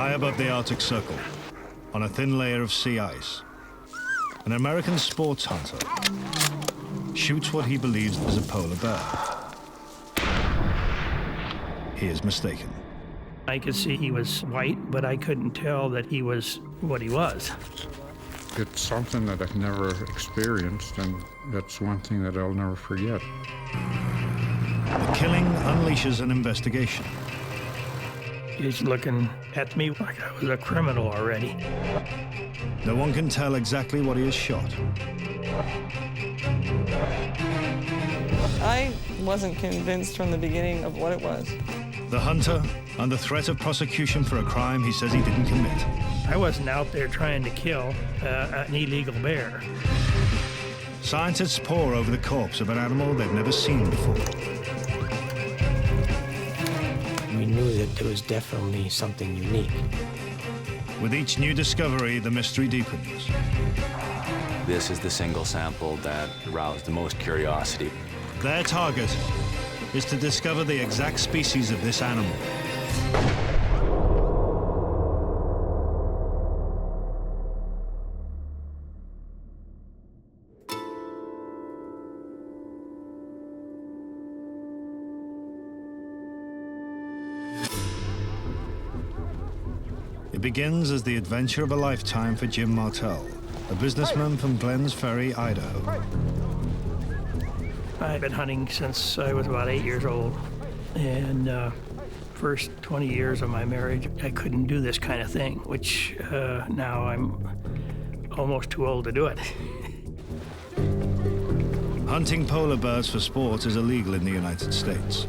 High above the Arctic Circle, on a thin layer of sea ice, an American sports hunter shoots what he believes is a polar bear. He is mistaken. I could see he was white, but I couldn't tell that he was what he was. It's something that I've never experienced, and that's one thing that I'll never forget. The killing unleashes an investigation. He's looking at me like I was a criminal already. No one can tell exactly what he has shot. I wasn't convinced from the beginning of what it was. The hunter, under threat of prosecution for a crime he says he didn't commit. I wasn't out there trying to kill an illegal bear. Scientists pore over the corpse of an animal they've never seen before. We knew that there was definitely something unique. With each new discovery, the mystery deepens. This is the single sample that aroused the most curiosity. Their target is to discover the exact species of this animal. It begins as the adventure of a lifetime for Jim Martell, a businessman from Glens Ferry, Idaho. I've been hunting since I was about 8 years old. And first 20 years of my marriage, I couldn't do this kind of thing, which now I'm almost too old to do it. Hunting polar bears for sport is illegal in the United States.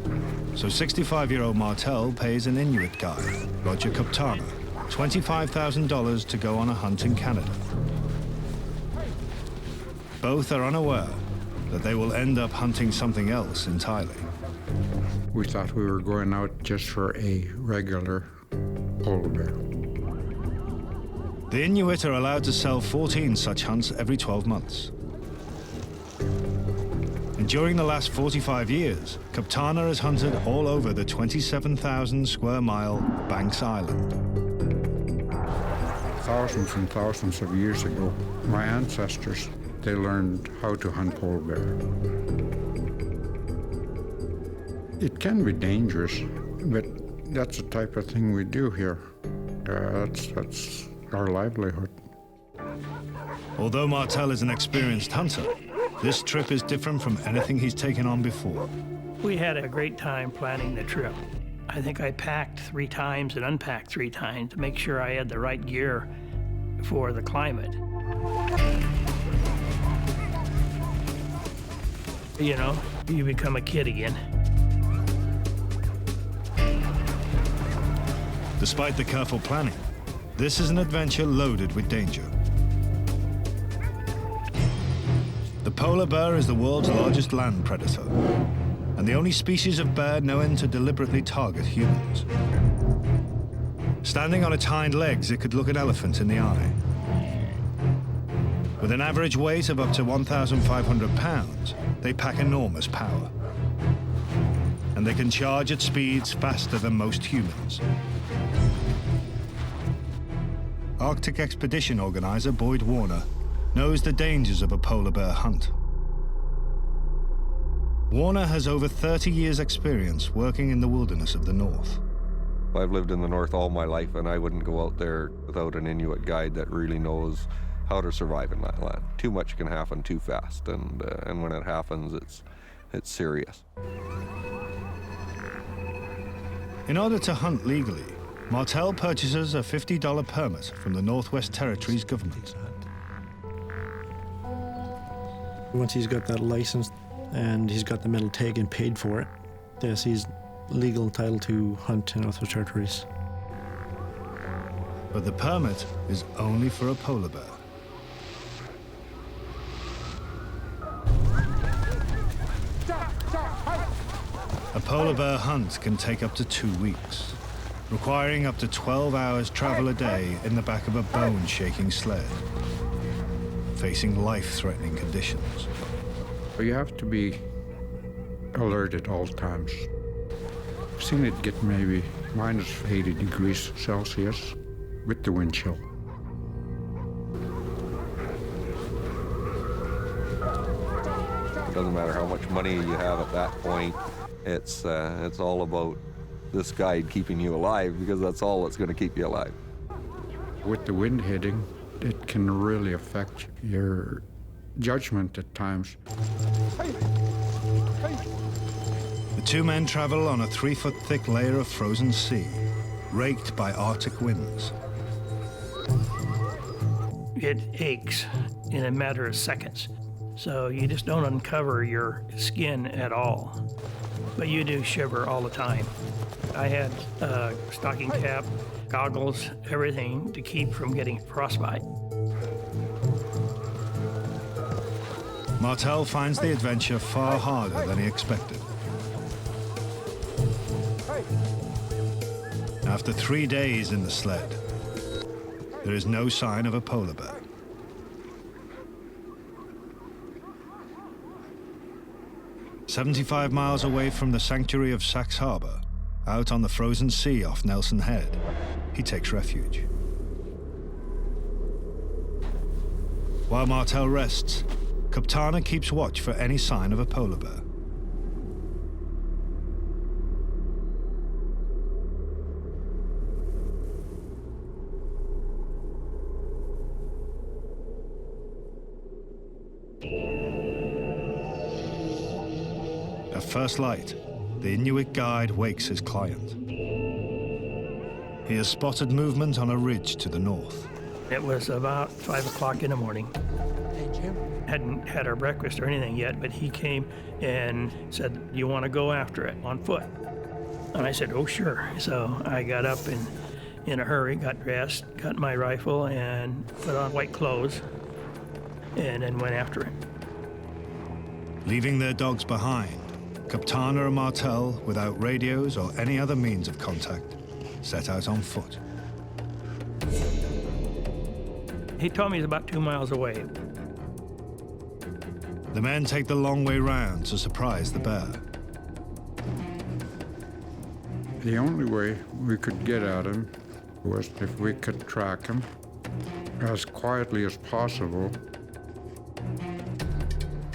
So 65-year-old Martell pays an Inuit guide, Roger Kuptana, $25,000 to go on a hunt in Canada. Both are unaware that they will end up hunting something else entirely. We thought we were going out just for a regular polar bear. The Inuit are allowed to sell 14 such hunts every 12 months. And during the last 45 years, Kuptana has hunted all over the 27,000 square mile Banks Island. Thousands and thousands of years ago, my ancestors, they learned how to hunt polar bear. It can be dangerous, but that's the type of thing we do here. That's our livelihood. Although Martell is an experienced hunter, this trip is different from anything he's taken on before. We had a great time planning the trip. I think I packed 3 times and unpacked 3 times to make sure I had the right gear for the climate. You know, you become a kid again. Despite the careful planning, this is an adventure loaded with danger. The polar bear is the world's largest land predator, and the only species of bear known to deliberately target humans. Standing on its hind legs, it could look an elephant in the eye. With an average weight of up to 1,500 pounds, they pack enormous power. And they can charge at speeds faster than most humans. Arctic expedition organizer Boyd Warner knows the dangers of a polar bear hunt. Warner has over 30 years' experience working in the wilderness of the North. I've lived in the North all my life, and I wouldn't go out there without an Inuit guide that really knows how to survive in that land. Too much can happen too fast, and when it happens, it's serious. In order to hunt legally, Martell purchases a $50 permit from the Northwest Territories government. Once he's got that license and he's got the metal tag and paid for it, yes, he's legal entitled to hunt in Northwest Territories. But the permit is only for a polar bear. A polar bear hunt can take up to 2 weeks, requiring up to 12 hours travel a day in the back of a bone-shaking sled, facing life-threatening conditions. You have to be alert at all times. I've seen it get maybe minus 80 degrees Celsius, with the wind chill. Doesn't matter how much money you have at that point. It's all about this guide keeping you alive, because that's all that's going to keep you alive. With the wind hitting, it can really affect your judgment at times. The two men travel on a 3-foot thick layer of frozen sea, raked by Arctic winds. It aches in a matter of seconds. So you just don't uncover your skin at all. But you do shiver all the time. I had a stocking cap, goggles, everything to keep from getting frostbite. Martell finds the adventure far harder than he expected. After 3 days in the sled, there is no sign of a polar bear. "75 miles away from the sanctuary of Sachs Harbor, out on the frozen sea off Nelson Head, he takes refuge. While Martell rests, Kaptana keeps watch for any sign of a polar bear. At first light, the Inuit guide wakes his client. He has spotted movement on a ridge to the north. It was about 5 o'clock in the morning. Hey, Jim. Hadn't had our breakfast or anything yet, but he came and said, "Do you want to go after it on foot?" And I said, "Oh, sure." So I got up and in a hurry, got dressed, got my rifle, and put on white clothes, and then went after it. Leaving their dogs behind, Kaptana and Martell, without radios or any other means of contact, set out on foot. He told me he's about 2 miles away. The men take the long way round to surprise the bear. The only way we could get at him was if we could track him as quietly as possible.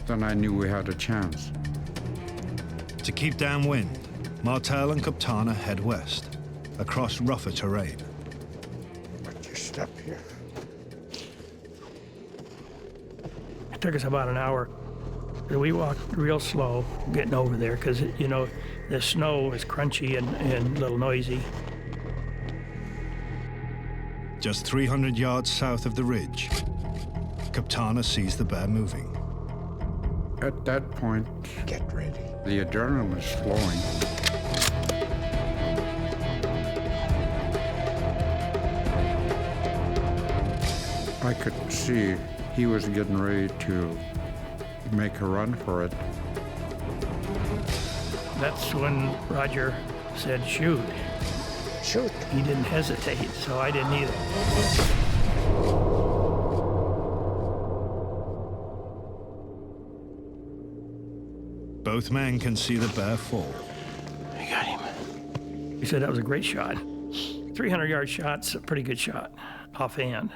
Then I knew we had a chance. To keep downwind, Martell and Kaptana head west, across rougher terrain. But you step here. It took us about an hour. We walked real slow getting over there because, you know, the snow is crunchy and a little noisy. Just 300 yards south of the ridge, Kaptana sees the bear moving. At that point, Get ready. the adrenaline is flowing. I could see he was getting ready to make a run for it. That's when Roger said, "Shoot." Shoot. He didn't hesitate, so I didn't either. Both men can see the bear fall. I got him. He said that was a great shot. 300-yard shot's a pretty good shot, offhand,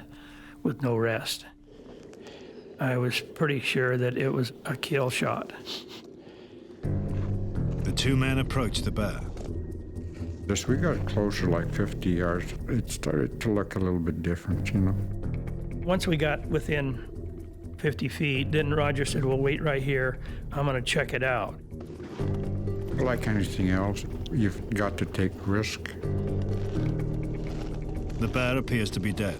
with no rest. I was pretty sure that it was a kill shot. The two men approach the bear. As we got closer, like 50 yards, it started to look a little bit different, you know. Once we got within 50 feet, then Roger said, "Well, wait right here. I'm going to check it out." Like anything else, you've got to take risk. The bear appears to be dead.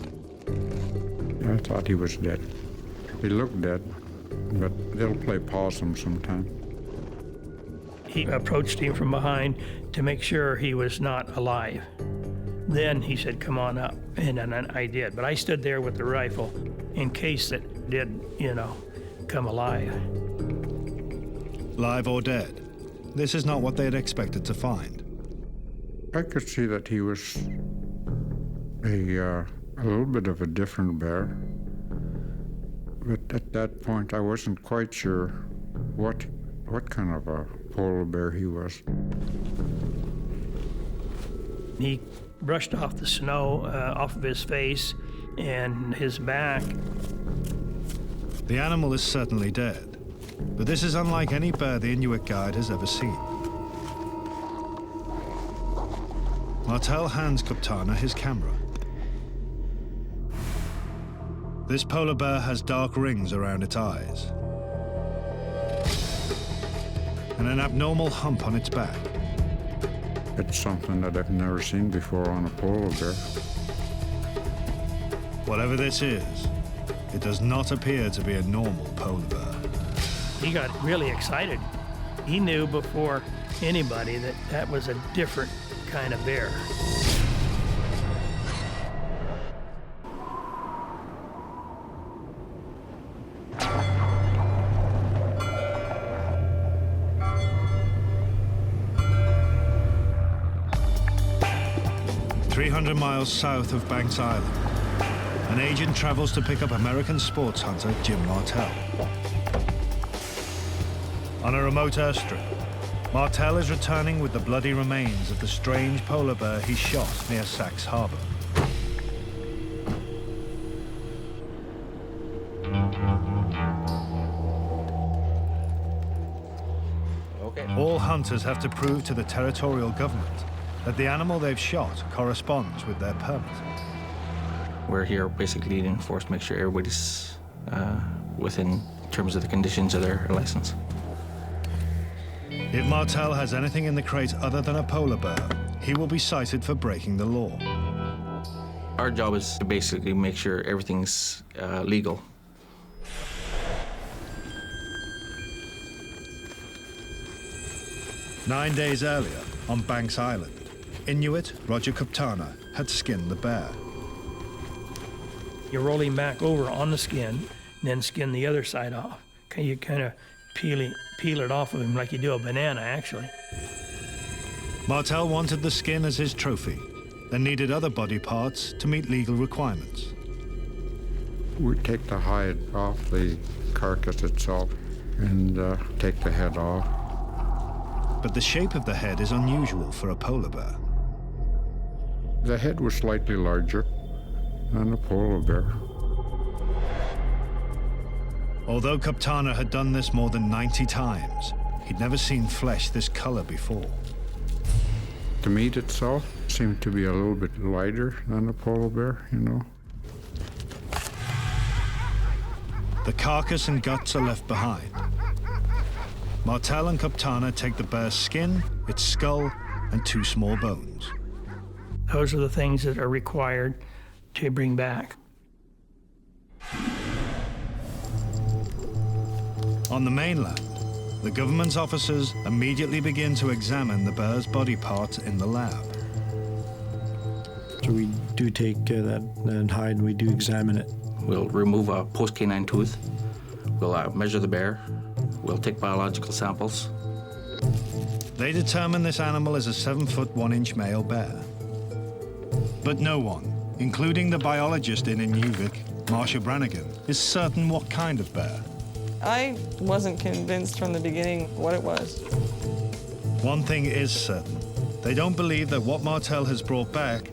I thought he was dead. He looked dead, but they'll play possum sometime. He approached him from behind to make sure he was not alive. Then he said, "Come on up," and then I did. But I stood there with the rifle in case it did, come alive. Live or dead, this is not what they had expected to find. I could see that he was a little bit of a different bear. But at that point, I wasn't quite sure what kind of a polar bear he was. He brushed off the snow off of his face and his back. The animal is certainly dead, but this is unlike any bear the Inuit guide has ever seen. Martell hands Kaptana his camera. This polar bear has dark rings around its eyes and an abnormal hump on its back. It's something that I've never seen before on a polar bear. Whatever this is, it does not appear to be a normal polar bear. He got really excited. He knew before anybody that that was a different kind of bear. Miles south of Banks Island, an agent travels to pick up American sports hunter Jim Martell. On a remote airstrip, Martell is returning with the bloody remains of the strange polar bear he shot near Sachs Harbor. All hunters have to prove to the territorial government that the animal they've shot corresponds with their permit. We're here basically to enforce, make sure everybody's within terms of the conditions of their license. If Martell has anything in the crate other than a polar bear, he will be cited for breaking the law. Our job is to basically make sure everything's legal. Nine days earlier, on Banks Island, Inuit Roger Kaptana had skinned the bear. You roll him back over on the skin, and then skin the other side off. You kind of peel it off of him like you do a banana, actually. Martell wanted the skin as his trophy, and needed other body parts to meet legal requirements. We take the hide off the carcass itself and take the head off. But the shape of the head is unusual for a polar bear. The head was slightly larger than a polar bear. Although Kaptana had done this more than 90 times, he'd never seen flesh this color before. The meat itself seemed to be a little bit lighter than a polar bear, you know. The carcass and guts are left behind. Martell and Kaptana take the bear's skin, its skull, and two small bones. Those are the things that are required to bring back. On the mainland, the government's officers immediately begin to examine the bear's body parts in the lab. So we do take that hide and we do examine it. We'll remove a post-canine tooth. We'll measure the bear. We'll take biological samples. They determine this animal is a 7-foot 1-inch male bear. But no one, including the biologist in Inuvik, Marcia Brannigan, is certain what kind of bear. I wasn't convinced from the beginning what it was. One thing is certain. They don't believe that what Martell has brought back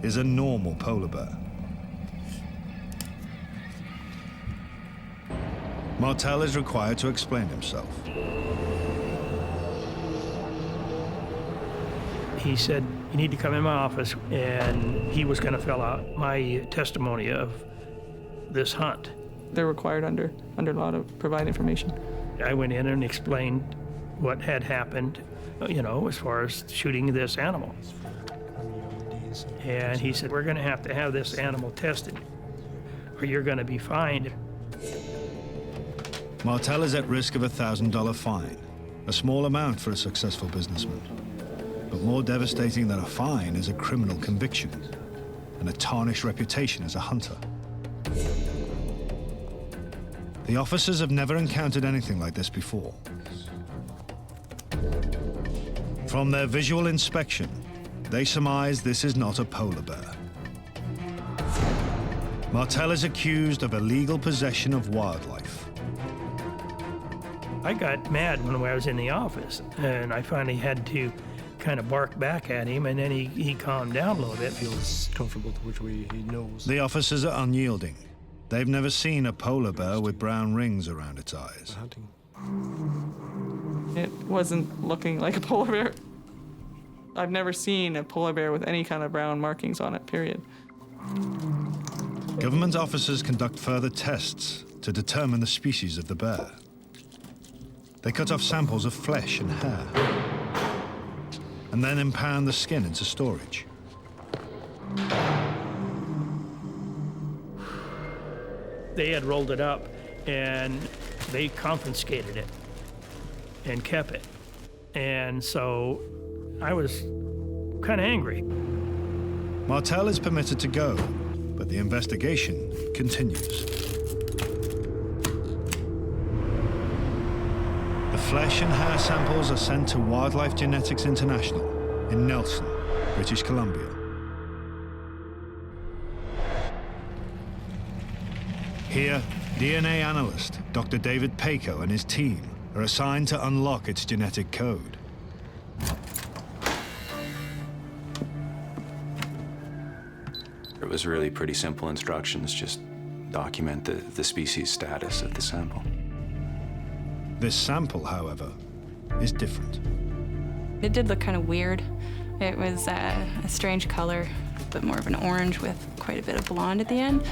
is a normal polar bear. Martell is required to explain himself. He said, "You need to come in my office," and he was going to fill out my testimony of this hunt. They're required under law to provide information. I went in and explained what had happened, you know, as far as shooting this animal. And he said, "We're going to have this animal tested, or you're going to be fined." Martell is at risk of a $1,000 fine, a small amount for a successful businessman. But more devastating than a fine is a criminal conviction and a tarnished reputation as a hunter. The officers have never encountered anything like this before. From their visual inspection, they surmise this is not a polar bear. Martell is accused of illegal possession of wildlife. I got mad when I was in the office, and I finally had to kind of barked back at him, and then he calmed down a little bit. Feels comfortable to which way he knows. The officers are unyielding. They've never seen a polar bear with brown rings around its eyes. Hunting. It wasn't looking like a polar bear. I've never seen a polar bear with any kind of brown markings on it, period. Government officers conduct further tests to determine the species of the bear. They cut off samples of flesh and hair, and then impound the skin into storage. They had rolled it up, and they confiscated it and kept it. And so I was kind of angry. Martell is permitted to go, but the investigation continues. The flesh and hair samples are sent to Wildlife Genetics International in Nelson, British Columbia. Here, DNA analyst Dr. David Paco and his team are assigned to unlock its genetic code. It was really pretty simple instructions, just document the species status of the sample. This sample, however, is different. It did look kind of weird. It was a strange color, but more of an orange with quite a bit of blonde at the end.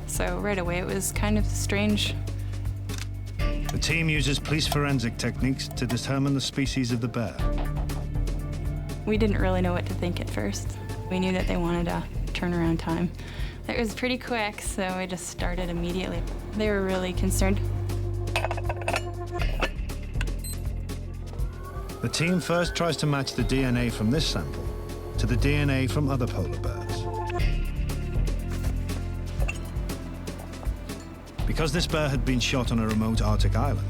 So right away it was kind of strange. The team uses police forensic techniques to determine the species of the bear. We didn't really know what to think at first. We knew that they wanted a turnaround time. It was pretty quick, so we just started immediately. They were really concerned. The team first tries to match the DNA from this sample to the DNA from other polar bears. Because this bear had been shot on a remote Arctic island,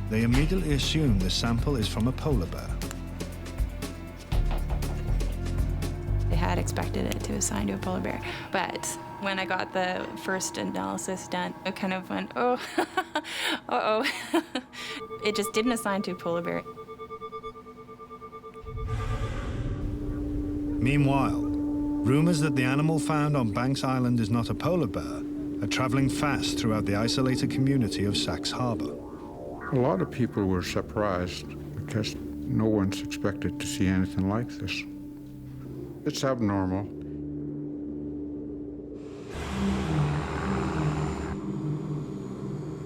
they immediately assume this sample is from a polar bear. They had expected it to assign to a polar bear, but when I got the first analysis done, I kind of went, oh, uh-oh. It just didn't assign to a polar bear. Meanwhile, rumors that the animal found on Banks Island is not a polar bear are traveling fast throughout the isolated community of Sachs Harbor. A lot of people were surprised because no one's expected to see anything like this. It's abnormal.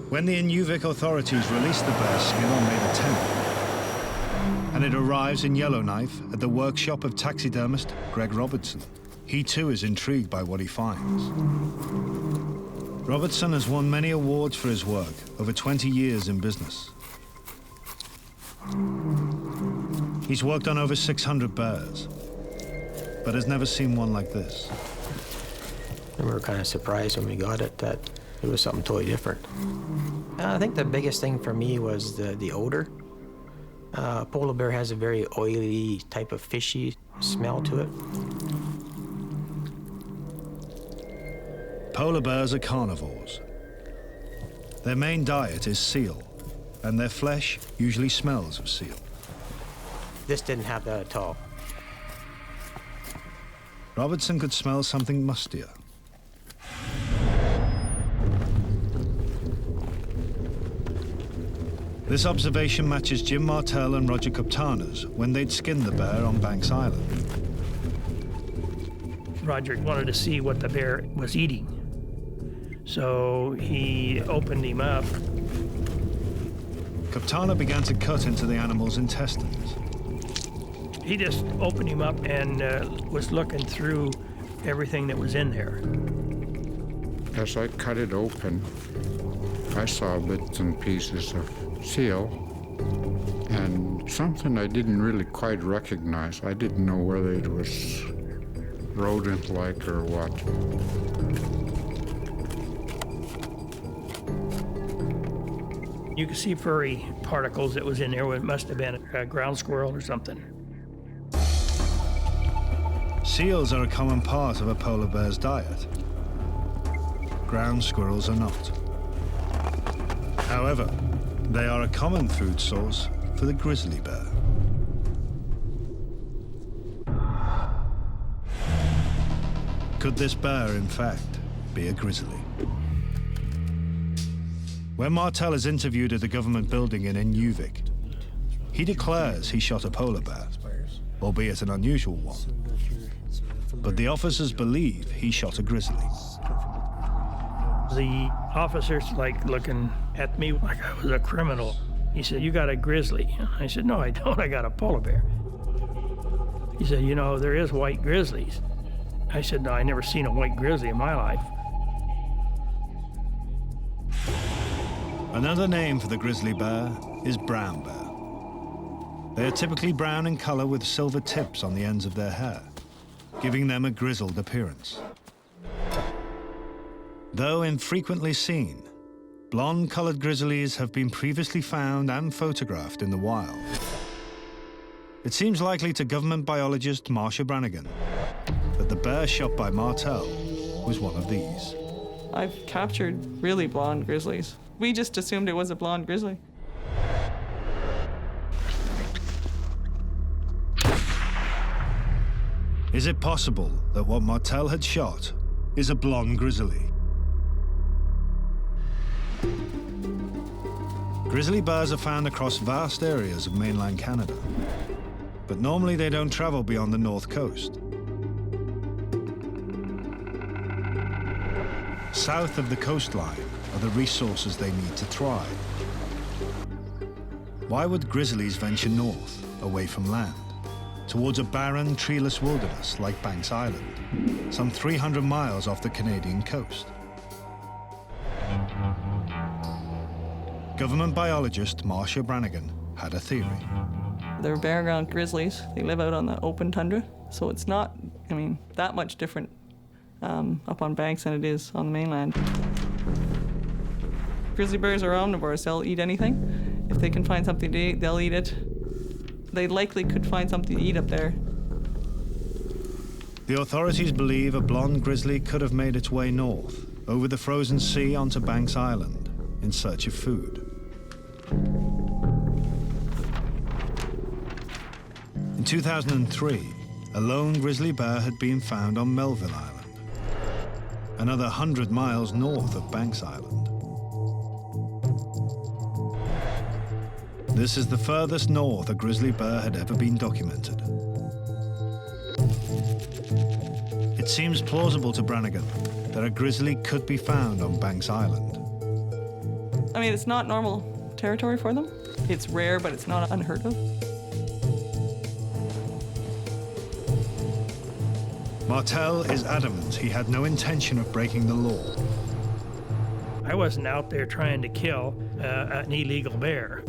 When the Inuvik authorities released the bear's skin on May the 10th, and it arrives in Yellowknife at the workshop of taxidermist Greg Robertson, he too is intrigued by what he finds. Robertson has won many awards for his work over 20 years in business. He's worked on over 600 bears, but has never seen one like this. And we were kind of surprised when we got it that it was something totally different. I think the biggest thing for me was the odor. Polar bear has a very oily type of fishy smell to it. Polar bears are carnivores. Their main diet is seal, and their flesh usually smells of seal. This didn't have that at all. Robertson could smell something mustier. This observation matches Jim Martell and Roger Kaptana's when they'd skinned the bear on Banks Island. Roger wanted to see what the bear was eating. So he opened him up. Kaptana began to cut into the animal's intestines. He just opened him up and was looking through everything that was in there. As I cut it open, I saw bits and pieces of seal and something I didn't really quite recognize. I didn't know whether it was rodent-like or what. You could see furry particles that was in there. It must have been a ground squirrel or something. Seals are a common part of a polar bear's diet. Ground squirrels are not. However, they are a common food source for the grizzly bear. Could this bear, in fact, be a grizzly? When Martell is interviewed at the government building in Inuvik, he declares he shot a polar bear, albeit an unusual one. But the officers believe he shot a grizzly. The officers like looking at me like I was a criminal. He said, "You got a grizzly?" I said, "No, I don't. I got a polar bear." He said, "You know, there is white grizzlies." I said, "No, I never seen a white grizzly in my life." Another name for the grizzly bear is brown bear. They are typically brown in color with silver tips on the ends of their hair, giving them a grizzled appearance. Though infrequently seen, blonde-colored grizzlies have been previously found and photographed in the wild. It seems likely to government biologist Marcia Brannigan that the bear shot by Martell was one of these. I've captured really blonde grizzlies. We just assumed it was a blonde grizzly. Is it possible that what Martell had shot is a blonde grizzly? Grizzly bears are found across vast areas of mainland Canada, but normally they don't travel beyond the north coast. South of the coastline are the resources they need to thrive. Why would grizzlies venture north, away from land, towards a barren, treeless wilderness like Banks Island, some 300 miles off the Canadian coast? Government biologist Marcia Brannigan had a theory. They're bare ground grizzlies. They live out on the open tundra, so it's not, that much different up on Banks than it is on the mainland. Grizzly bears are omnivores. They'll eat anything. If they can find something to eat, they'll eat it. They likely could find something to eat up there. The authorities believe a blonde grizzly could have made its way north, over the frozen sea onto Banks Island, in search of food. In 2003, a lone grizzly bear had been found on Melville Island, another 100 miles north of Banks Island. This is the furthest north a grizzly bear had ever been documented. It seems plausible to Brannigan that a grizzly could be found on Banks Island. It's not normal territory for them. It's rare, but it's not unheard of. Martell is adamant he had no intention of breaking the law. I wasn't out there trying to kill an illegal bear.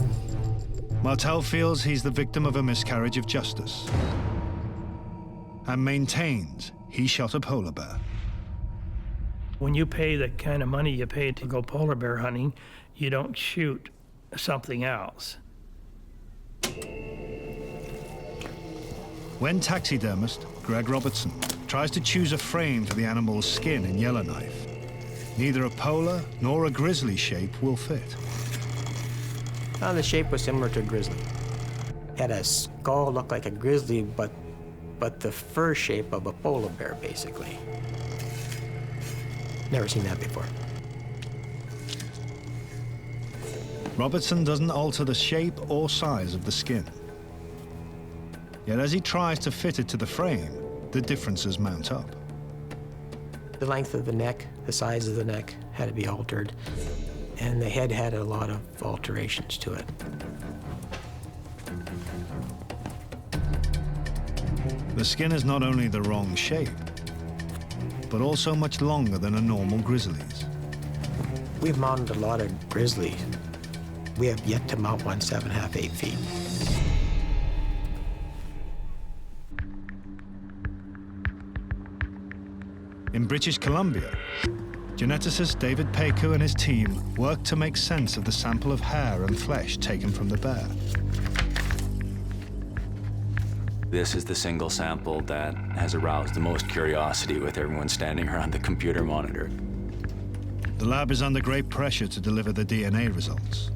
Martell feels he's the victim of a miscarriage of justice and maintains he shot a polar bear. When you pay the kind of money you pay to go polar bear hunting, you don't shoot something else. When taxidermist Greg Robertson tries to choose a frame for the animal's skin in Yellowknife, neither a polar nor a grizzly shape will fit. The shape was similar to a grizzly. Had a skull, looked like a grizzly, but the fur shape of a polar bear, basically. Never seen that before. Robertson doesn't alter the shape or size of the skin. Yet as he tries to fit it to the frame, the differences mount up. The length of the neck, the size of the neck had to be altered, and the head had a lot of alterations to it. The skin is not only the wrong shape, but also much longer than a normal grizzly's. We've mounted a lot of grizzlies. We have yet to mount one 7.5, 8 feet. In British Columbia, geneticist David Peku and his team worked to make sense of the sample of hair and flesh taken from the bear. This is the single sample that has aroused the most curiosity with everyone standing around the computer monitor. The lab is under great pressure to deliver the DNA results.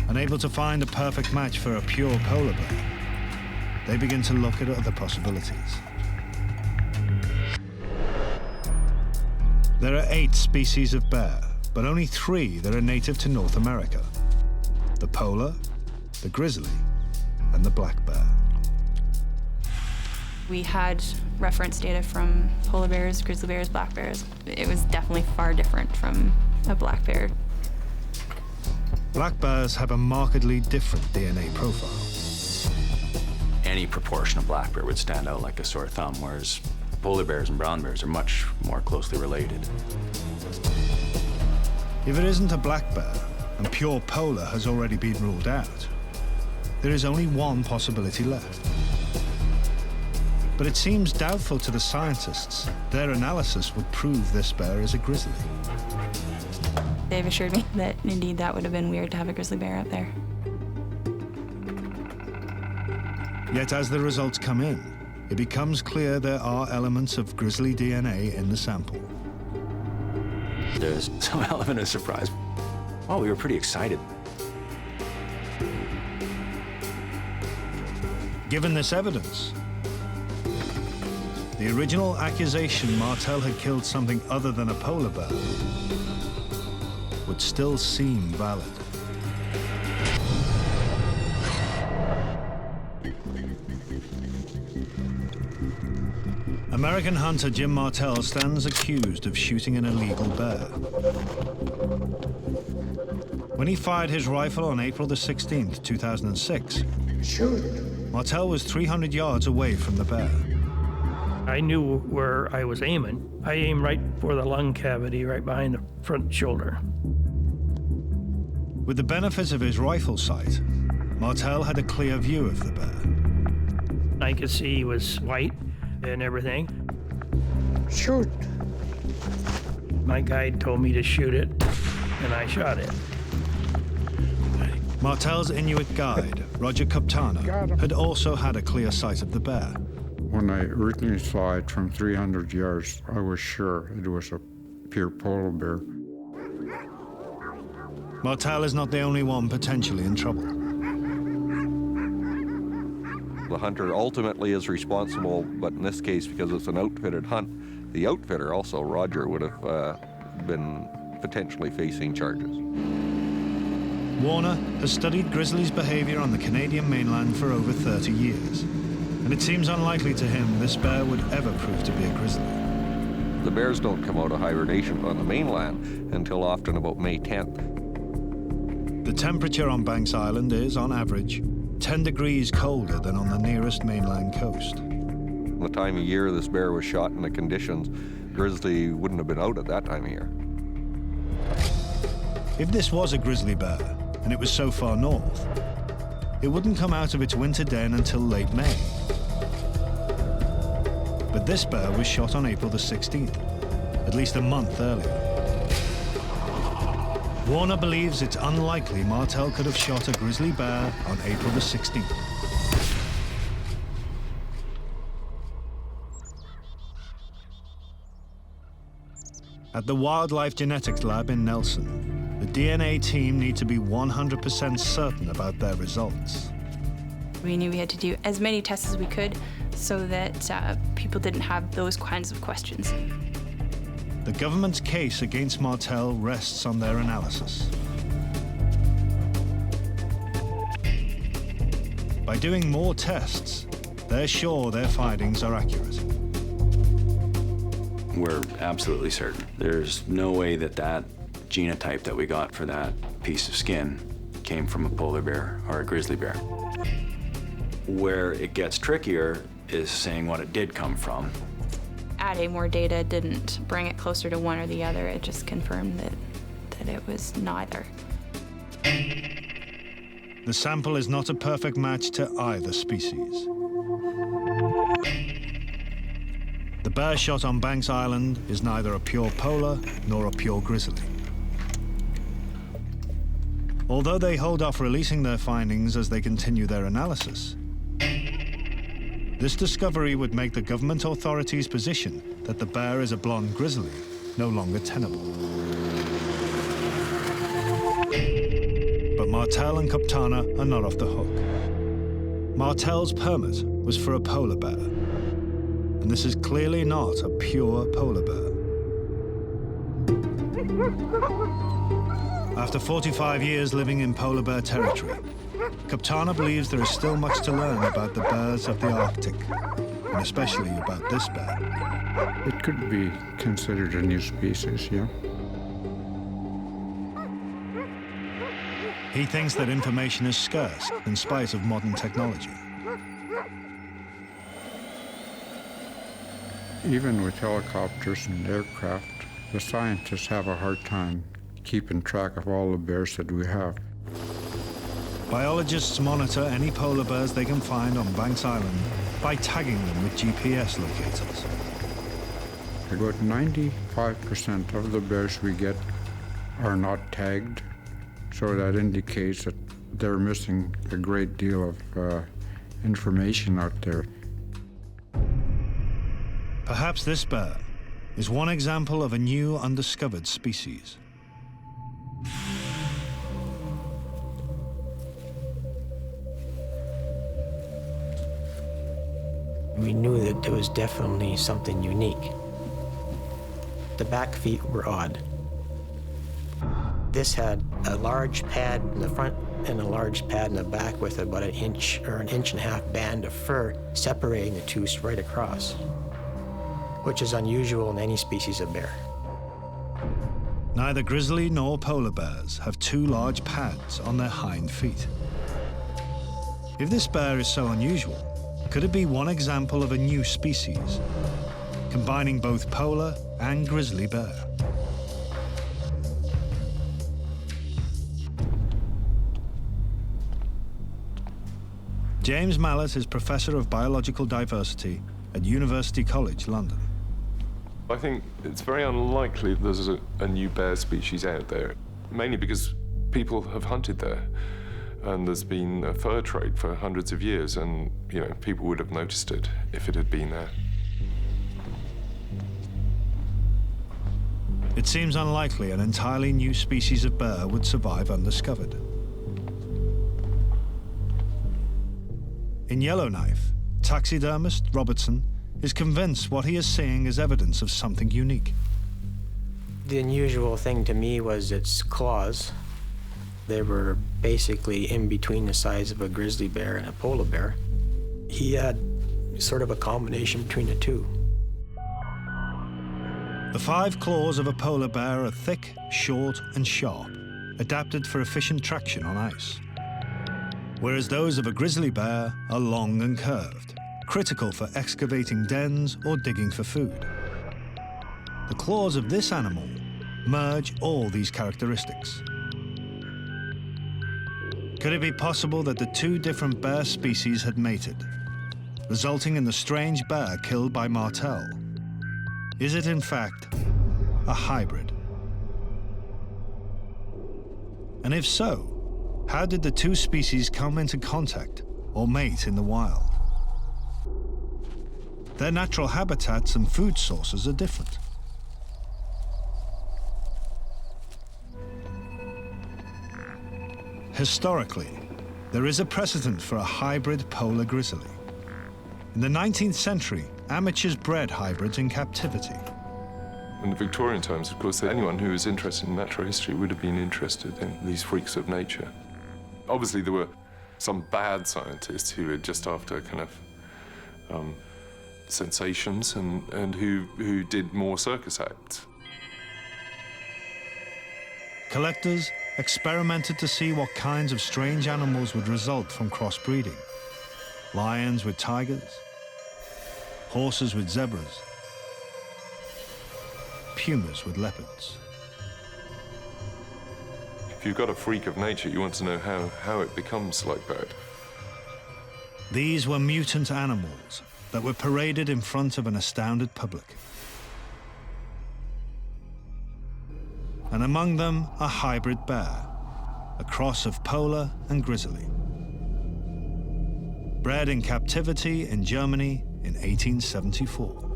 Unable to find a perfect match for a pure polar bear, they begin to look at other possibilities. There are 8 species of bear, but only 3 that are native to North America: the polar, the grizzly, and the black bear. We had reference data from polar bears, grizzly bears, black bears. It was definitely far different from a black bear. Black bears have a markedly different DNA profile. Any proportion of black bear would stand out like a sore thumb, whereas polar bears and brown bears are much more closely related. If it isn't a black bear, and pure polar has already been ruled out, there is only one possibility left. But it seems doubtful to the scientists. Their analysis would prove this bear is a grizzly. They've assured me that indeed that would have been weird to have a grizzly bear up there. Yet as the results come in, it becomes clear there are elements of grizzly DNA in the sample. There's some element of surprise. Oh, we were pretty excited. Given this evidence, the original accusation Martell had killed something other than a polar bear would still seem valid. American hunter Jim Martell stands accused of shooting an illegal bear. When he fired his rifle on April the 16th, 2006, Martell was 300 yards away from the bear. I knew where I was aiming. I aimed right for the lung cavity, right behind the front shoulder. With the benefit of his rifle sight, Martell had a clear view of the bear. I could see he was white and everything. Shoot. My guide told me to shoot it, and I shot it. Martell's Inuit guide, Roger Kuptana, had also had a clear sight of the bear. When I originally saw it from 300 yards, I was sure it was a pure polar bear. Martell is not the only one potentially in trouble. The hunter ultimately is responsible, but in this case, because it's an outfitted hunt, the outfitter also, Roger, would have been potentially facing charges. Warner has studied grizzlies' behavior on the Canadian mainland for over 30 years, and it seems unlikely to him this bear would ever prove to be a grizzly. The bears don't come out of hibernation on the mainland until often about May 10th. The temperature on Banks Island is, on average, 10 degrees colder than on the nearest mainland coast. The time of year this bear was shot in the conditions, grizzly wouldn't have been out at that time of year. If this was a grizzly bear, and it was so far north, it wouldn't come out of its winter den until late May. But this bear was shot on April the 16th, at least a month earlier. Warner believes it's unlikely Martell could have shot a grizzly bear on April the 16th. At the Wildlife Genetics Lab in Nelson, the DNA team need to be 100% certain about their results. We knew we had to do as many tests as we could so that people didn't have those kinds of questions. The government's case against Martell rests on their analysis. By doing more tests, they're sure their findings are accurate. We're absolutely certain. There's no way that that genotype that we got for that piece of skin came from a polar bear or a grizzly bear. Where it gets trickier is saying what it did come from. Adding more data didn't bring it closer to one or the other. It just confirmed that it was neither. The sample is not a perfect match to either species. The bear shot on Banks Island is neither a pure polar nor a pure grizzly. Although they hold off releasing their findings as they continue their analysis, this discovery would make the government authorities' position that the bear is a blonde grizzly no longer tenable. But Martell and Kuptana are not off the hook. Martell's permit was for a polar bear, and this is clearly not a pure polar bear. After 45 years living in polar bear territory, Kaptana believes there is still much to learn about the bears of the Arctic, and especially about this bear. It could be considered a new species, yeah. He thinks that information is scarce in spite of modern technology. Even with helicopters and aircraft, the scientists have a hard time keeping track of all the bears that we have. Biologists monitor any polar bears they can find on Banks Island by tagging them with GPS locators. About 95% of the bears we get are not tagged, so that indicates that they're missing a great deal of information out there. Perhaps this bear is one example of a new undiscovered species. We knew that there was definitely something unique. The back feet were odd. This had a large pad in the front and a large pad in the back with about an inch or an inch and a half band of fur separating the two right across, which is unusual in any species of bear. Neither grizzly nor polar bears have two large pads on their hind feet. If this bear is so unusual, could it be one example of a new species, combining both polar and grizzly bear? James Mallet is Professor of Biological Diversity at University College, London. I think it's very unlikely there's a new bear species out there, mainly because people have hunted there. And there's been a fur trade for hundreds of years, and people would have noticed it if it had been there. It seems unlikely an entirely new species of bear would survive undiscovered. In Yellowknife, taxidermist Robertson is convinced what he is seeing is evidence of something unique. The unusual thing to me was its claws. They were basically in between the size of a grizzly bear and a polar bear. He had sort of a combination between the two. The 5 claws of a polar bear are thick, short, and sharp, adapted for efficient traction on ice. Whereas those of a grizzly bear are long and curved, critical for excavating dens or digging for food. The claws of this animal merge all these characteristics. Could it be possible that the two different bear species had mated, resulting in the strange bear killed by Martell? Is it, in fact, a hybrid? And if so, how did the two species come into contact or mate in the wild? Their natural habitats and food sources are different. Historically, there is a precedent for a hybrid polar grizzly. In the 19th century, amateurs bred hybrids in captivity. In the Victorian times, of course, anyone who was interested in natural history would have been interested in these freaks of nature. Obviously, there were some bad scientists who were just after kind of sensations and who did more circus acts. Collectors experimented to see what kinds of strange animals would result from crossbreeding. Lions with tigers, horses with zebras, pumas with leopards. If you've got a freak of nature, you want to know how it becomes like that. These were mutant animals that were paraded in front of an astounded public. And among them, a hybrid bear, a cross of polar and grizzly. Bred in captivity in Germany in 1874.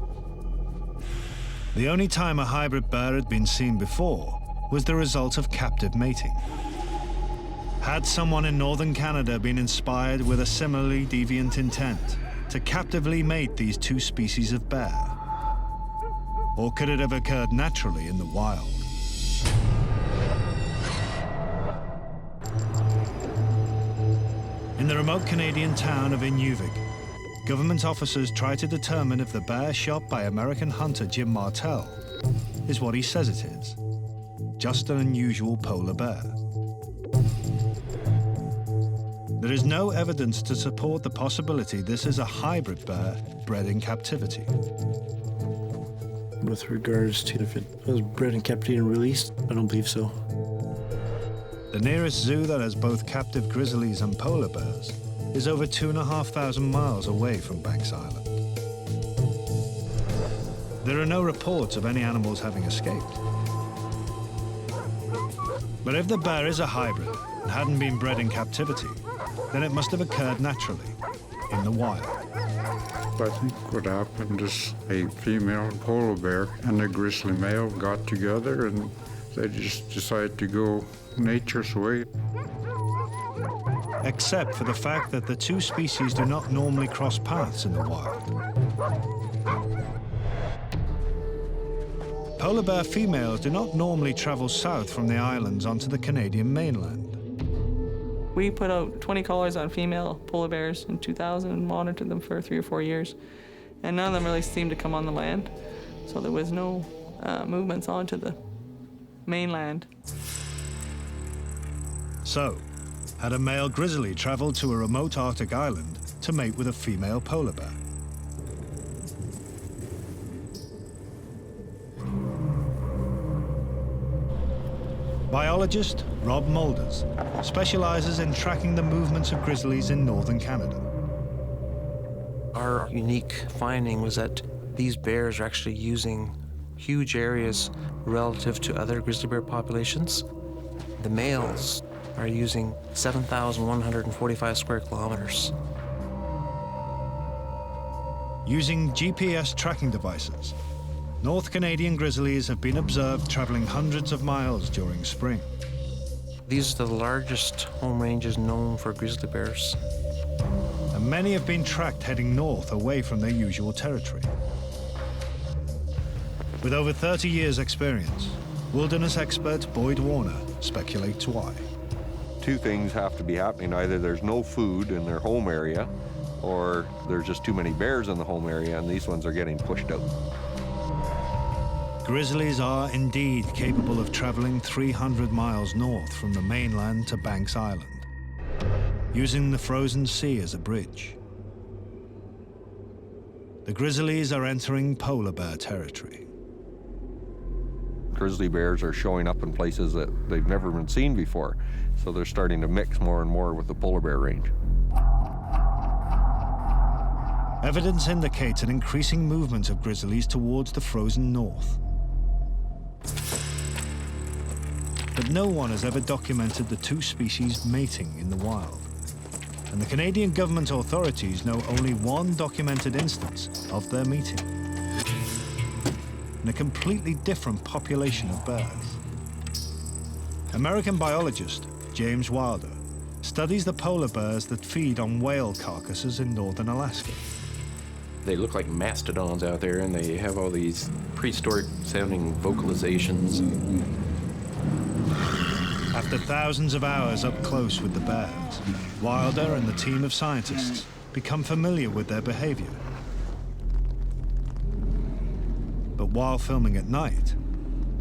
The only time a hybrid bear had been seen before was the result of captive mating. Had someone in northern Canada been inspired with a similarly deviant intent to captively mate these two species of bear? Or could it have occurred naturally in the wild? In the remote Canadian town of Inuvik, government officers try to determine if the bear shot by American hunter Jim Martell is what he says it is, just an unusual polar bear. There is no evidence to support the possibility this is a hybrid bear bred in captivity. With regards to if it was bred in captivity and released, I don't believe so. The nearest zoo that has both captive grizzlies and polar bears is over 2,500 miles away from Banks Island. There are no reports of any animals having escaped. But if the bear is a hybrid and hadn't been bred in captivity, then it must have occurred naturally, in the wild. I think what happened is a female polar bear and a grizzly male got together and they just decided to go nature's way. Except for the fact that the two species do not normally cross paths in the wild. Polar bear females do not normally travel south from the islands onto the Canadian mainland. We put out 20 collars on female polar bears in 2000 and monitored them for 3 or 4 years. And none of them really seemed to come on the land. So there was no movements onto the mainland. So, had a male grizzly traveled to a remote Arctic island to mate with a female polar bear? Biologist Rob Mulders specializes in tracking the movements of grizzlies in northern Canada. Our unique finding was that these bears are actually using huge areas relative to other grizzly bear populations. The males are using 7,145 square kilometers. Using GPS tracking devices, North Canadian grizzlies have been observed traveling hundreds of miles during spring. These are the largest home ranges known for grizzly bears. And many have been tracked heading north away from their usual territory. With over 30 years' experience, wilderness expert Boyd Warner speculates why. Two things have to be happening. Either there's no food in their home area, or there's just too many bears in the home area and these ones are getting pushed out. Grizzlies are indeed capable of traveling 300 miles north from the mainland to Banks Island, using the frozen sea as a bridge. The grizzlies are entering polar bear territory. Grizzly bears are showing up in places that they've never been seen before, so they're starting to mix more and more with the polar bear range. Evidence indicates an increasing movement of grizzlies towards the frozen north. But no one has ever documented the two species mating in the wild. And the Canadian government authorities know only one documented instance of their meeting, in a completely different population of bears. American biologist James Wilder studies the polar bears that feed on whale carcasses in northern Alaska. They look like mastodons out there, and they have all these prehistoric-sounding vocalizations. After thousands of hours up close with the bears, Wilder and the team of scientists become familiar with their behavior. But while filming at night,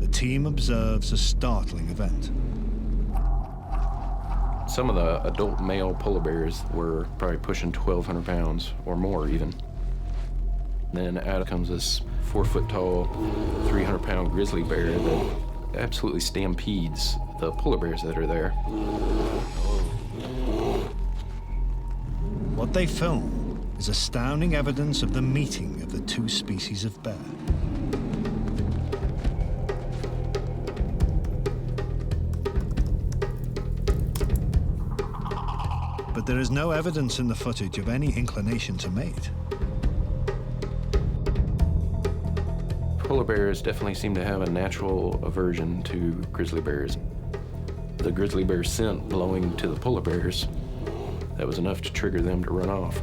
the team observes a startling event. Some of the adult male polar bears were probably pushing 1,200 pounds or more even. Then out comes this 4-foot-tall, 300-pound grizzly bear that absolutely stampedes the polar bears that are there. What they film is astounding evidence of the meeting of the two species of bear. But there is no evidence in the footage of any inclination to mate. Polar bears definitely seem to have a natural aversion to grizzly bears. The grizzly bear scent blowing to the polar bears, that was enough to trigger them to run off.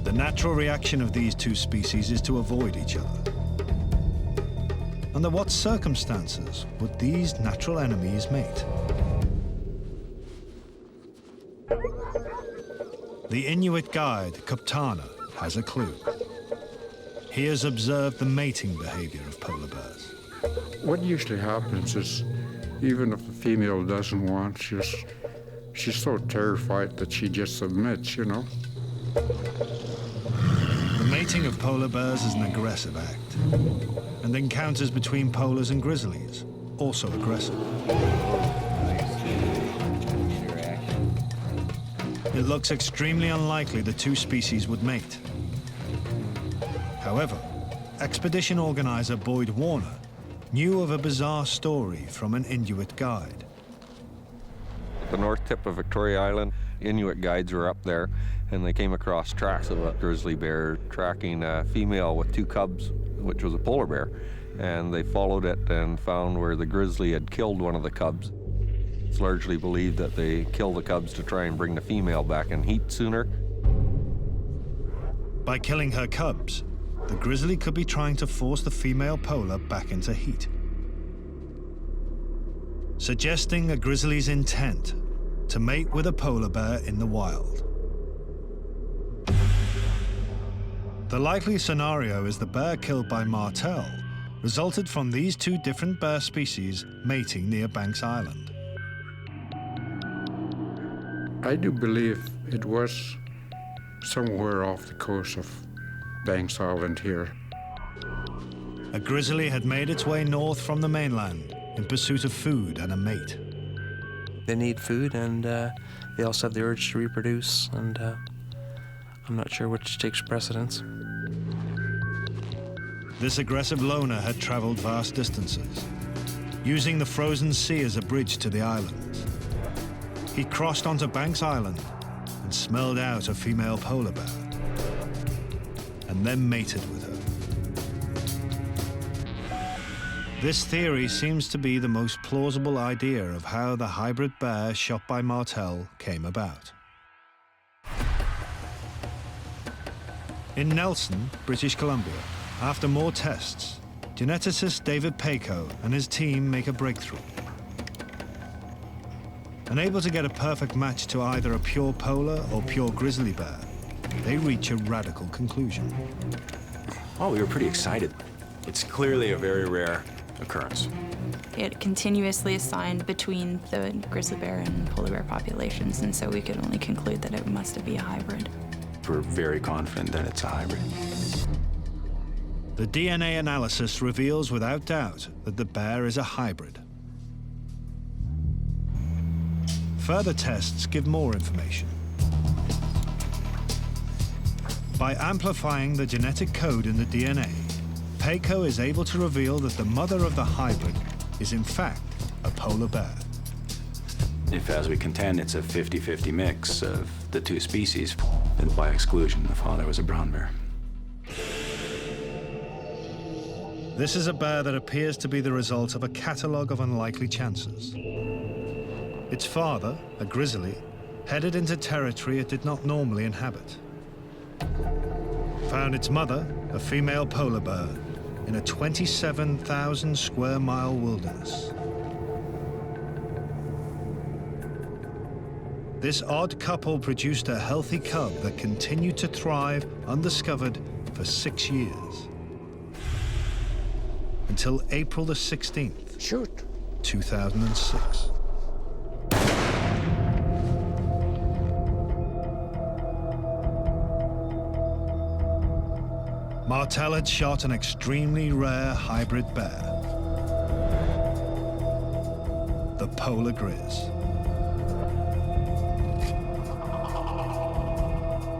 The natural reaction of these two species is to avoid each other. Under what circumstances would these natural enemies mate? the Inuit guide, Kaptana, has a clue. He has observed the mating behavior of polar bears. What usually happens is, even if the female doesn't want, she's so terrified that she just submits, you know. The mating of polar bears is an aggressive act, and encounters between polars and grizzlies, also aggressive. It looks extremely unlikely the two species would mate. However, expedition organizer Boyd Warner knew of a bizarre story from an Inuit guide. At the north tip of Victoria Island, Inuit guides were up there, and they came across tracks of a grizzly bear tracking a female with 2 cubs, which was a polar bear. And they followed it and found where the grizzly had killed one of the cubs. It's largely believed that they killed the cubs to try and bring the female back in heat sooner. By killing her cubs, the grizzly could be trying to force the female polar back into heat, suggesting a grizzly's intent to mate with a polar bear in the wild. The likely scenario is the bear killed by Martell resulted from these 2 different bear species mating near Banks Island. I do believe it was somewhere off the coast of Banks Island here. A grizzly had made its way north from the mainland in pursuit of food and a mate. They need food, and they also have the urge to reproduce, and I'm not sure which takes precedence. This aggressive loner had traveled vast distances, using the frozen sea as a bridge to the islands. He crossed onto Banks Island and smelled out a female polar bear, and then mated with her. This theory seems to be the most plausible idea of how the hybrid bear shot by Martell came about. In Nelson, British Columbia, after more tests, geneticist David Paco and his team make a breakthrough. Unable to get a perfect match to either a pure polar or pure grizzly bear, they reach a radical conclusion. Oh, we were pretty excited. It's clearly a very rare occurrence. It continuously assigned between the grizzly bear and polar bear populations, and so we could only conclude that it must be a hybrid. We're very confident that it's a hybrid. The DNA analysis reveals without doubt that the bear is a hybrid. Further tests give more information. By amplifying the genetic code in the DNA, Paco is able to reveal that the mother of the hybrid is in fact a polar bear. If, as we contend, it's a 50-50 mix of the 2 species, then by exclusion, the father was a brown bear. This is a bear that appears to be the result of a catalogue of unlikely chances. Its father, a grizzly, headed into territory it did not normally inhabit. Found its mother, a female polar bear, in a 27,000 square mile wilderness. This odd couple produced a healthy cub that continued to thrive undiscovered for 6 years. Until April the 16th, 2006. Martell had shot an extremely rare hybrid bear, the Polar-Grizzly.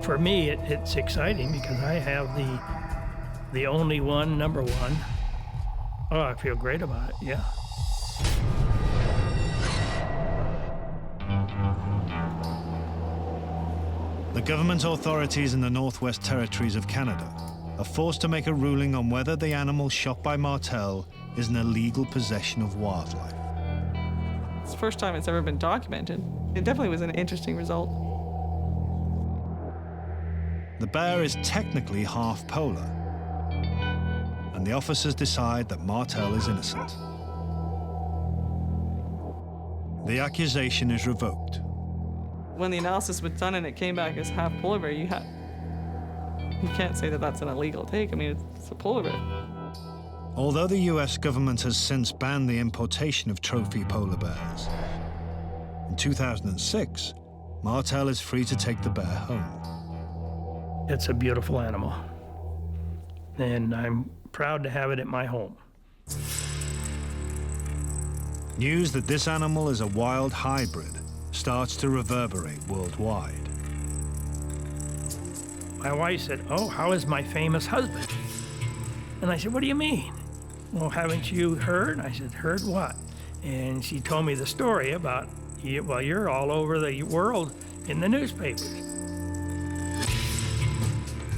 For me, it's exciting because I have the only one, number one. Oh, I feel great about it, yeah. The government authorities in the Northwest Territories of Canada are forced to make a ruling on whether the animal shot by Martell is an illegal possession of wildlife. It's the first time it's ever been documented. It definitely was an interesting result. The bear is technically half polar, and the officers decide that Martell is innocent. The accusation is revoked. When the analysis was done and it came back as half polar bear, you can't say that that's an illegal take. I mean, it's a polar bear. Although the US government has since banned the importation of trophy polar bears, in 2006, Martell is free to take the bear home. It's a beautiful animal, and I'm proud to have it at my home. News that this animal is a wild hybrid starts to reverberate worldwide. My wife said, "Oh, how is my famous husband?" And I said, "What do you mean?" "Well, haven't you heard?" I said, "Heard what?" And she told me the story about, well, you're all over the world in the newspapers.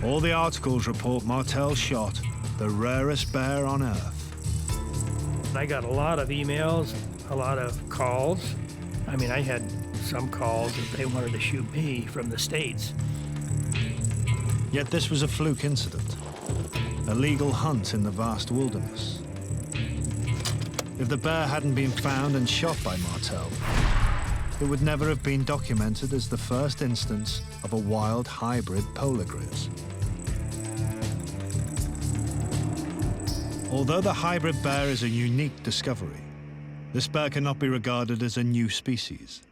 All the articles report Martell shot the rarest bear on Earth. I got a lot of emails, a lot of calls. I mean, I had some calls that they wanted to shoot me from the States. Yet this was a fluke incident, a legal hunt in the vast wilderness. If the bear hadn't been found and shot by Martell, it would never have been documented as the first instance of a wild hybrid Polar-Grizz. Although the hybrid bear is a unique discovery, this bear cannot be regarded as a new species.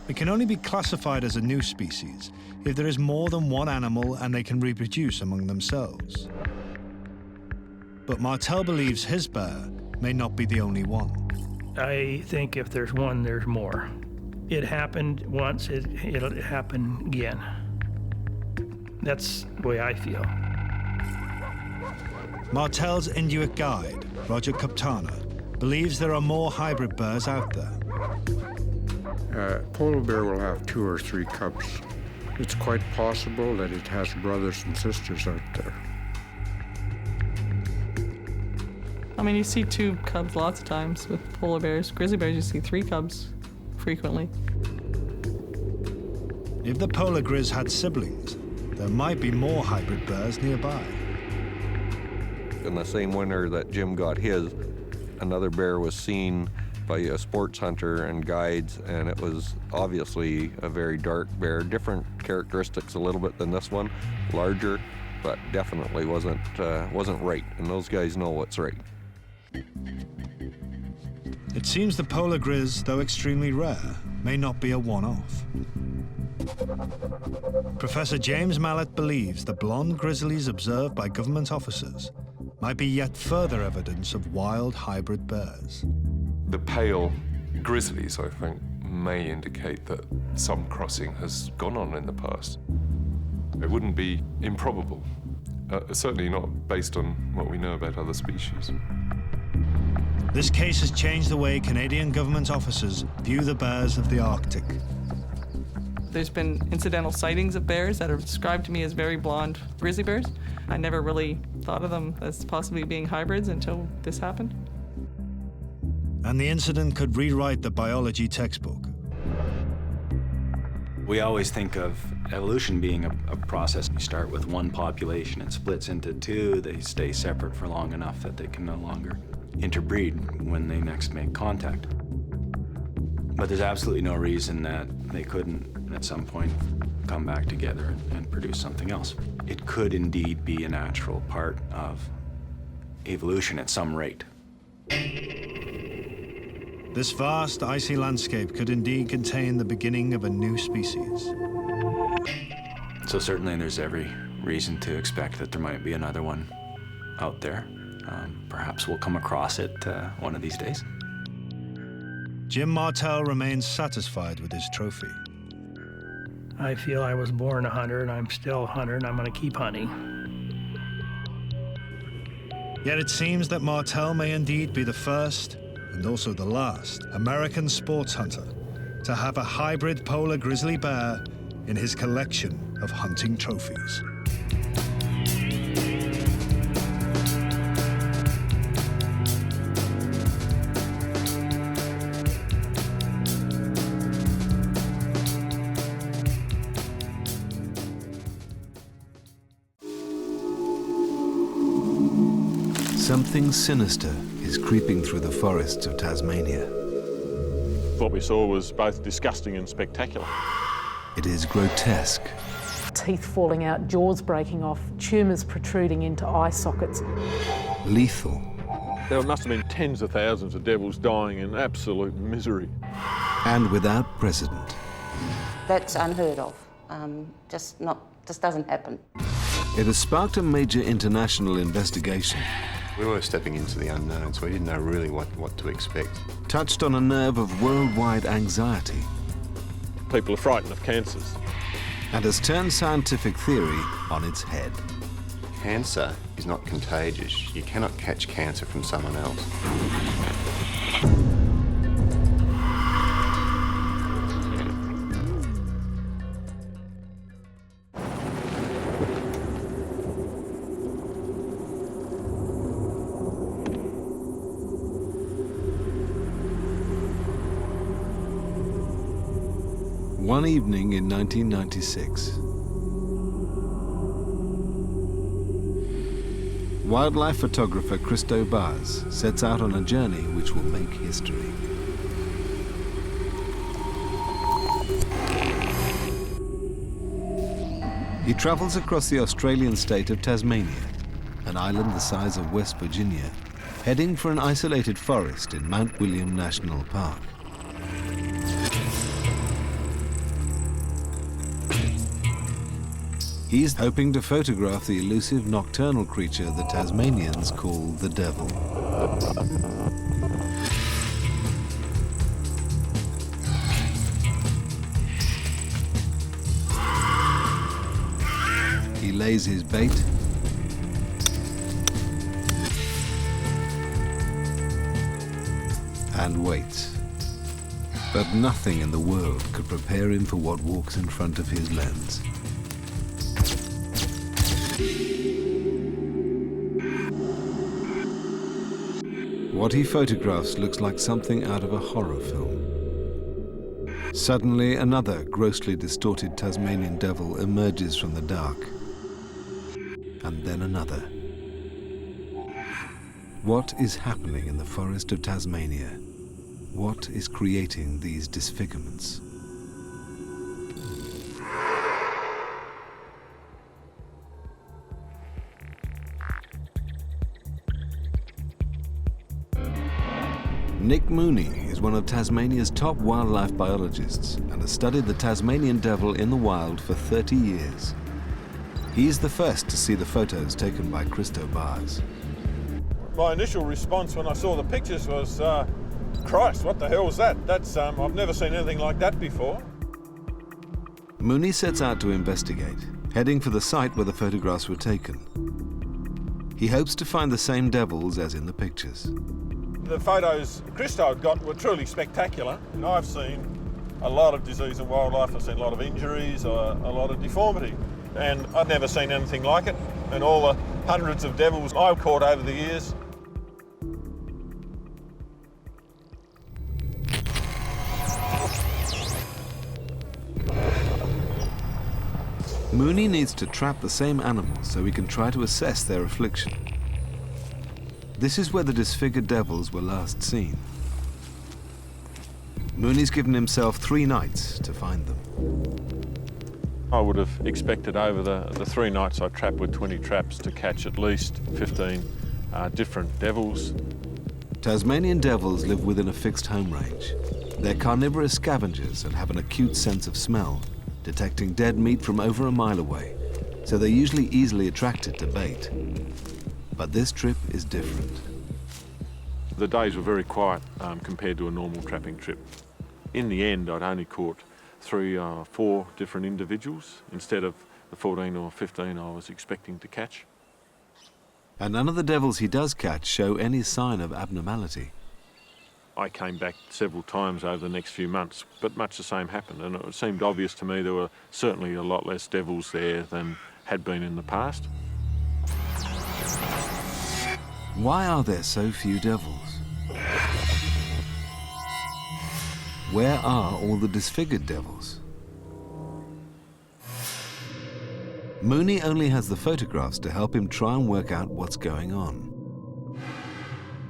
It can only be classified as a new species if there is more than one animal and they can reproduce among themselves. But Martell believes his bear may not be the only one. I think if there's one, there's more. It happened once, it'll happen again. That's the way I feel. Martell's Inuit guide, Roger Kaptana, believes there are more hybrid bears out there. Polar bear will have 2 or 3 cubs. It's quite possible that it has brothers and sisters out there. I mean, you see 2 cubs lots of times with polar bears. Grizzly bears, you see 3 cubs frequently. If the Polar-Grizz had siblings, there might be more hybrid bears nearby. In the same winter that Jim got his, another bear was seen by a sports hunter and guides, and it was obviously a very dark bear, different characteristics a little bit than this one, larger, but definitely wasn't right, and those guys know what's right. It seems the Polar-Grizz, though extremely rare, may not be a one-off. Professor James Mallett believes the blonde grizzlies observed by government officers might be yet further evidence of wild hybrid bears. The pale grizzlies, I think, may indicate that some crossing has gone on in the past. It wouldn't be improbable, certainly not based on what we know about other species. This case has changed the way Canadian government officers view the bears of the Arctic. There's been incidental sightings of bears that are described to me as very blonde grizzly bears. I never really thought of them as possibly being hybrids until this happened. And the incident could rewrite the biology textbook. We always think of evolution being a process. You start with one population, it splits into 2, they stay separate for long enough that they can no longer interbreed when they next make contact. But there's absolutely no reason that they couldn't, at some point, come back together and produce something else. It could indeed be a natural part of evolution at some rate. This vast icy landscape could indeed contain the beginning of a new species. So certainly there's every reason to expect that there might be another one out there. Perhaps we'll come across it one of these days. Jim Martell remains satisfied with his trophy. I feel I was born a hunter, and I'm still a hunter, and I'm going to keep hunting. Yet it seems that Martell may indeed be the first, and also the last, American sports hunter to have a hybrid polar grizzly bear in his collection of hunting trophies. Something sinister is creeping through the forests of Tasmania. What we saw was both disgusting and spectacular. It is grotesque. Teeth falling out, jaws breaking off, tumours protruding into eye sockets. Lethal. There must have been tens of thousands of devils dying in absolute misery. And without precedent. That's unheard of. Just doesn't happen. It has sparked a major international investigation. We were stepping into the unknown, so we didn't know really what to expect. Touched on a nerve of worldwide anxiety. People are frightened of cancers. And has turned scientific theory on its head. Cancer is not contagious. You cannot catch cancer from someone else. One evening in 1996, wildlife photographer Christo Bars sets out on a journey which will make history. He travels across the Australian state of Tasmania, an island the size of West Virginia, heading for an isolated forest in Mount William National Park. He's hoping to photograph the elusive nocturnal creature the Tasmanians call the devil. He lays his bait and waits. But nothing in the world could prepare him for what walks in front of his lens. What he photographs looks like something out of a horror film. Suddenly, another grossly distorted Tasmanian devil emerges from the dark. And then another. What is happening in the forest of Tasmania? What is creating these disfigurements? Nick Mooney is one of Tasmania's top wildlife biologists and has studied the Tasmanian devil in the wild for 30 years. He's the first to see the photos taken by Christo Bars. My initial response when I saw the pictures was, Christ, what the hell was that? I've never seen anything like that before. Mooney sets out to investigate, heading for the site where the photographs were taken. He hopes to find the same devils as in the pictures. The photos Christo had got were truly spectacular. I've seen a lot of disease in wildlife. I've seen a lot of injuries, a lot of deformity, and I've never seen anything like it. And all the hundreds of devils I've caught over the years. Mooney needs to trap the same animals so he can try to assess their affliction. This is where the disfigured devils were last seen. Mooney's given himself 3 nights to find them. I would have expected over the 3 nights I trapped with 20 traps to catch at least 15 different devils. Tasmanian devils live within a fixed home range. They're carnivorous scavengers and have an acute sense of smell, detecting dead meat from over a mile away, so they're usually easily attracted to bait. But this trip is different. The days were very quiet compared to a normal trapping trip. In the end, I'd only caught 3 or 4 different individuals instead of the 14 or 15 I was expecting to catch. And none of the devils he does catch show any sign of abnormality. I came back several times over the next few months, but much the same happened, and it seemed obvious to me there were certainly a lot less devils there than had been in the past. Why are there so few devils? Where are all the disfigured devils? Mooney only has the photographs to help him try and work out what's going on.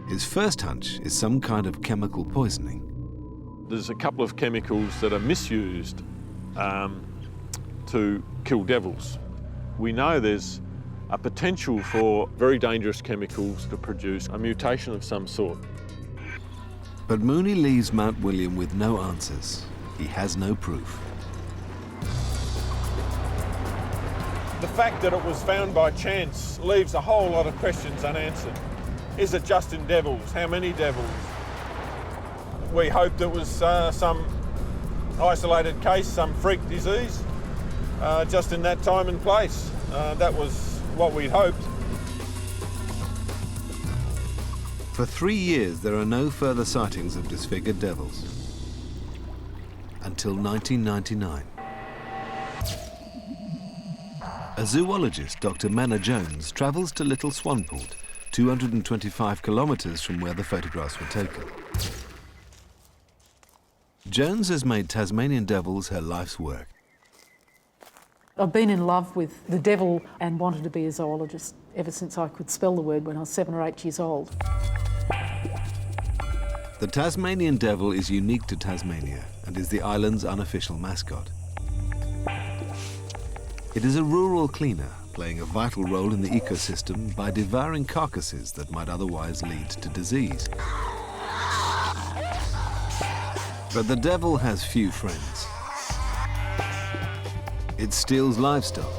His first hunch is some kind of chemical poisoning. There's a couple of chemicals that are misused to kill devils. We know there's a potential for very dangerous chemicals to produce a mutation of some sort. But Mooney leaves Mount William with no answers. He has no proof. The fact that it was found by chance leaves a whole lot of questions unanswered. Is it just in devils? How many devils? We hoped it was some isolated case, some freak disease, just in that time and place. That was what we'd hoped. For 3 years, there are no further sightings of disfigured devils. Until 1999. A zoologist, Dr. Menna Jones, travels to Little Swanport, 225 kilometres from where the photographs were taken. Jones has made Tasmanian devils her life's work. I've been in love with the devil and wanted to be a zoologist ever since I could spell the word when I was 7 or 8 years old. The Tasmanian devil is unique to Tasmania and is the island's unofficial mascot. It is a rural cleaner, playing a vital role in the ecosystem by devouring carcasses that might otherwise lead to disease. But the devil has few friends. It steals livestock,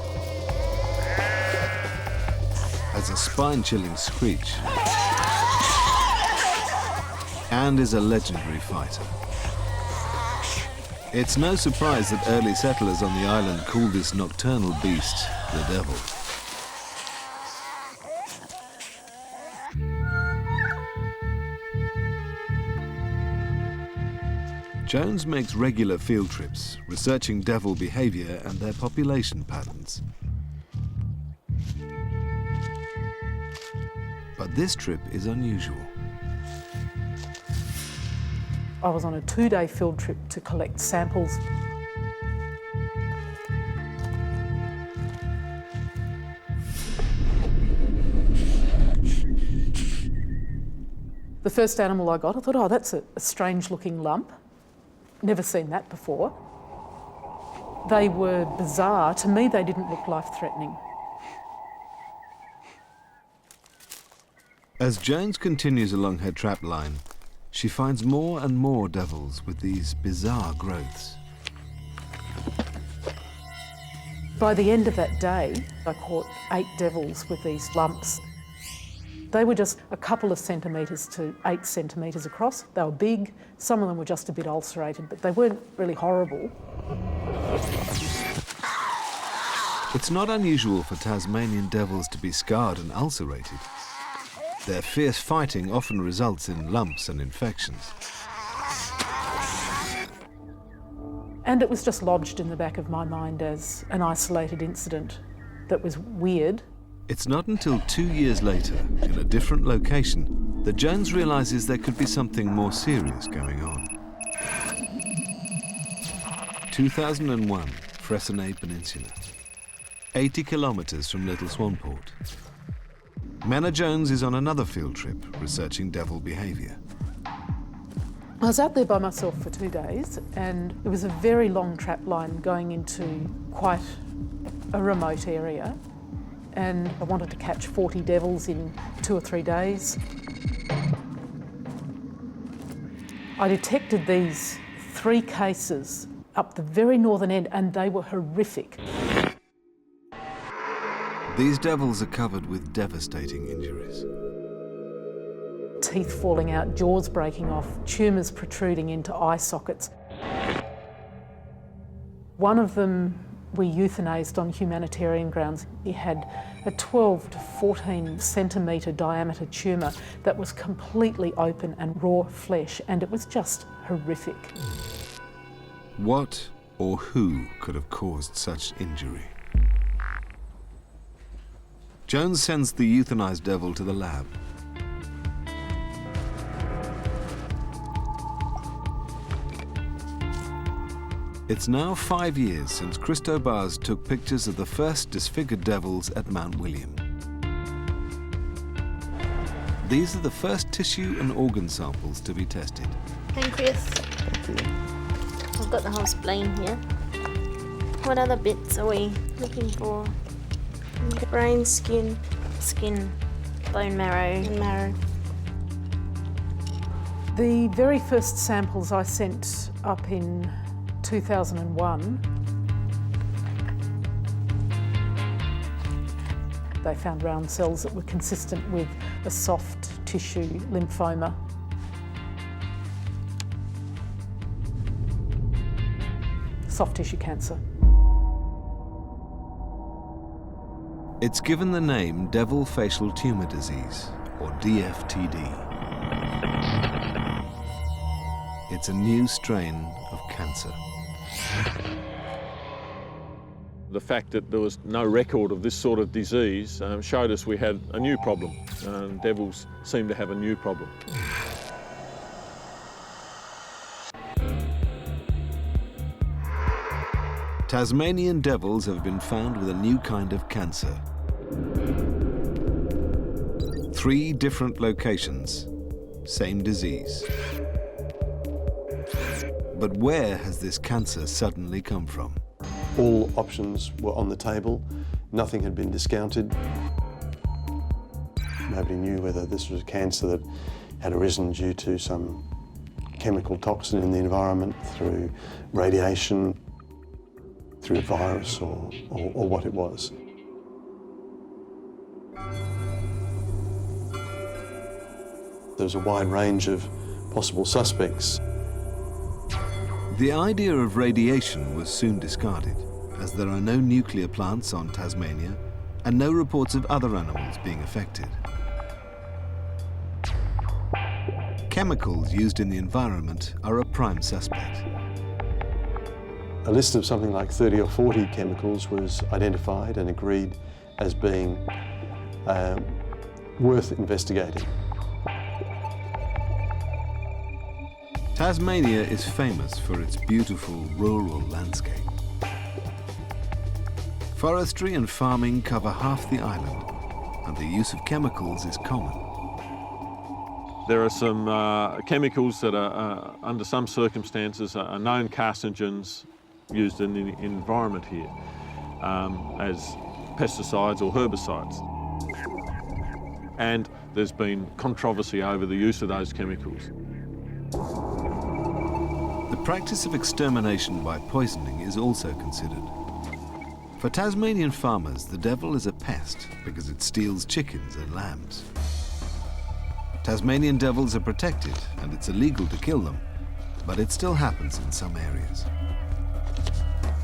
has a spine-chilling screech, and is a legendary fighter. It's no surprise that early settlers on the island called this nocturnal beast the devil. Jones makes regular field trips, researching devil behavior and their population patterns. But this trip is unusual. I was on a 2-day field trip to collect samples. The first animal I got, I thought, oh, that's a strange looking lump. Never seen that before. They were bizarre. To me, they didn't look life-threatening. As Jones continues along her trap line, she finds more and more devils with these bizarre growths. By the end of that day, I caught 8 devils with these lumps. They were just a couple of centimetres to 8 centimetres across. They were big, some of them were just a bit ulcerated, but they weren't really horrible. It's not unusual for Tasmanian devils to be scarred and ulcerated. Their fierce fighting often results in lumps and infections. And it was just lodged in the back of my mind as an isolated incident that was weird. It's not until 2 years later, in a different location, that Jones realises there could be something more serious going on. 2001, Freycinet Peninsula, 80 kilometres from Little Swanport. Menna Jones is on another field trip, researching devil behaviour. I was out there by myself for 2 days, and it was a very long trap line going into quite a remote area. And I wanted to catch 40 devils in 2 or 3 days. I detected these 3 cases up the very northern end, and they were horrific. These devils are covered with devastating injuries. Teeth falling out, jaws breaking off, tumours protruding into eye sockets. One of them we euthanased on humanitarian grounds. He had a 12 to 14 centimetre diameter tumour that was completely open and raw flesh, and it was just horrific. What or who could have caused such injury? Jones sends the euthanized devil to the lab. It's now 5 years since Christo Bars took pictures of the first disfigured devils at Mount William. These are the first tissue and organ samples to be tested. Pancreas. Thank you. I've got the whole spleen here. What other bits are we looking for? Brain, skin, bone marrow, and marrow. The very first samples I sent up in 2001, they found round cells that were consistent with a soft tissue lymphoma. Soft tissue cancer. It's given the name Devil Facial Tumor Disease, or DFTD. It's a new strain of cancer. The fact that there was no record of this sort of disease showed us we had a new problem. Devils seem to have a new problem. Tasmanian devils have been found with a new kind of cancer. 3 different locations, same disease. But where has this cancer suddenly come from? All options were on the table. Nothing had been discounted. Nobody knew whether this was a cancer that had arisen due to some chemical toxin in the environment, through radiation, through a virus, or what it was. There's a wide range of possible suspects. The idea of radiation was soon discarded, as there are no nuclear plants on Tasmania and no reports of other animals being affected. Chemicals used in the environment are a prime suspect. A list of something like 30 or 40 chemicals was identified and agreed as being worth investigating. Tasmania is famous for its beautiful rural landscape. Forestry and farming cover half the island, and the use of chemicals is common. There are some chemicals that are, under some circumstances, are known carcinogens used in the environment here as pesticides or herbicides. And there's been controversy over the use of those chemicals. The practice of extermination by poisoning is also considered. For Tasmanian farmers, the devil is a pest because it steals chickens and lambs. Tasmanian devils are protected and it's illegal to kill them, but it still happens in some areas.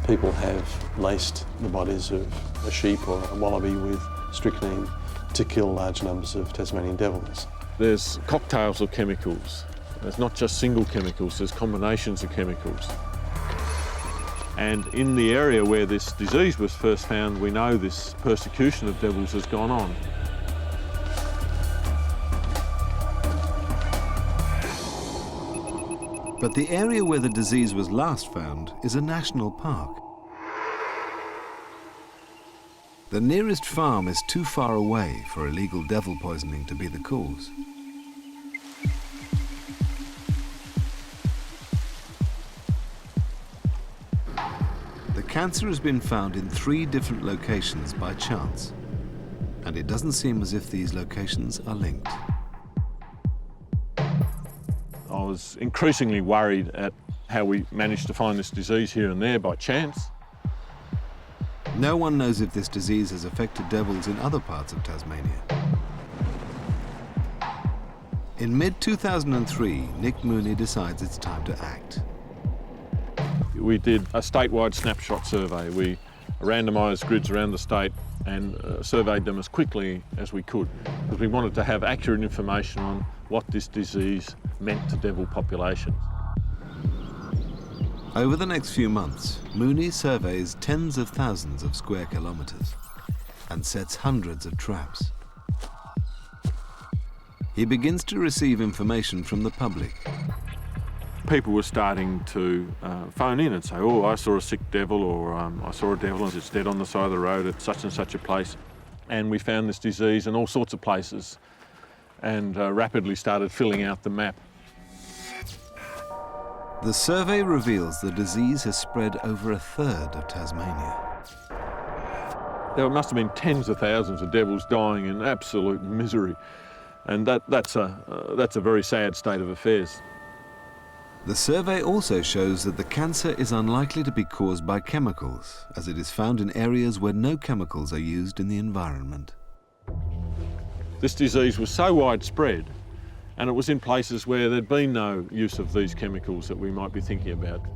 People have laced the bodies of a sheep or a wallaby with strychnine to kill large numbers of Tasmanian devils. There's cocktails of chemicals. There's not just single chemicals, there's combinations of chemicals. And in the area where this disease was first found, we know this persecution of devils has gone on. But the area where the disease was last found is a national park. The nearest farm is too far away for illegal devil poisoning to be the cause. The cancer has been found in 3 different locations by chance, and it doesn't seem as if these locations are linked. I was increasingly worried at how we managed to find this disease here and there by chance. No one knows if this disease has affected devils in other parts of Tasmania. In mid-2003, Nick Mooney decides it's time to act. We did a statewide snapshot survey. We randomised grids around the state and surveyed them as quickly as we could, because we wanted to have accurate information on what this disease meant to devil populations. Over the next few months, Mooney surveys tens of thousands of square kilometres and sets hundreds of traps. He begins to receive information from the public. People were starting to phone in and say, oh, I saw a sick devil, or I saw a devil and it's dead on the side of the road at such and such a place. And we found this disease in all sorts of places and rapidly started filling out the map. The survey reveals the disease has spread over a third of Tasmania. There must have been tens of thousands of devils dying in absolute misery, and that's a very sad state of affairs. The survey also shows that the cancer is unlikely to be caused by chemicals, as it is found in areas where no chemicals are used in the environment. This disease was so widespread, and it was in places where there'd been no use of these chemicals that we might be thinking about.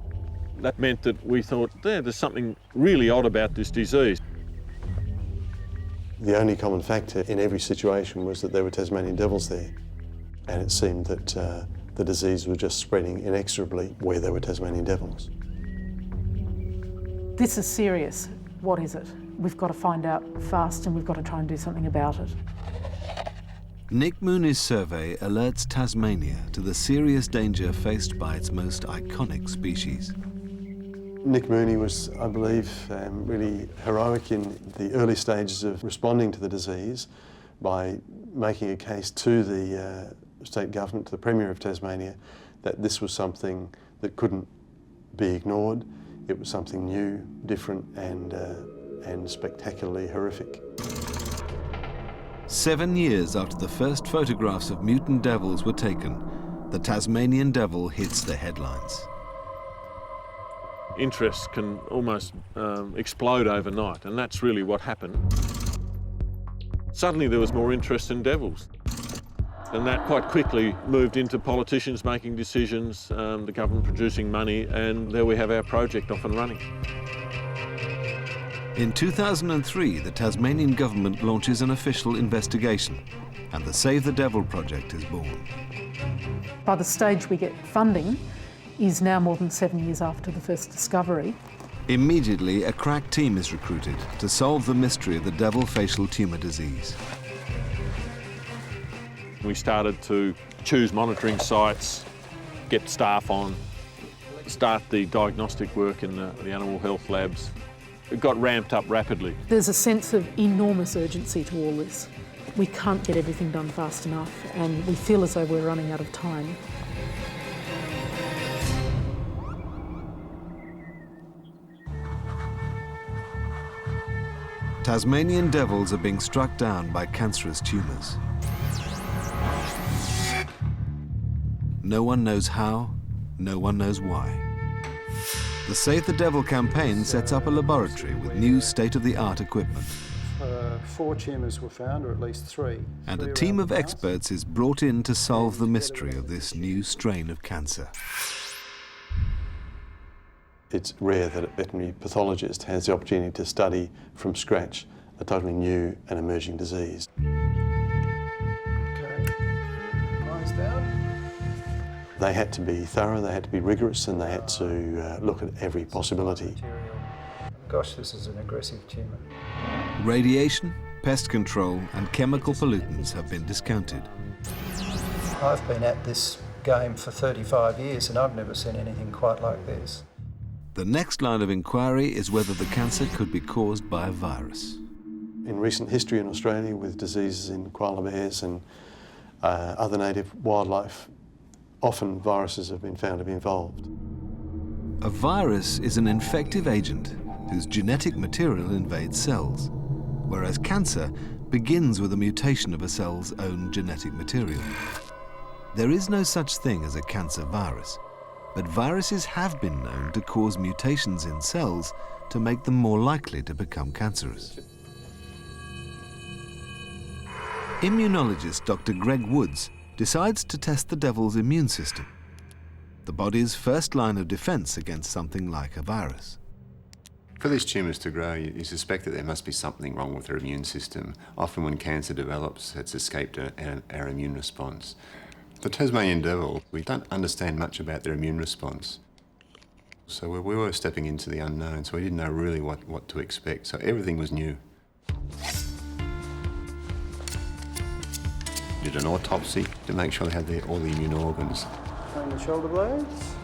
That meant that we thought, there's something really odd about this disease. The only common factor in every situation was that there were Tasmanian devils there, and it seemed that the disease was just spreading inexorably where there were Tasmanian devils. This is serious. What is it? We've got to find out fast, and we've got to try and do something about it. Nick Mooney's survey alerts Tasmania to the serious danger faced by its most iconic species. Nick Mooney was, I believe, really heroic in the early stages of responding to the disease by making a case to the state government, to the Premier of Tasmania, that this was something that couldn't be ignored. It was something new, different, and spectacularly horrific. 7 years after the first photographs of mutant devils were taken, the Tasmanian devil hits the headlines. Interest can almost explode overnight, and that's really what happened. Suddenly there was more interest in devils, and that quite quickly moved into politicians making decisions, the government producing money, and there we have our project off and running. In 2003, the Tasmanian government launches an official investigation, and the Save the Devil project is born. By the stage we get funding is now more than 7 years after the first discovery. Immediately, a crack team is recruited to solve the mystery of the devil facial tumour disease. We started to choose monitoring sites, get staff on, start the diagnostic work in the animal health labs. It got ramped up rapidly. There's a sense of enormous urgency to all this. We can't get everything done fast enough, and we feel as though we're running out of time. Tasmanian devils are being struck down by cancerous tumours. No one knows how, no one knows why. The Save the Devil campaign sets up a laboratory with new state-of-the-art equipment. 4 tumours were found, or at least 3. And a team of experts is brought in to solve the mystery of this new strain of cancer. It's rare that a veterinary pathologist has the opportunity to study from scratch a totally new and emerging disease. Okay, eyes down. They had to be thorough, they had to be rigorous, and they had to look at every possibility. Gosh, this is an aggressive tumour. Radiation, pest control, and chemical pollutants have been discounted. I've been at this game for 35 years and I've never seen anything quite like this. The next line of inquiry is whether the cancer could be caused by a virus. In recent history in Australia, with diseases in koala bears and other native wildlife, often viruses have been found to be involved. A virus is an infective agent whose genetic material invades cells, whereas cancer begins with a mutation of a cell's own genetic material. There is no such thing as a cancer virus, but viruses have been known to cause mutations in cells to make them more likely to become cancerous. Immunologist Dr. Greg Woods decides to test the devil's immune system, the body's first line of defense against something like a virus. For these tumours to grow, you suspect that there must be something wrong with their immune system. Often when cancer develops, it's escaped our immune response. The Tasmanian devil, we don't understand much about their immune response. So we were stepping into the unknown, so we didn't know really what to expect. So everything was new. Did an autopsy to make sure they had all the immune organs. And the shoulder blades.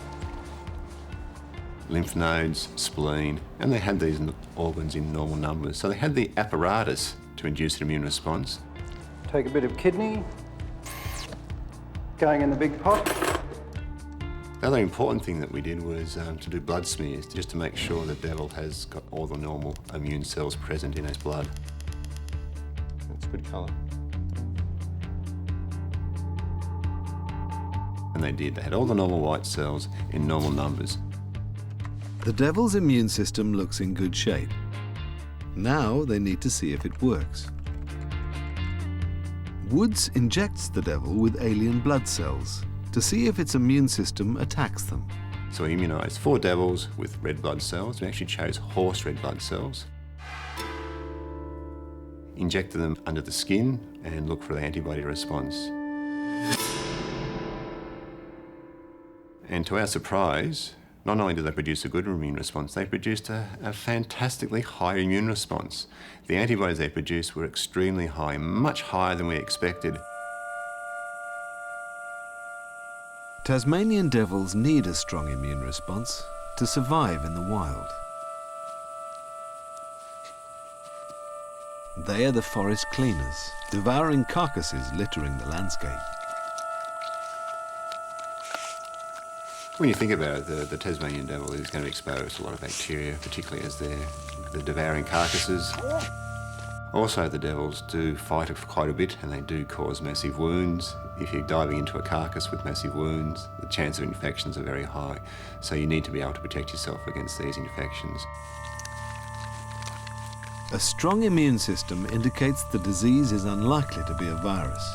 Lymph nodes, spleen, and they had these organs in normal numbers. So they had the apparatus to induce an immune response. Take a bit of kidney, going in the big pot. The other important thing that we did was to do blood smears, just to make sure the devil has got all the normal immune cells present in his blood. That's good colour. And they did. They had all the normal white cells in normal numbers. The devil's immune system looks in good shape. Now they need to see if it works. Woods injects the devil with alien blood cells to see if its immune system attacks them. So we immunised 4 devils with red blood cells. We actually chose horse red blood cells. Injected them under the skin and looked for the antibody response. And to our surprise, not only did they produce a good immune response, they produced a fantastically high immune response. The antibodies they produced were extremely high, much higher than we expected. Tasmanian devils need a strong immune response to survive in the wild. They are the forest cleaners, devouring carcasses littering the landscape. When you think about it, the Tasmanian devil is going to expose a lot of bacteria, particularly as they're devouring carcasses. Also, the devils do fight quite a bit and they do cause massive wounds. If you're diving into a carcass with massive wounds, the chance of infections are very high. So you need to be able to protect yourself against these infections. A strong immune system indicates the disease is unlikely to be a virus.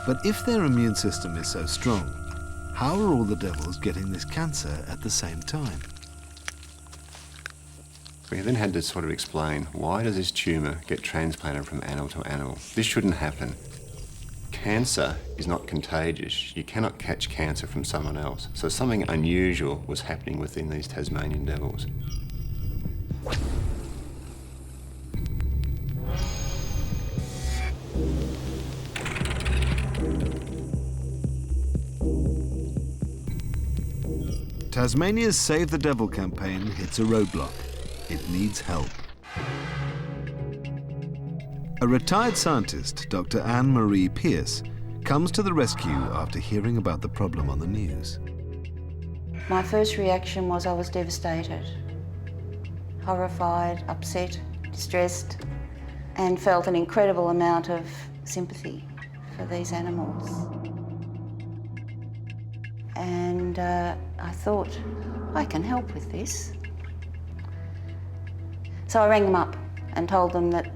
But if their immune system is so strong, how are all the devils getting this cancer at the same time? We then had to sort of explain, why does this tumour get transplanted from animal to animal? This shouldn't happen. Cancer is not contagious. You cannot catch cancer from someone else. So something unusual was happening within these Tasmanian devils. Tasmania's Save the Devil campaign hits a roadblock. It needs help. A retired scientist, Dr. Anne-Marie Pierce, comes to the rescue after hearing about the problem on the news. My first reaction was I was devastated, horrified, upset, distressed, and felt an incredible amount of sympathy for these animals. And I thought, I can help with this. So I rang them up and told them that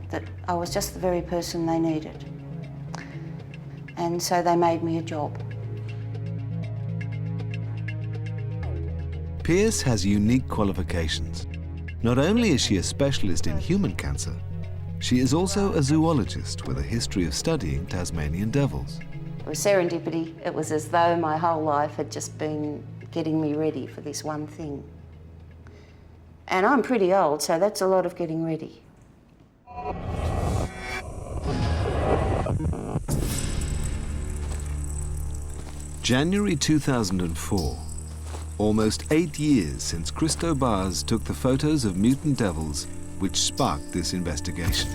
I was just the very person they needed. And so they made me a job. Pierce has unique qualifications. Not only is she a specialist in human cancer, she is also a zoologist with a history of studying Tasmanian devils. It was serendipity. It was as though my whole life had just been getting me ready for this one thing. And I'm pretty old, so that's a lot of getting ready. January 2004. Almost 8 years since Christo Bars took the photos of mutant devils which sparked this investigation.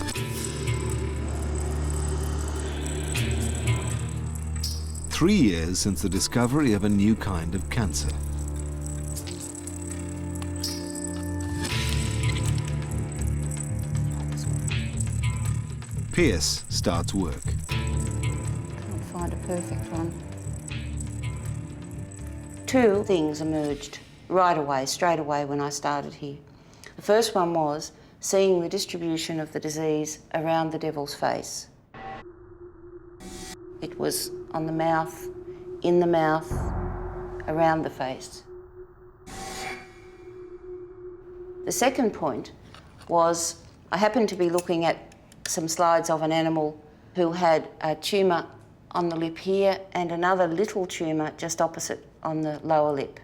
Three years since the discovery of a new kind of cancer. Pierce starts work. Can't find a perfect one. 2 things emerged right away, straight away when I started here. The first one was seeing the distribution of the disease around the devil's face. It was on the mouth, in the mouth, around the face. The second point was I happened to be looking at some slides of an animal who had a tumour on the lip here and another little tumour just opposite on the lower lip.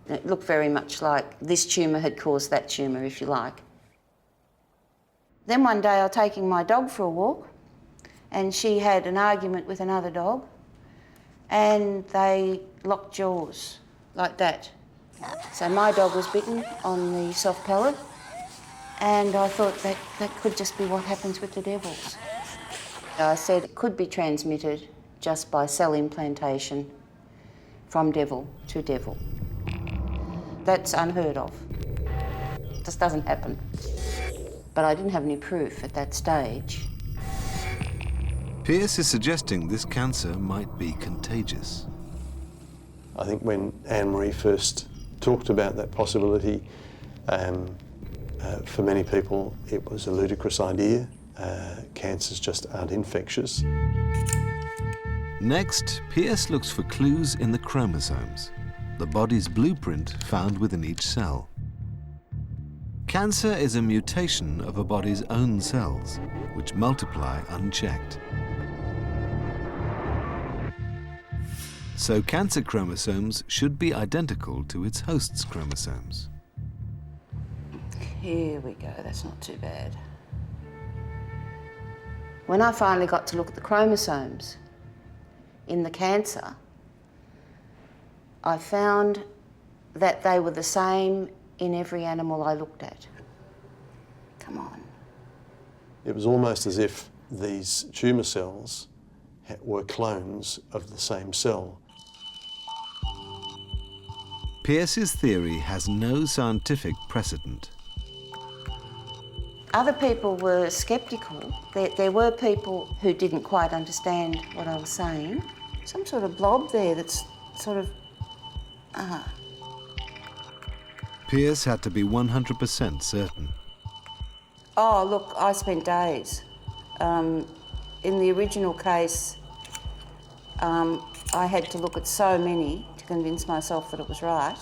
It looked very much like this tumour had caused that tumour, if you like. Then one day I was taking my dog for a walk and she had an argument with another dog and they locked jaws like that. So my dog was bitten on the soft palate and I thought that could just be what happens with the devils. I said it could be transmitted just by cell implantation from devil to devil. That's unheard of. Just doesn't happen. But I didn't have any proof at that stage. Pearce is suggesting this cancer might be contagious. I think when Anne-Marie first talked about that possibility, for many people it was a ludicrous idea. Cancers just aren't infectious. Next, Pearce looks for clues in the chromosomes, the body's blueprint found within each cell. Cancer is a mutation of a body's own cells, which multiply unchecked. So cancer chromosomes should be identical to its host's chromosomes. Here we go, that's not too bad. When I finally got to look at the chromosomes in the cancer, I found that they were the same in every animal I looked at. Come on. It was almost as if these tumour cells were clones of the same cell. Pearce's theory has no scientific precedent. Other people were sceptical. There were people who didn't quite understand what I was saying. Some sort of blob there that's sort of, Pearce had to be 100% certain. Oh, look, I spent days. In the original case, I had to look at so many to convince myself that it was right.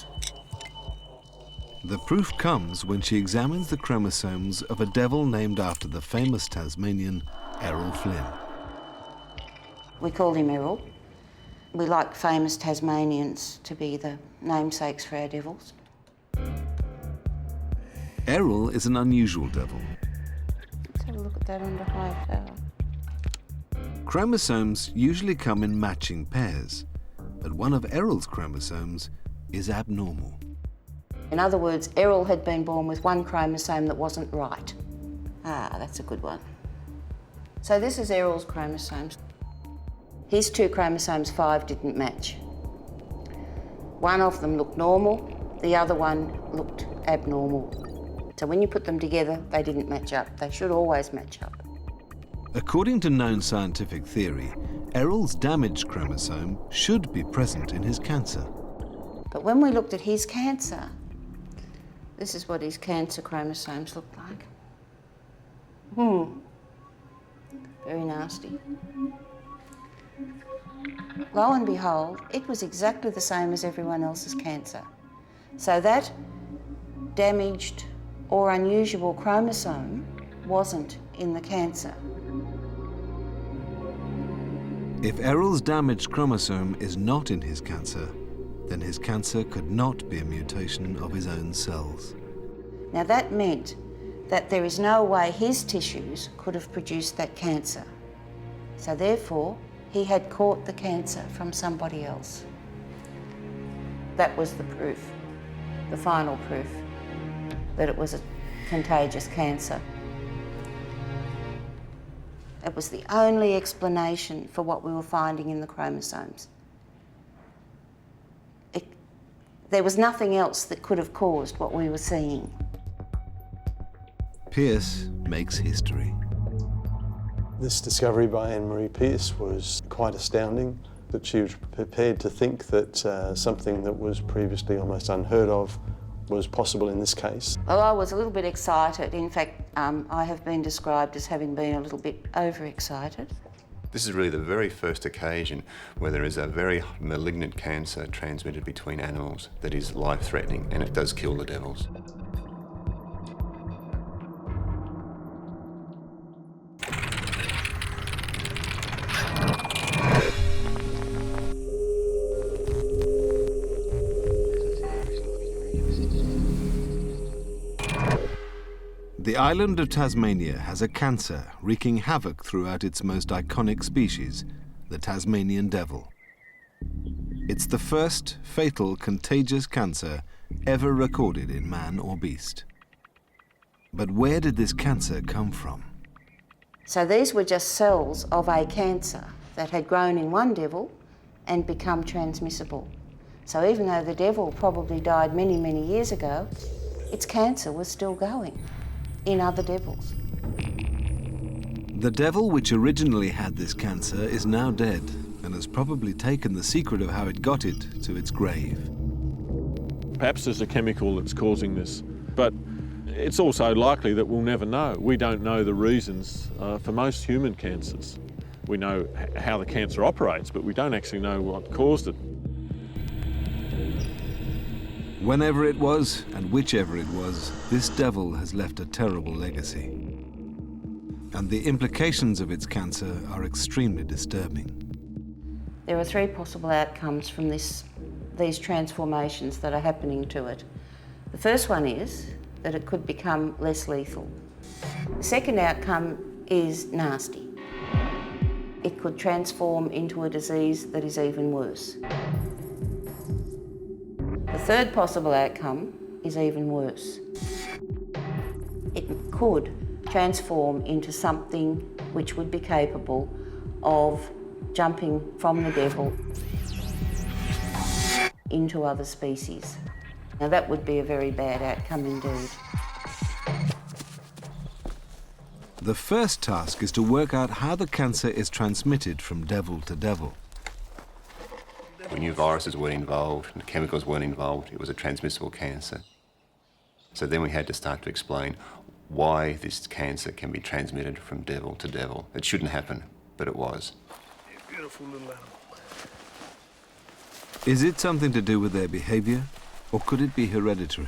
The proof comes when she examines the chromosomes of a devil named after the famous Tasmanian Errol Flynn. We called him Errol. We like famous Tasmanians to be the namesakes for our devils. Errol is an unusual devil. Let's have a look at that under high power. Chromosomes usually come in matching pairs, but one of Errol's chromosomes is abnormal. In other words, Errol had been born with one chromosome that wasn't right. That's a good one. So this is Errol's chromosomes. His 2 chromosomes 5 didn't match. One of them looked normal, the other one looked abnormal. So when you put them together, they didn't match up. They should always match up. According to known scientific theory, Errol's damaged chromosome should be present in his cancer. But when we looked at his cancer, this is what his cancer chromosomes look like. Very nasty. Lo and behold, it was exactly the same as everyone else's cancer. So that damaged or unusual chromosome wasn't in the cancer. If Errol's damaged chromosome is not in his cancer, then his cancer could not be a mutation of his own cells. Now that meant that there is no way his tissues could have produced that cancer. So therefore, he had caught the cancer from somebody else. That was the proof, the final proof, that it was a contagious cancer. It was the only explanation for what we were finding in the chromosomes. There was nothing else that could have caused what we were seeing. Pearce makes history. This discovery by Anne-Marie Pearce was quite astounding, that she was prepared to think that something that was previously almost unheard of was possible in this case. Well, I was a little bit excited. In fact, I have been described as having been a little bit overexcited. This is really the very first occasion where there is a very malignant cancer transmitted between animals that is life-threatening, and it does kill the devils. The island of Tasmania has a cancer wreaking havoc throughout its most iconic species, the Tasmanian devil. It's the first fatal contagious cancer ever recorded in man or beast. But where did this cancer come from? So these were just cells of a cancer that had grown in one devil and become transmissible. So even though the devil probably died many, many years ago, its cancer was still going in other devils. The devil which originally had this cancer is now dead and has probably taken the secret of how it got it to its grave. Perhaps there's a chemical that's causing this, but it's also likely that we'll never know. We don't know the reasons for most human cancers. We know how the cancer operates, but we don't actually know what caused it. Whenever it was, and whichever it was, this devil has left a terrible legacy. And the implications of its cancer are extremely disturbing. There are three possible outcomes from these transformations that are happening to it. The first one is that it could become less lethal. The second outcome is nasty. It could transform into a disease that is even worse. The third possible outcome is even worse. It could transform into something which would be capable of jumping from the devil into other species. Now that would be a very bad outcome indeed. The first task is to work out how the cancer is transmitted from devil to devil. We knew viruses weren't involved and chemicals weren't involved. It was a transmissible cancer. So then we had to start to explain why this cancer can be transmitted from devil to devil. It shouldn't happen, but it was. Beautiful little animal. Is it something to do with their behavior, or could it be hereditary?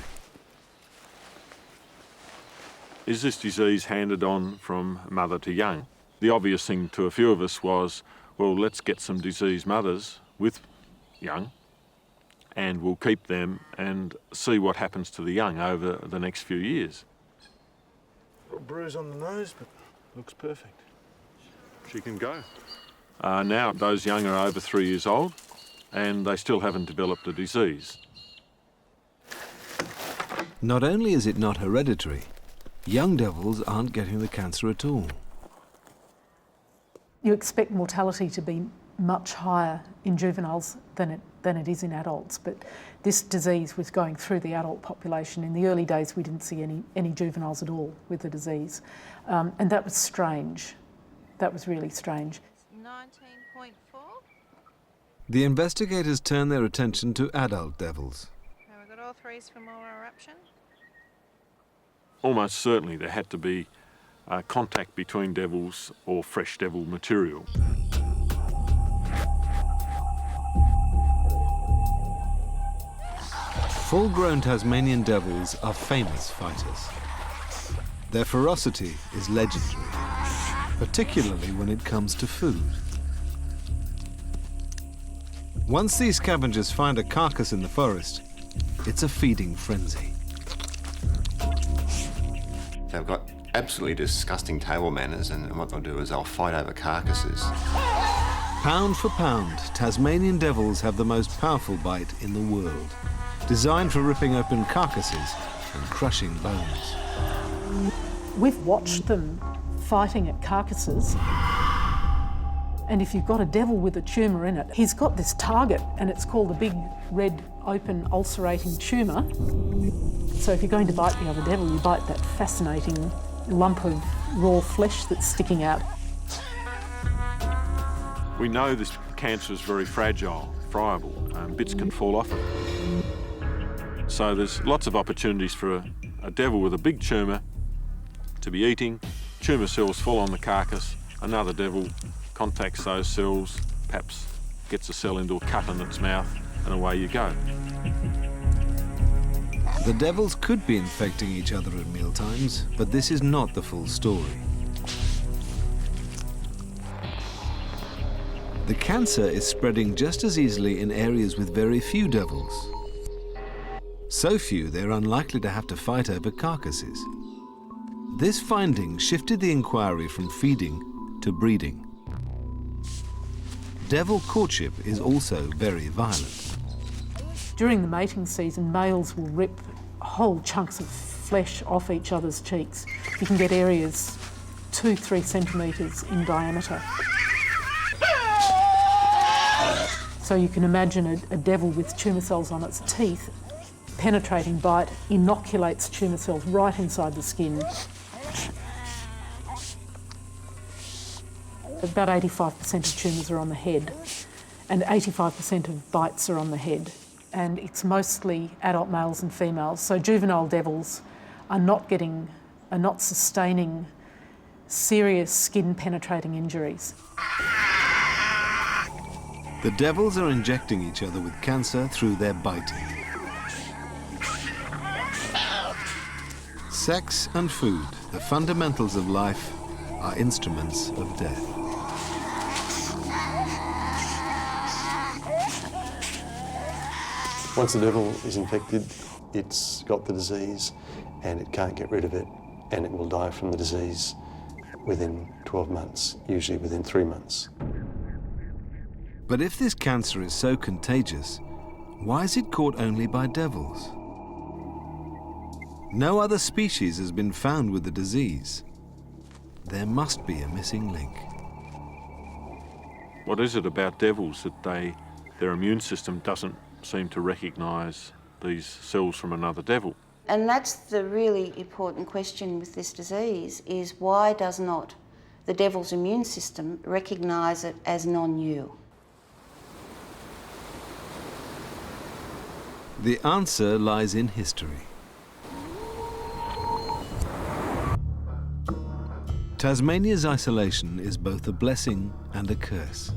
Is this disease handed on from mother to young? The obvious thing to a few of us was, well, let's get some diseased mothers with young, and we'll keep them and see what happens to the young over the next few years. A bruise on the nose, but looks perfect. She can go. Now those young are over 3 years old, and they still haven't developed a disease. Not only is it not hereditary, young devils aren't getting the cancer at all. You expect mortality to be much higher in juveniles than it is in adults, but this disease was going through the adult population. In the early days we didn't see any juveniles at all with the disease, and that was strange. That was really strange. 19.4. The investigators turn their attention to adult devils. Now we've got all threes for more eruption. Almost certainly there had to be contact between devils or fresh devil material. Full-grown Tasmanian devils are famous fighters. Their ferocity is legendary, particularly when it comes to food. Once these scavengers find a carcass in the forest, it's a feeding frenzy. They've got absolutely disgusting table manners, and what they'll do is they'll fight over carcasses. Pound for pound, Tasmanian devils have the most powerful bite in the world, designed for ripping open carcasses and crushing bones. We've watched them fighting at carcasses, and if you've got a devil with a tumour in it, he's got this target, and it's called a big red open ulcerating tumour. So if you're going to bite the other devil, you bite that fascinating lump of raw flesh that's sticking out. We know this cancer is very fragile, friable, bits can fall off it. So there's lots of opportunities for a devil with a big tumour to be eating. Tumour cells fall on the carcass, another devil contacts those cells, perhaps gets a cell into a cut in its mouth, and away you go. The devils could be infecting each other at mealtimes, but this is not the full story. The cancer is spreading just as easily in areas with very few devils. So few, they're unlikely to have to fight over carcasses. This finding shifted the inquiry from feeding to breeding. Devil courtship is also very violent. During the mating season, males will rip whole chunks of flesh off each other's cheeks. You can get areas 2-3 centimetres in diameter. So you can imagine a devil with tumour cells on its teeth. Penetrating bite inoculates tumour cells right inside the skin. About 85% of tumours are on the head, and 85% of bites are on the head. And it's mostly adult males and females. So juvenile devils are not sustaining serious skin penetrating injuries. The devils are injecting each other with cancer through their biting. Sex and food, the fundamentals of life, are instruments of death. Once the devil is infected, it's got the disease and it can't get rid of it, and it will die from the disease within 12 months, usually within 3 months. But if this cancer is so contagious, why is it caught only by devils? No other species has been found with the disease. There must be a missing link. What is it about devils that their immune system doesn't seem to recognise these cells from another devil? And that's the really important question with this disease, is why does not the devil's immune system recognise it as non-you? The answer lies in history. Tasmania's isolation is both a blessing and a curse.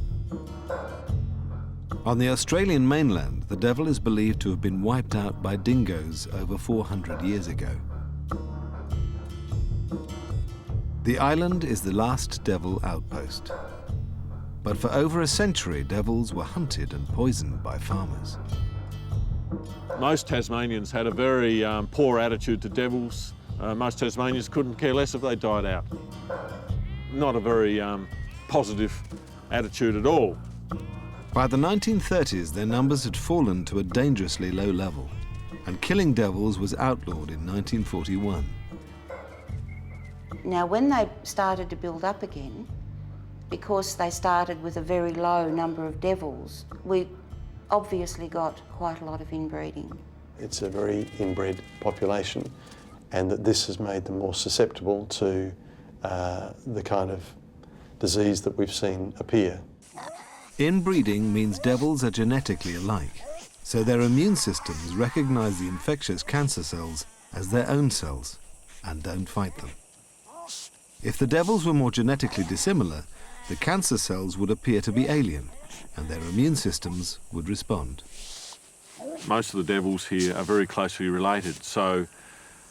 On the Australian mainland, the devil is believed to have been wiped out by dingoes over 400 years ago. The island is the last devil outpost. But for over a century, devils were hunted and poisoned by farmers. Most Tasmanians had a very poor attitude to devils. Most Tasmanians couldn't care less if they died out. Not a very positive attitude at all. By the 1930s, their numbers had fallen to a dangerously low level, and killing devils was outlawed in 1941. Now, when they started to build up again, because they started with a very low number of devils, we obviously got quite a lot of inbreeding. It's a very inbred population, and that this has made them more susceptible to the kind of disease that we've seen appear. Inbreeding means devils are genetically alike, so their immune systems recognize the infectious cancer cells as their own cells and don't fight them. If the devils were more genetically dissimilar, the cancer cells would appear to be alien, and their immune systems would respond. Most of the devils here are very closely related, so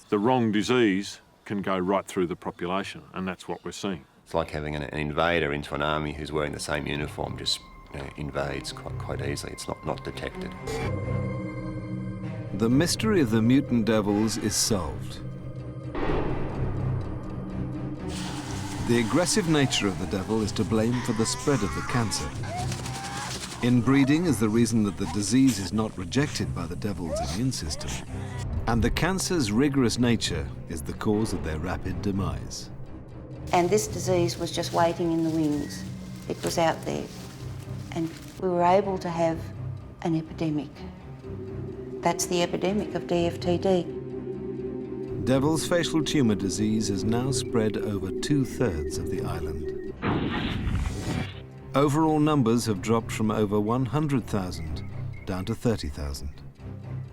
the wrong disease can go right through the population, and that's what we're seeing. It's like having an invader into an army who's wearing the same uniform, just invades quite easily. It's not detected. The mystery of the mutant devils is solved. The aggressive nature of the devil is to blame for the spread of the cancer. Inbreeding is the reason that the disease is not rejected by the devil's immune system. And the cancer's rigorous nature is the cause of their rapid demise. And this disease was just waiting in the wings. It was out there. And we were able to have an epidemic. That's the epidemic of DFTD. Devil's facial tumour disease has now spread over 2/3 of the island. Overall numbers have dropped from over 100,000 down to 30,000.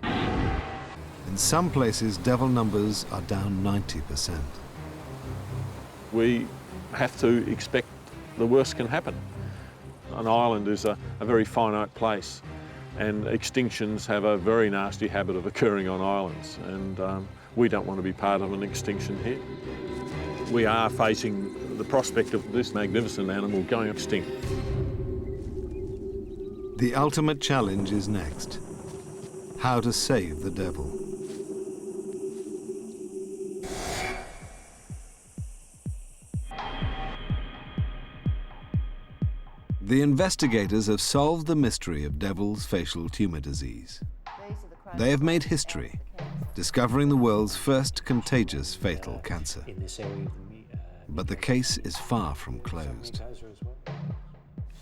In some places, devil numbers are down 90%. We have to expect the worst can happen. An island is a very finite place, and extinctions have a very nasty habit of occurring on islands, and we don't want to be part of an extinction here. We are facing the prospect of this magnificent animal going extinct. The ultimate challenge is next: how to save the devil. The investigators have solved the mystery of devil's facial tumour disease. They have made history, discovering the world's first contagious fatal cancer. But the case is far from closed.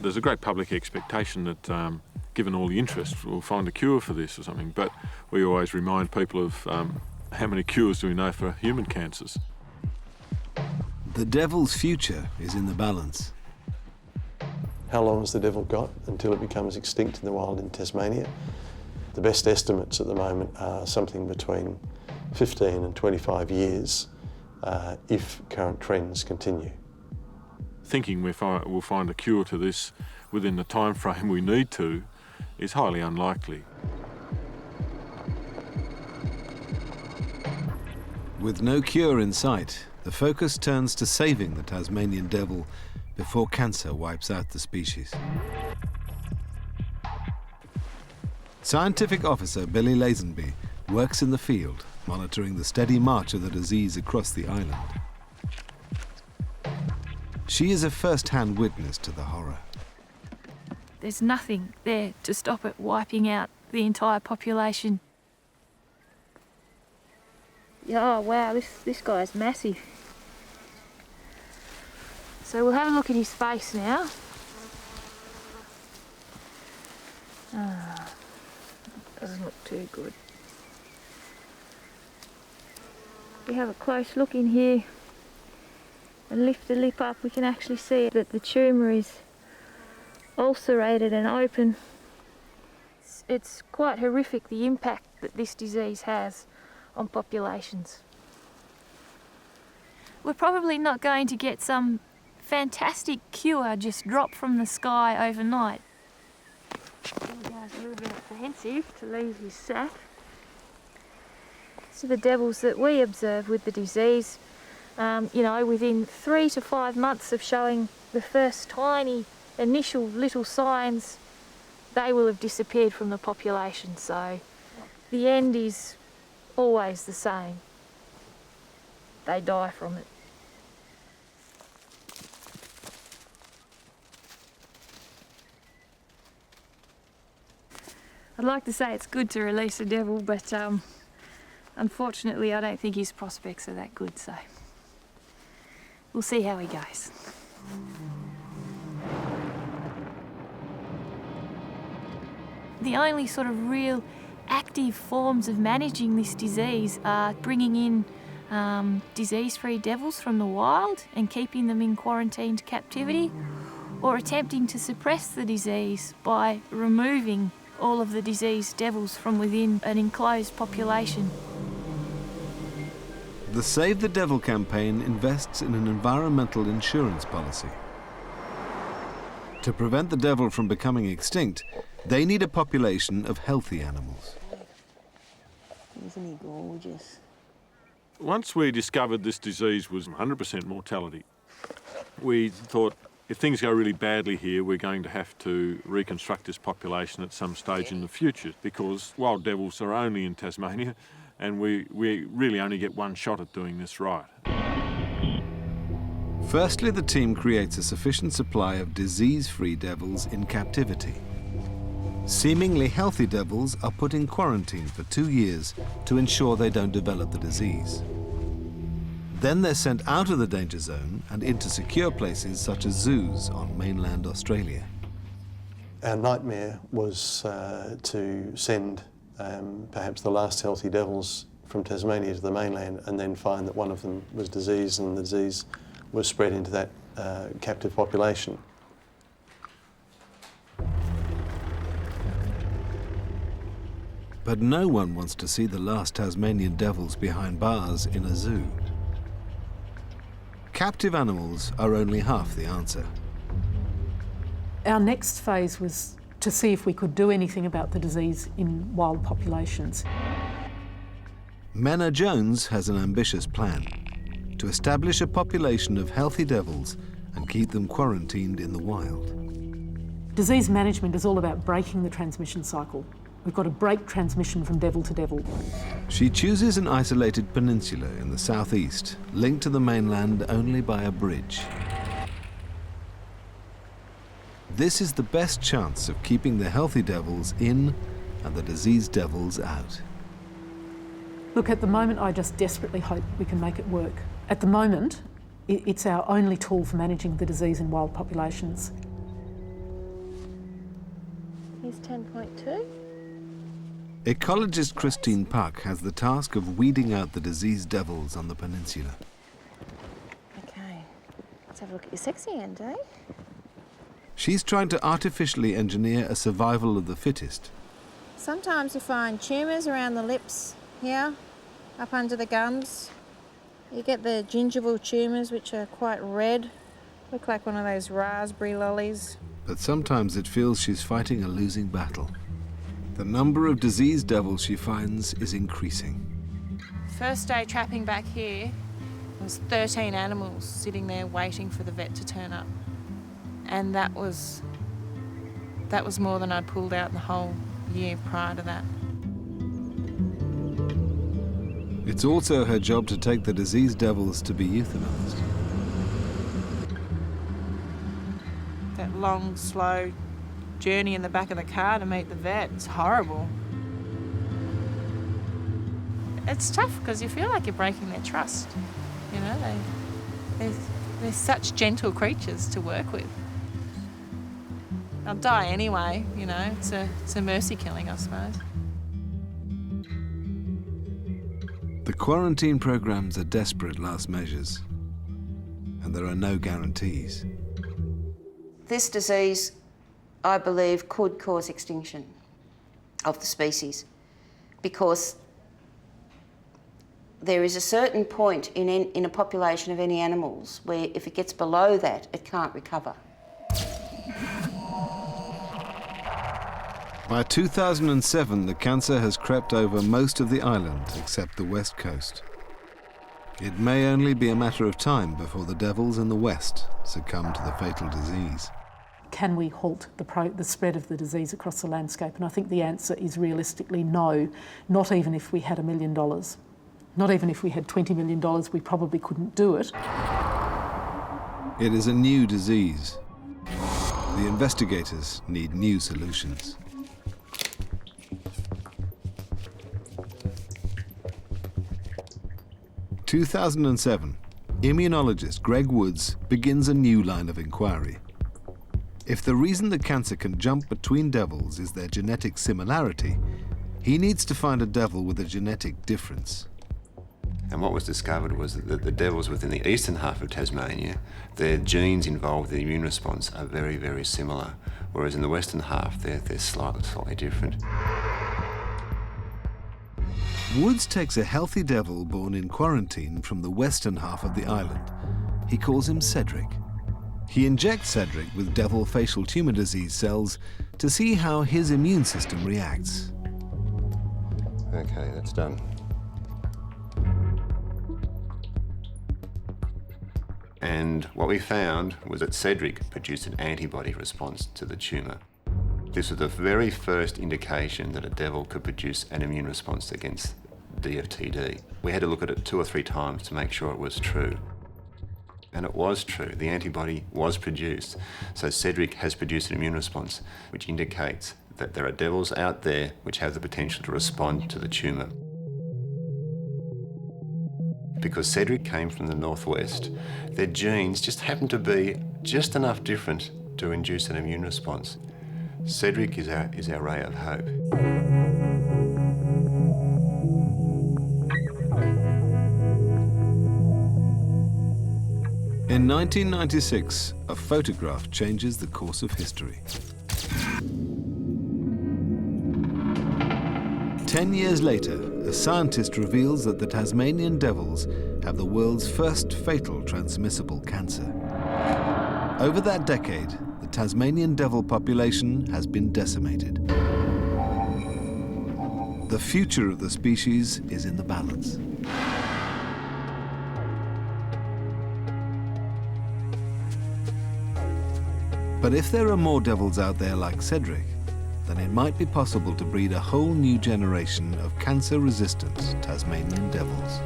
There's a great public expectation that given all the interest, we'll find a cure for this or something. But we always remind people of how many cures do we know for human cancers. The devil's future is in the balance. How long has the devil got until it becomes extinct in the wild in Tasmania? The best estimates at the moment are something between 15 and 25 years if current trends continue. Thinking we'll find a cure to this within the time frame we need to is highly unlikely. With no cure in sight, the focus turns to saving the Tasmanian devil before cancer wipes out the species. Scientific officer Billy Lazenby works in the field, monitoring the steady march of the disease across the island. She is a first-hand witness to the horror. There's nothing there to stop it wiping out the entire population. Oh wow, this guy's massive. So we'll have a look at his face now. Doesn't look too good. If we have a close look in here and lift the lip up, we can actually see that the tumour is ulcerated and open. It's quite horrific, the impact that this disease has on populations. We're probably not going to get some fantastic cure just dropped from the sky overnight. The guy's a little bit apprehensive to leave his sack. So the devils that we observe with the disease, you know, within 3 to 5 months of showing the first tiny initial little signs, they will have disappeared from the population. So the end is always the same. They die from it. I'd like to say it's good to release a devil, but unfortunately I don't think his prospects are that good, so we'll see how he goes. The only sort of real active forms of managing this disease are bringing in disease-free devils from the wild and keeping them in quarantined captivity, or attempting to suppress the disease by removing all of the diseased devils from within an enclosed population. The Save the Devil campaign invests in an environmental insurance policy. To prevent the devil from becoming extinct, they need a population of healthy animals. Isn't he gorgeous? Once we discovered this disease was 100% mortality, we thought if things go really badly here, we're going to have to reconstruct this population at some stage in the future, because wild devils are only in Tasmania and we really only get one shot at doing this right. Firstly, the team creates a sufficient supply of disease-free devils in captivity. Seemingly healthy devils are put in quarantine for 2 years to ensure they don't develop the disease. Then they're sent out of the danger zone and into secure places such as zoos on mainland Australia. Our nightmare was to send perhaps the last healthy devils from Tasmania to the mainland and then find that one of them was diseased and the disease was spread into that captive population. But no one wants to see the last Tasmanian devils behind bars in a zoo. Captive animals are only half the answer. Our next phase was to see if we could do anything about the disease in wild populations. Menna Jones has an ambitious plan: to establish a population of healthy devils and keep them quarantined in the wild. Disease management is all about breaking the transmission cycle. We've got to break transmission from devil to devil. She chooses an isolated peninsula in the southeast, linked to the mainland only by a bridge. This is the best chance of keeping the healthy devils in and the diseased devils out. Look, at the moment, I just desperately hope we can make it work. At the moment, it's our only tool for managing the disease in wild populations. Here's 10.2. Ecologist Christine Puck has the task of weeding out the diseased devils on the peninsula. Okay, let's have a look at your sexy end, eh? She's trying to artificially engineer a survival of the fittest. Sometimes you find tumours around the lips here, up under the gums. You get the gingival tumours, which are quite red, look like one of those raspberry lollies. But sometimes it feels she's fighting a losing battle. The number of diseased devils she finds is increasing. First day trapping back here, there was 13 animals sitting there waiting for the vet to turn up. And that was more than I'd pulled out in the whole year prior to that. It's also her job to take the diseased devils to be euthanized. That long, slow journey in the back of the car to meet the vet, it's horrible. It's tough because you feel like you're breaking their trust. You know, they're such gentle creatures to work with. I'll die anyway, you know, it's a mercy killing, I suppose. The quarantine programs are desperate last measures, and there are no guarantees. This disease, I believe, could cause extinction of the species because there is a certain point in a population of any animals where if it gets below that, it can't recover. By 2007, the cancer has crept over most of the island except the west coast. It may only be a matter of time before the devils in the west succumb to the fatal disease. Can we halt the spread of the disease across the landscape? And I think the answer is realistically no, not even if we had $1 million. Not even if we had $20 million, we probably couldn't do it. It is a new disease. The investigators need new solutions. In 2007, immunologist Greg Woods begins a new line of inquiry. If the reason the cancer can jump between devils is their genetic similarity, he needs to find a devil with a genetic difference. And what was discovered was that the devils within the eastern half of Tasmania, their genes involved in the immune response are very, very similar, whereas in the western half, they're slightly different. Woods takes a healthy devil born in quarantine from the western half of the island. He calls him Cedric. He injects Cedric with devil facial tumor disease cells to see how his immune system reacts. Okay, that's done. And what we found was that Cedric produced an antibody response to the tumour. This was the very first indication that a devil could produce an immune response against DFTD. We had to look at it 2 or 3 times to make sure it was true. And it was true. The antibody was produced. So Cedric has produced an immune response, which indicates that there are devils out there which have the potential to respond to the tumour. Because Cedric came from the northwest, their genes just happened to be just enough different to induce an immune response. Cedric is our ray of hope. In 1996, a photograph changes the course of history. 10 years later, a scientist reveals that the Tasmanian devils have the world's first fatal transmissible cancer. Over that decade, the Tasmanian devil population has been decimated. The future of the species is in the balance. But if there are more devils out there like Cedric, then it might be possible to breed a whole new generation of cancer-resistant Tasmanian devils.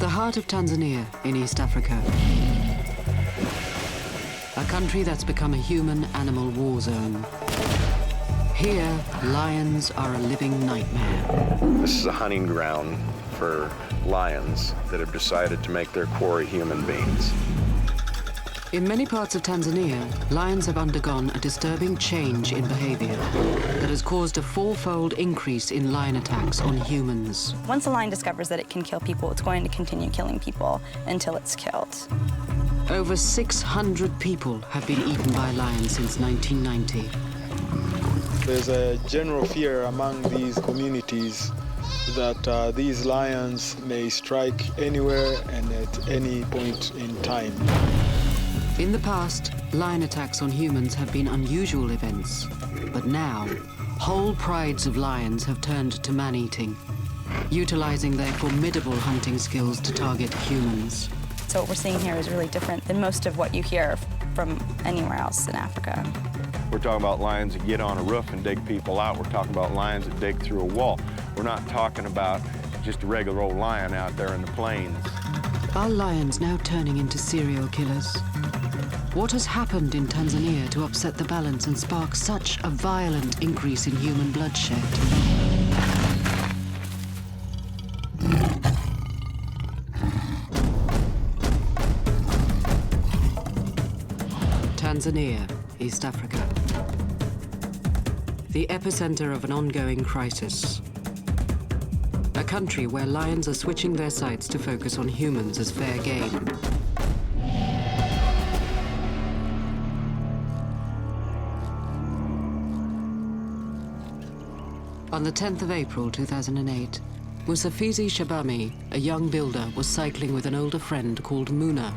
The heart of Tanzania in East Africa. A country that's become a human-animal war zone. Here, lions are a living nightmare. This is a hunting ground for lions that have decided to make their quarry human beings. In many parts of Tanzania, lions have undergone a disturbing change in behavior that has caused a fourfold increase in lion attacks on humans. Once a lion discovers that it can kill people, it's going to continue killing people until it's killed. Over 600 people have been eaten by lions since 1990. There's a general fear among these communities that these lions may strike anywhere and at any point in time. In the past, lion attacks on humans have been unusual events, but now, whole prides of lions have turned to man-eating, utilizing their formidable hunting skills to target humans. So what we're seeing here is really different than most of what you hear from anywhere else in Africa. We're talking about lions that get on a roof and dig people out. We're talking about lions that dig through a wall. We're not talking about just a regular old lion out there in the plains. Are lions now turning into serial killers? What has happened in Tanzania to upset the balance and spark such a violent increase in human bloodshed? Tanzania, East Africa. The epicenter of an ongoing crisis. A country where lions are switching their sights to focus on humans as fair game. On the 10th of April 2008, Musafizi Shabami, a young builder, was cycling with an older friend called Muna.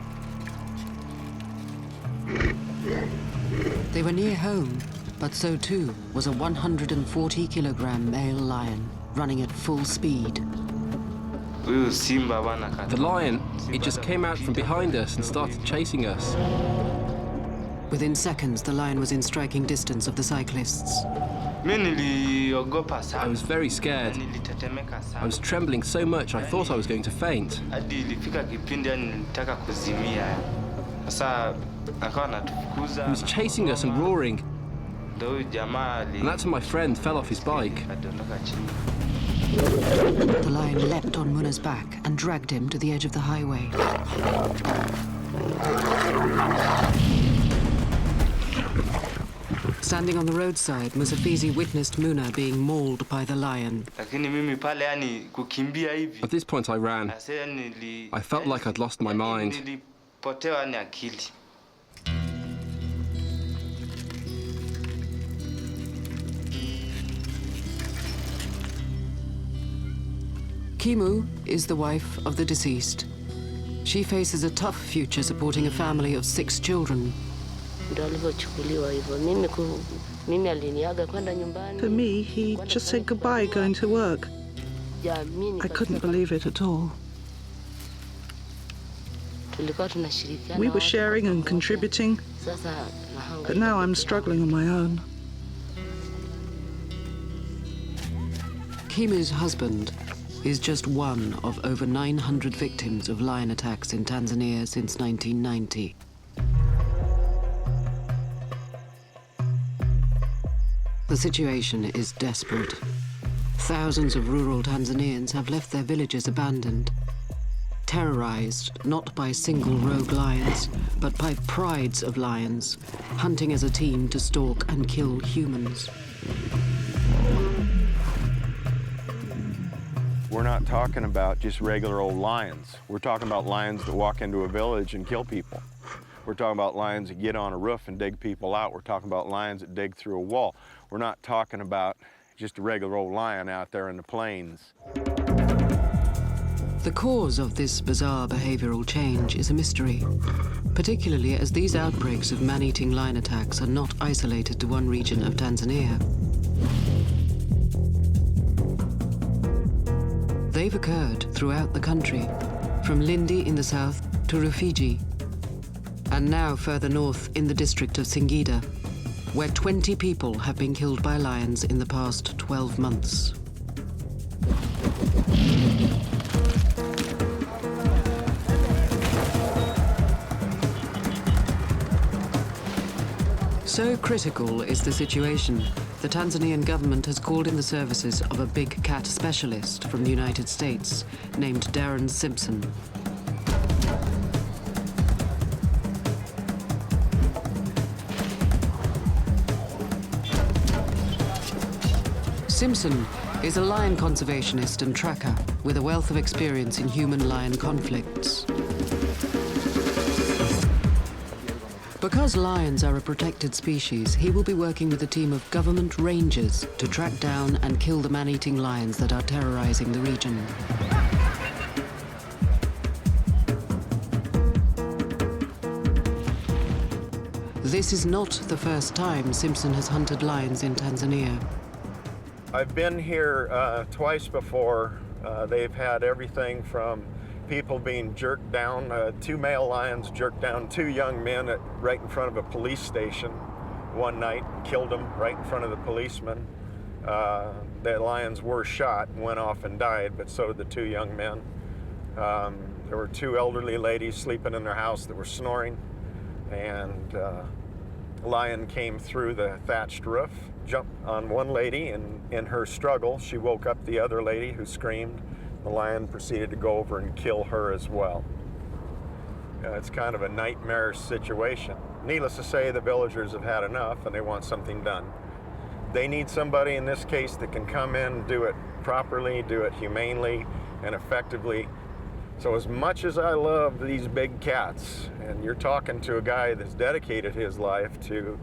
They were near home, but so too was a 140-kilogram male lion running at full speed. The lion, it just came out from behind us and started chasing us. Within seconds, the lion was in striking distance of the cyclists. I was very scared. I was trembling so much I thought I was going to faint. He was chasing us and roaring. And that's when my friend fell off his bike. The lion leapt on Muna's back and dragged him to the edge of the highway. Standing on the roadside, Musafizi witnessed Muna being mauled by the lion. At this point I ran. I felt like I'd lost my mind. Kimu is the wife of the deceased. She faces a tough future supporting a family of 6 children. For me, he just said goodbye going to work. I couldn't believe it at all. We were sharing and contributing, but now I'm struggling on my own. Kimu's husband is just one of over 900 victims of lion attacks in Tanzania since 1990. The situation is desperate. Thousands of rural Tanzanians have left their villages abandoned, terrorized not by single rogue lions, but by prides of lions, hunting as a team to stalk and kill humans. We're not talking about just regular old lions. We're talking about lions that walk into a village and kill people. We're talking about lions that get on a roof and dig people out. We're talking about lions that dig through a wall. We're not talking about just a regular old lion out there in the plains. The cause of this bizarre behavioral change is a mystery, particularly as these outbreaks of man-eating lion attacks are not isolated to one region of Tanzania. They've occurred throughout the country, from Lindi in the south to Rufiji, and now further north in the district of Singida, where 20 people have been killed by lions in the past 12 months. So critical is the situation, the Tanzanian government has called in the services of a big cat specialist from the United States named Darren Simpson. Simpson is a lion conservationist and tracker with a wealth of experience in human-lion conflicts. Because lions are a protected species, he will be working with a team of government rangers to track down and kill the man-eating lions that are terrorizing the region. This is not the first time Simpson has hunted lions in Tanzania. I've been here twice before. They've had everything from people being jerked down, 2 male lions jerked down 2 young men right in front of a police station one night, killed them right in front of the policeman. The lions were shot and went off and died, but so did the 2 young men. There were 2 elderly ladies sleeping in their house that were snoring, and a lion came through the thatched roof, jumped on one lady, and in her struggle, she woke up the other lady who screamed. The lion proceeded to go over and kill her as well. It's kind of a nightmare situation. Needless to say, the villagers have had enough and they want something done. They need somebody in this case that can come in, do it properly, do it humanely and effectively. So as much as I love these big cats, and you're talking to a guy that's dedicated his life to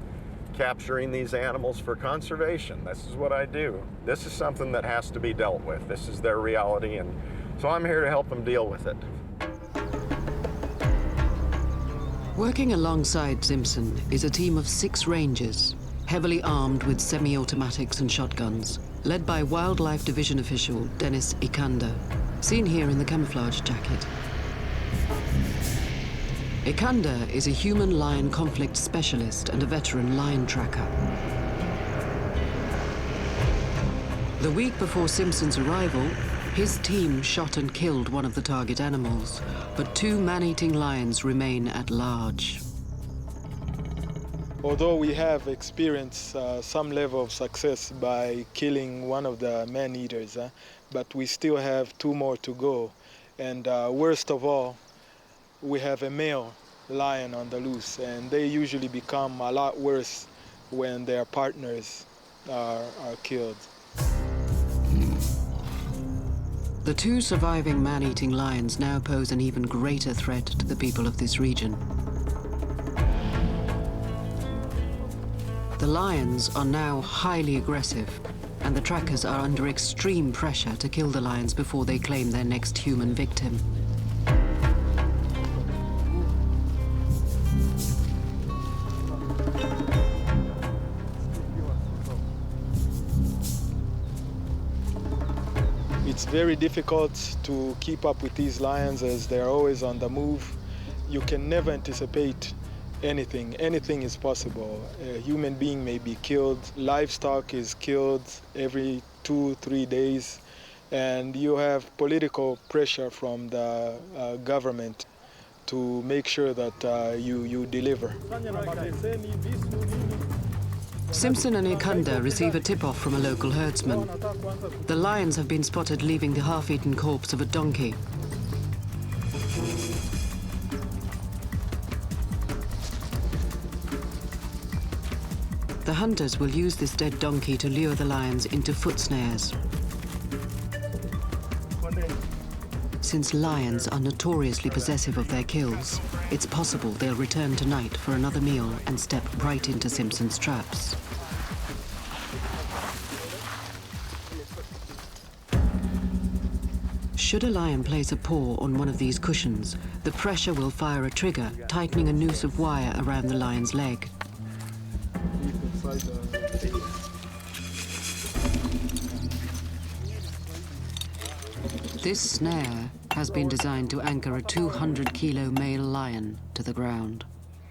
capturing these animals for conservation. This is what I do. This is something that has to be dealt with. This is their reality, and so I'm here to help them deal with it. Working alongside Simpson is a team of 6 rangers, heavily armed with semi-automatics and shotguns, led by Wildlife Division official Dennis Ikanda, seen here in the camouflage jacket. Ikanda is a human-lion conflict specialist and a veteran lion tracker. The week before Simpson's arrival, his team shot and killed one of the target animals, but 2 man-eating lions remain at large. Although we have experienced some level of success by killing one of the man-eaters, but we still have 2 more to go. And worst of all, we have a male lion on the loose, and they usually become a lot worse when their partners are killed. The 2 surviving man-eating lions now pose an even greater threat to the people of this region. The lions are now highly aggressive, and the trackers are under extreme pressure to kill the lions before they claim their next human victim. It's very difficult to keep up with these lions as they're always on the move. You can never anticipate anything. Anything is possible. A human being may be killed. Livestock is killed every 2-3 days. And you have political pressure from the government to make sure that you deliver. Simpson and Ikanda receive a tip-off from a local herdsman. The lions have been spotted leaving the half-eaten corpse of a donkey. The hunters will use this dead donkey to lure the lions into foot snares. Since lions are notoriously possessive of their kills, it's possible they'll return tonight for another meal and step right into Simpson's traps. Should a lion place a paw on one of these cushions, the pressure will fire a trigger, tightening a noose of wire around the lion's leg. This snare has been designed to anchor a 200-kilo male lion to the ground.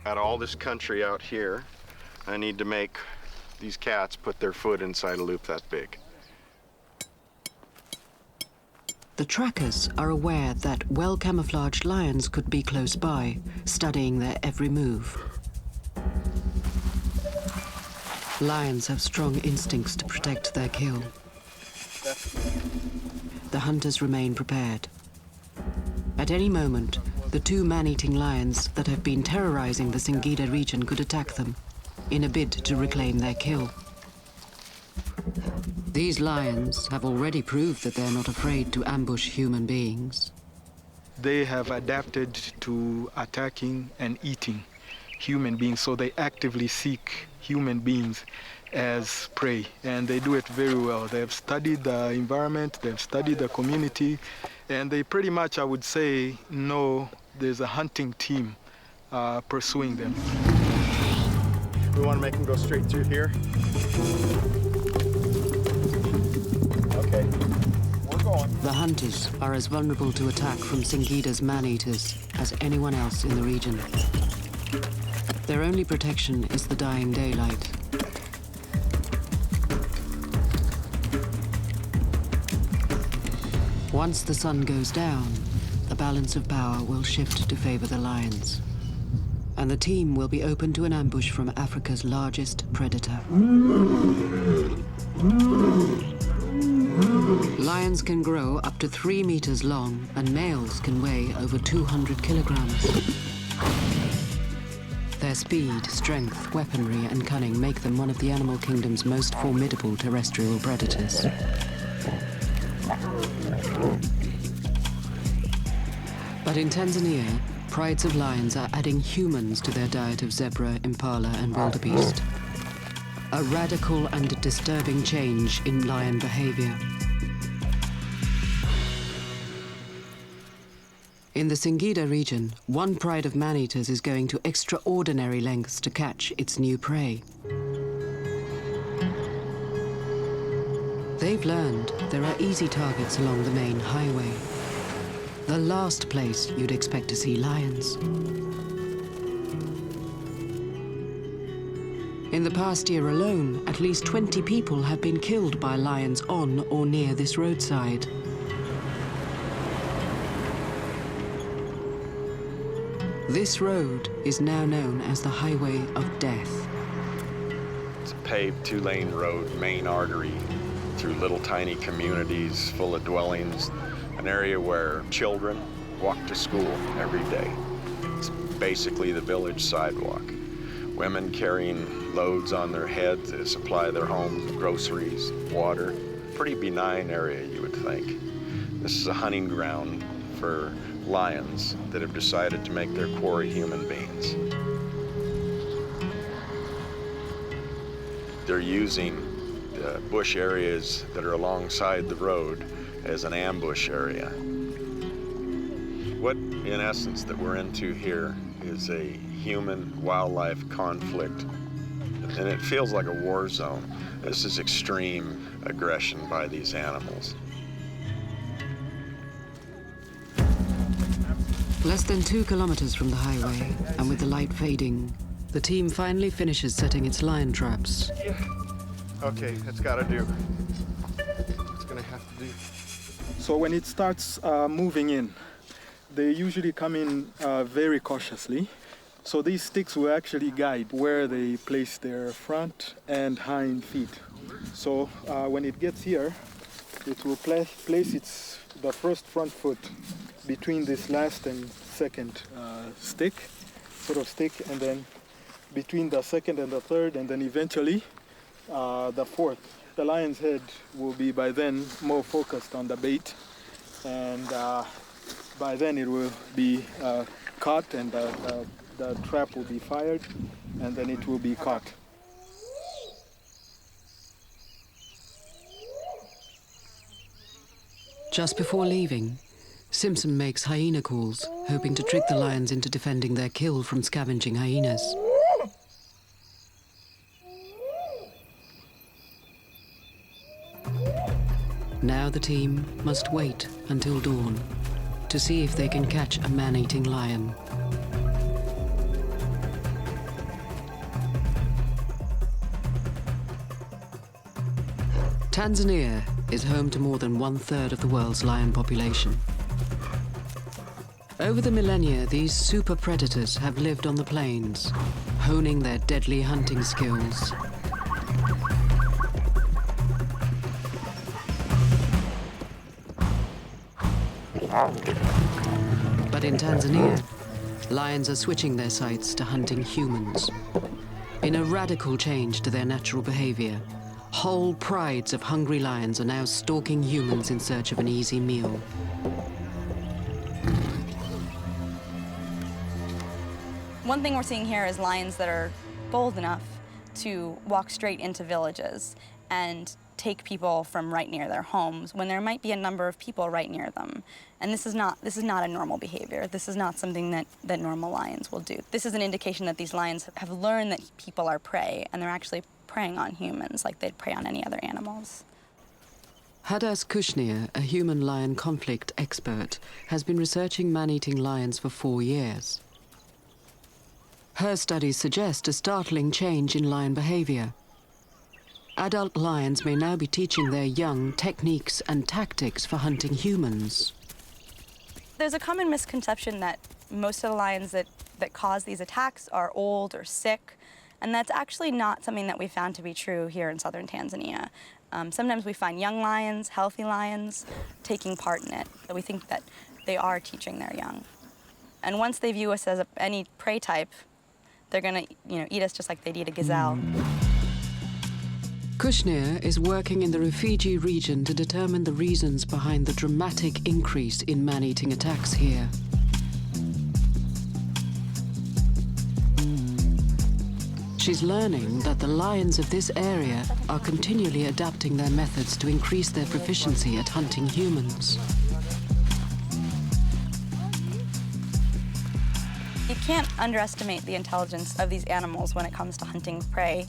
Out of all this country out here, I need to make these cats put their foot inside a loop that big. The trackers are aware that well-camouflaged lions could be close by, studying their every move. Lions have strong instincts to protect their kill. The hunters remain prepared. At any moment, the two man-eating lions that have been terrorizing the Singida region could attack them in a bid to reclaim their kill. These lions have already proved that they're not afraid to ambush human beings. They have adapted to attacking and eating human beings, so they actively seek human beings as prey, and they do it very well. They have studied the environment, they have studied the community, and they pretty much, I would say, know there's a hunting team pursuing them. We want to make them go straight through here. Okay, we're going. The hunters are as vulnerable to attack from Singida's man-eaters as anyone else in the region. Their only protection is the dying daylight. Once the sun goes down, the balance of power will shift to favor the lions. And the team will be open to an ambush from Africa's largest predator. Lions can grow up to 3 meters long, and males can weigh over 200 kilograms. Their speed, strength, weaponry, and cunning make them one of the animal kingdom's most formidable terrestrial predators. But in Tanzania, prides of lions are adding humans to their diet of zebra, impala, and wildebeest. A radical and disturbing change in lion behavior. In the Singida region, one pride of man-eaters is going to extraordinary lengths to catch its new prey. They've learned there are easy targets along the main highway. The last place you'd expect to see lions. In the past year alone, at least 20 people have been killed by lions on or near this roadside. This road is now known as the Highway of Death. It's a paved 2-lane road, main artery, through little tiny communities full of dwellings, an area where children walk to school every day. It's basically the village sidewalk. Women carrying loads on their heads to supply their homes, groceries, water. Pretty benign area, you would think. This is a hunting ground for lions that have decided to make their quarry human beings. They're using the bush areas that are alongside the road as an ambush area. What, in essence, that we're into here is a human-wildlife conflict, and it feels like a war zone. This is extreme aggression by these animals. Less than 2 kilometers from the highway, and with the light fading, the team finally finishes setting its lion traps. Okay, that's gotta do. It's gonna have to do. So when it starts moving in, they usually come in very cautiously. So these sticks will actually guide where they place their front and hind feet. So when it gets here, it will place the first front foot between this last and second stick, and then between the second and the third, and then eventually the fourth. The lion's head will be by then more focused on the bait, and by then it will be caught, and the trap will be fired, and then it will be caught. Just before leaving, Simpson makes hyena calls, hoping to trick the lions into defending their kill from scavenging hyenas. Now the team must wait until dawn to see if they can catch a man-eating lion. Tanzania is home to more than 1/3 of the world's lion population. Over the millennia, these super predators have lived on the plains, honing their deadly hunting skills. But in Tanzania, lions are switching their sights to hunting humans. In a radical change to their natural behavior, whole prides of hungry lions are now stalking humans in search of an easy meal. One thing we're seeing here is lions that are bold enough to walk straight into villages and take people from right near their homes when there might be a number of people right near them. And this is not a normal behavior. This is not something that normal lions will do. This is an indication that these lions have learned that people are prey, and they're actually preying on humans like they'd prey on any other animals. Hadas Kushnir, a human-lion conflict expert, has been researching man-eating lions for 4 years. Her studies suggest a startling change in lion behavior. Adult lions may now be teaching their young techniques and tactics for hunting humans. There's a common misconception that most of the lions that cause these attacks are old or sick, and that's actually not something that we found to be true here in southern Tanzania. Sometimes we find young lions, healthy lions, taking part in it. So we think that they are teaching their young. And once they view us as any prey type, they're going to, eat us just like they'd eat a gazelle. Kushnir is working in the Rufiji region to determine the reasons behind the dramatic increase in man-eating attacks here. She's learning that the lions of this area are continually adapting their methods to increase their proficiency at hunting humans. You can't underestimate the intelligence of these animals when it comes to hunting prey.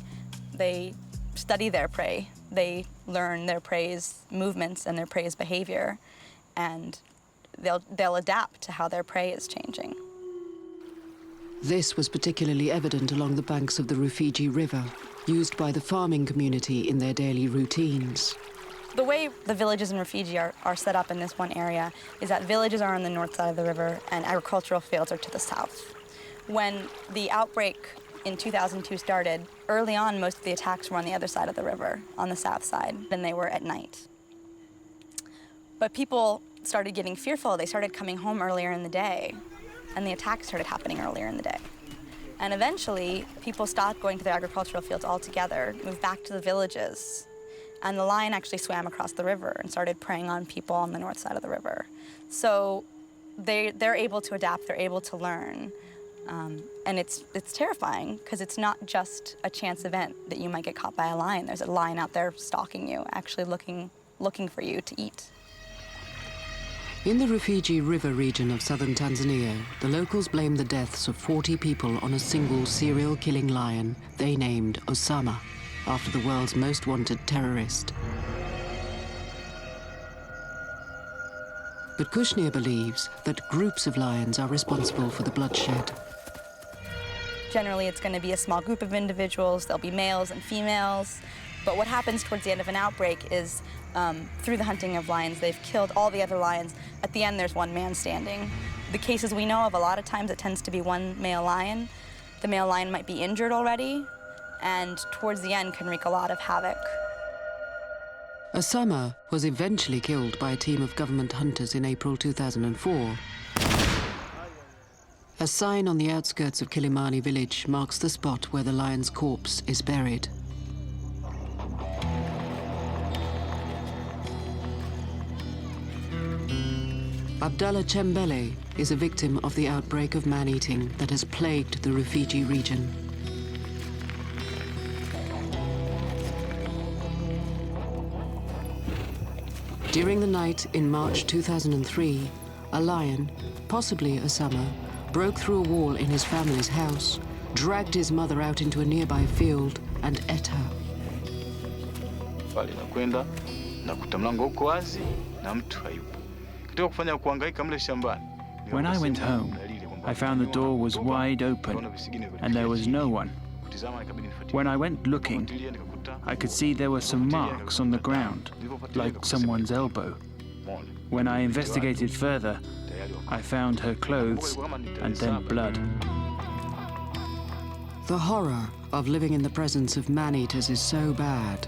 They study their prey. They learn their prey's movements and their prey's behavior, and they'll adapt to how their prey is changing. This was particularly evident along the banks of the Rufiji River, used by the farming community in their daily routines. The way the villages in Rufiji are set up in this one area is that villages are on the north side of the river and agricultural fields are to the south. When the outbreak in 2002 started, early on most of the attacks were on the other side of the river, on the south side, and they were at night. But people started getting fearful. They started coming home earlier in the day, and the attacks started happening earlier in the day. And eventually, people stopped going to their agricultural fields altogether, moved back to the villages, and the lion actually swam across the river and started preying on people on the north side of the river. So they're able to adapt, they're able to learn. And it's terrifying because it's not just a chance event that you might get caught by a lion. There's a lion out there stalking you, actually looking for you to eat. In the Rufiji River region of southern Tanzania, the locals blame the deaths of 40 people on a single serial-killing lion they named Osama, after the world's most wanted terrorist. But Kushnir believes that groups of lions are responsible for the bloodshed. Generally, it's going to be a small group of individuals. There'll be males and females. But what happens towards the end of an outbreak is, through the hunting of lions, they've killed all the other lions. At the end, there's one man standing. The cases we know of, a lot of times it tends to be one male lion. The male lion might be injured already, and towards the end can wreak a lot of havoc. Osama was eventually killed by a team of government hunters in April 2004. A sign on the outskirts of Kilimani village marks the spot where the lion's corpse is buried. Abdallah Chembele is a victim of the outbreak of man-eating that has plagued the Rufiji region. During the night in March 2003, a lion, possibly Osama, broke through a wall in his family's house, dragged his mother out into a nearby field, and ate her. When I went home, I found the door was wide open and there was no one. When I went looking, I could see there were some marks on the ground, like someone's elbow. When I investigated further, I found her clothes and then blood. The horror of living in the presence of man-eaters is so bad,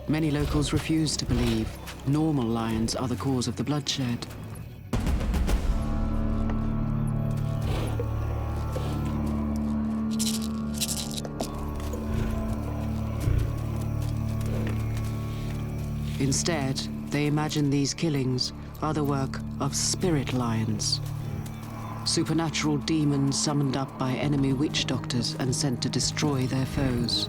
many locals refuse to believe normal lions are the cause of the bloodshed. Instead, they imagine these killings are the work of spirit lions, supernatural demons summoned up by enemy witch doctors and sent to destroy their foes.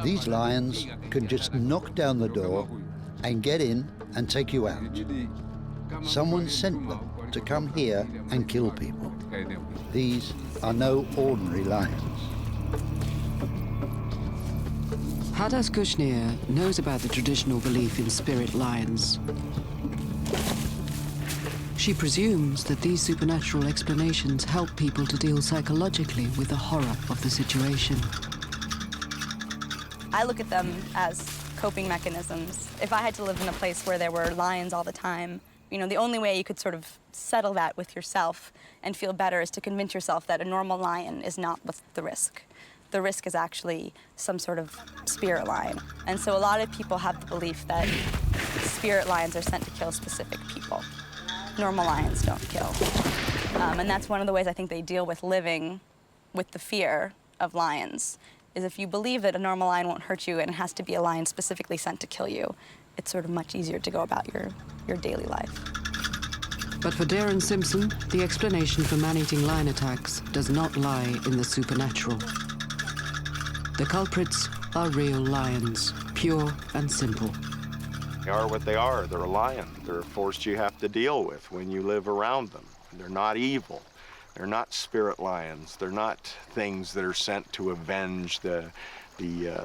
These lions can just knock down the door and get in and take you out. Someone sent them to come here and kill people. These are no ordinary lions. Hadas Kushnir knows about the traditional belief in spirit lions. She presumes that these supernatural explanations help people to deal psychologically with the horror of the situation. I look at them as coping mechanisms. If I had to live in a place where there were lions all the time, you know, the only way you could sort of settle that with yourself and feel better is to convince yourself that a normal lion is not what's the risk. The risk is actually some sort of spirit lion. And so a lot of people have the belief that spirit lions are sent to kill specific people. Normal lions don't kill. And that's one of the ways I think they deal with living with the fear of lions, is if you believe that a normal lion won't hurt you and it has to be a lion specifically sent to kill you, it's sort of much easier to go about your daily life. But for Darren Simpson, the explanation for man-eating lion attacks does not lie in the supernatural. The culprits are real lions, pure and simple. They are what they are. They're a lion. They're a force you have to deal with when you live around them. They're not evil. They're not spirit lions. They're not things that are sent to avenge the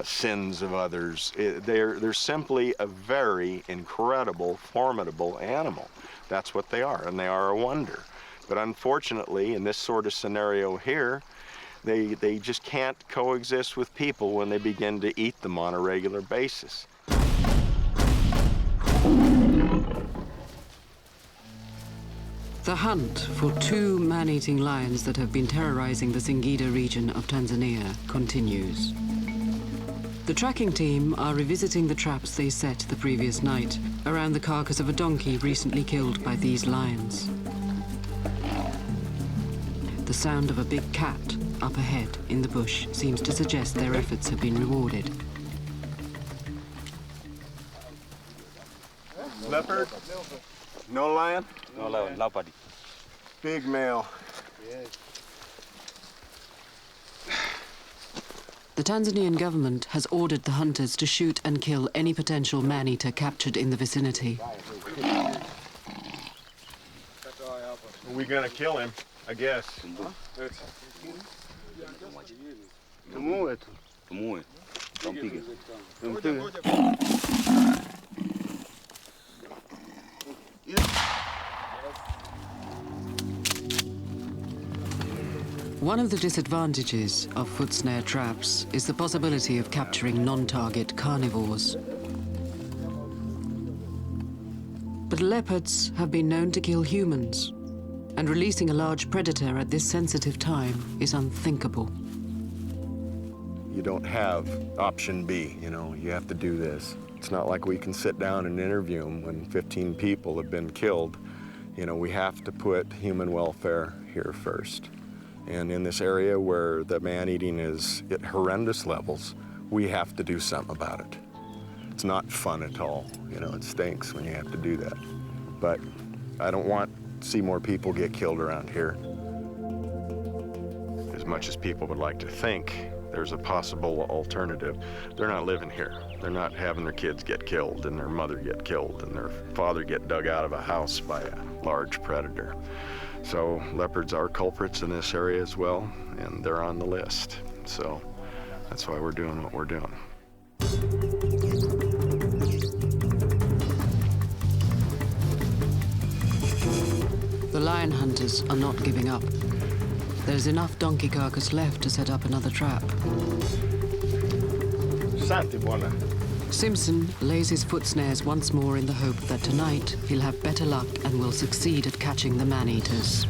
sins of others. They're simply a very incredible, formidable animal. That's what they are, and they are a wonder. But unfortunately, in this sort of scenario here, they just can't coexist with people when they begin to eat them on a regular basis. The hunt for two man-eating lions that have been terrorizing the Singida region of Tanzania continues. The tracking team are revisiting the traps they set the previous night around the carcass of a donkey recently killed by these lions. The sound of a big cat up ahead in the bush seems to suggest their efforts have been rewarded. Leopard? No lion? No lion, leopard. Big male. The Tanzanian government has ordered the hunters to shoot and kill any potential man-eater captured in the vicinity. Are we gonna kill him? I guess. One of the disadvantages of foot snare traps is the possibility of capturing non-target carnivores. But leopards have been known to kill humans, and releasing a large predator at this sensitive time is unthinkable. You don't have option B, you know, you have to do this. It's not like we can sit down and interview them when 15 people have been killed. You know, we have to put human welfare here first. And in this area where the man-eating is at horrendous levels, we have to do something about it. It's not fun at all. You know, it stinks when you have to do that. But I don't want to see more people get killed around here. As much as people would like to think there's a possible alternative, they're not living here. They're not having their kids get killed and their mother get killed and their father get dug out of a house by a large predator. So leopards are culprits in this area as well, and they're on the list. So that's why we're doing what we're doing. The lion hunters are not giving up. There's enough donkey carcass left to set up another trap. Simpson lays his foot snares once more in the hope that tonight he'll have better luck and will succeed at catching the man-eaters.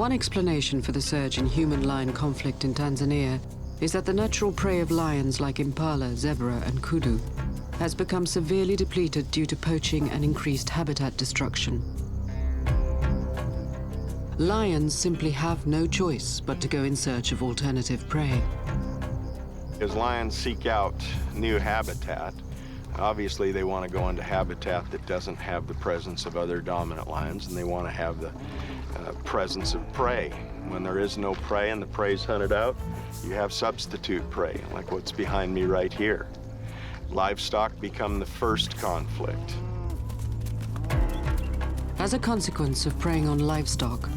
One explanation for the surge in human-lion conflict in Tanzania is that the natural prey of lions like impala, zebra, and kudu has become severely depleted due to poaching and increased habitat destruction. Lions simply have no choice but to go in search of alternative prey. As lions seek out new habitat, obviously they want to go into habitat that doesn't have the presence of other dominant lions, and they want to have the presence of prey. When there is no prey and the prey's hunted out, you have substitute prey, like what's behind me right here. Livestock become the first conflict. As a consequence of preying on livestock,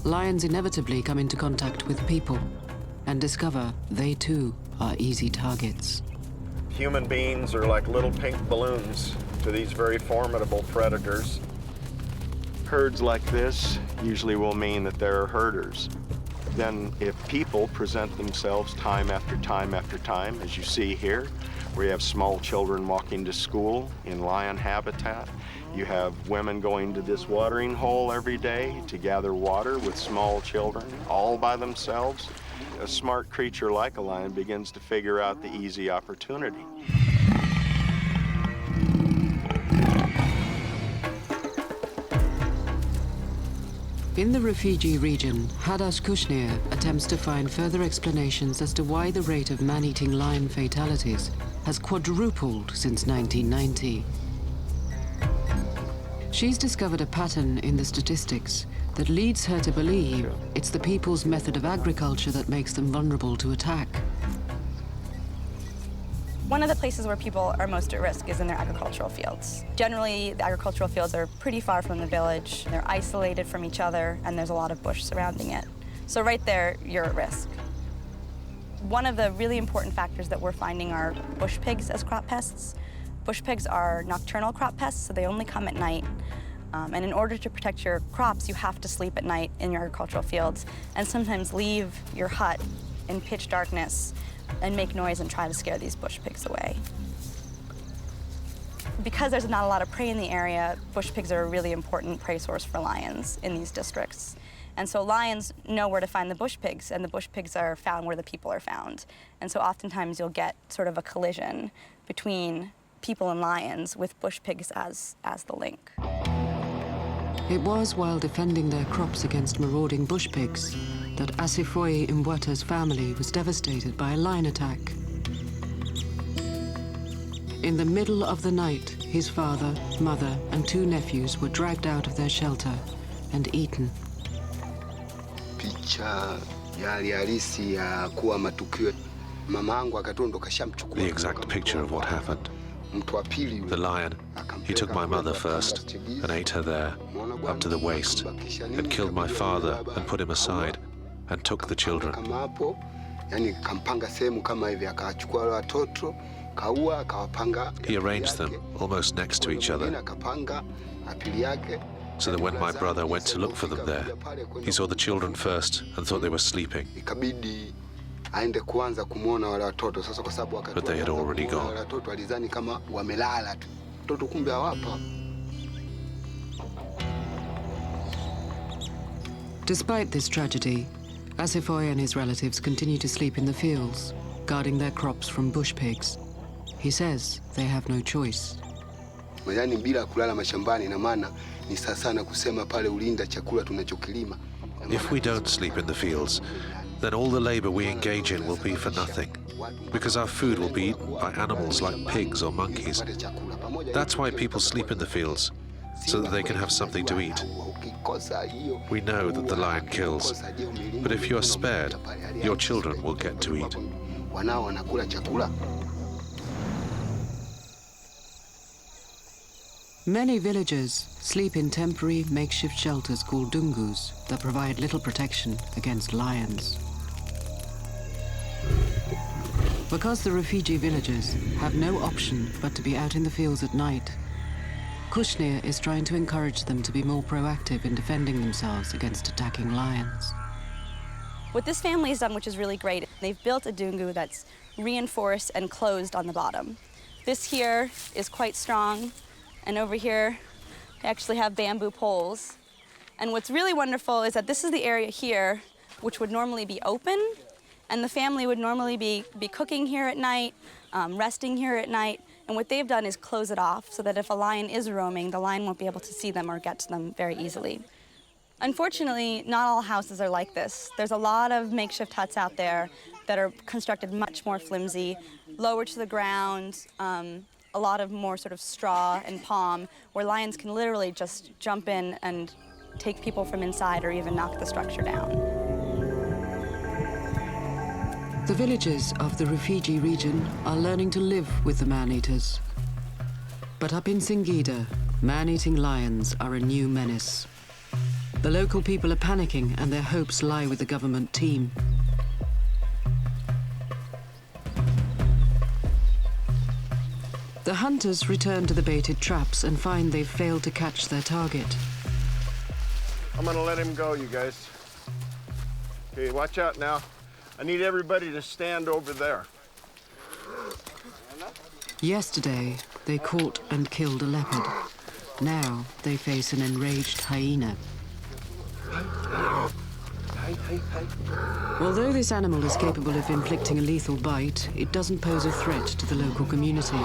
lions inevitably come into contact with people and discover they too are easy targets. Human beings are like little pink balloons to these very formidable predators. Herds like this usually will mean that there are herders. Then if people present themselves time after time after time, as you see here, where you have small children walking to school in lion habitat, you have women going to this watering hole every day to gather water with small children, all by themselves, a smart creature like a lion begins to figure out the easy opportunity. In the refugee region, Hadash Kushnir attempts to find further explanations as to why the rate of man-eating lion fatalities has quadrupled since 1990. She's discovered a pattern in the statistics that leads her to believe it's the people's method of agriculture that makes them vulnerable to attack. One of the places where people are most at risk is in their agricultural fields. Generally, the agricultural fields are pretty far from the village. They're isolated from each other, and there's a lot of bush surrounding it. So right there, you're at risk. One of the really important factors that we're finding are bush pigs as crop pests. Bush pigs are nocturnal crop pests, so they only come at night. And in order to protect your crops, you have to sleep at night in your agricultural fields and sometimes leave your hut in pitch darkness and make noise and try to scare these bush pigs away. Because there's not a lot of prey in the area, bush pigs are a really important prey source for lions in these districts. And so lions know where to find the bush pigs, and the bush pigs are found where the people are found. And so oftentimes you'll get sort of a collision between people and lions with bush pigs as the link. It was while defending their crops against marauding bush pigs that Asifoye Mbwata's family was devastated by a lion attack. In the middle of the night, his father, mother, and 2 nephews were dragged out of their shelter and eaten. The exact picture of what happened. The lion, he took my mother first and ate her there, up to the waist, and killed my father and put him aside, and took the children. He arranged them almost next to each other, so that when my brother went to look for them there, he saw the children first and thought they were sleeping. But they had already gone. Despite this tragedy, Asifoye and his relatives continue to sleep in the fields, guarding their crops from bush pigs. He says they have no choice. If we don't sleep in the fields, then all the labor we engage in will be for nothing, because our food will be eaten by animals like pigs or monkeys. That's why people sleep in the fields, so that they can have something to eat. We know that the lion kills, but if you are spared, your children will get to eat. Many villagers sleep in temporary makeshift shelters called dungus that provide little protection against lions. Because the refugee villagers have no option but to be out in the fields at night, Kushnir is trying to encourage them to be more proactive in defending themselves against attacking lions. What this family has done, which is really great, they've built a dungu that's reinforced and closed on the bottom. This here is quite strong, and over here they actually have bamboo poles. And what's really wonderful is that this is the area here, which would normally be open, and the family would normally be cooking here at night, resting here at night, and what they've done is close it off so that if a lion is roaming, the lion won't be able to see them or get to them very easily. Unfortunately, not all houses are like this. There's a lot of makeshift huts out there that are constructed much more flimsy, lower to the ground, a lot of more sort of straw and palm, where lions can literally just jump in and take people from inside or even knock the structure down. The villagers of the Rufiji region are learning to live with the man-eaters. But up in Singida, man-eating lions are a new menace. The local people are panicking and their hopes lie with the government team. The hunters return to the baited traps and find they've failed to catch their target. I'm gonna let him go, you guys. Okay, watch out now. I need everybody to stand over there. Yesterday, they caught and killed a leopard. Now, they face an enraged hyena. Although this animal is capable of inflicting a lethal bite, it doesn't pose a threat to the local community.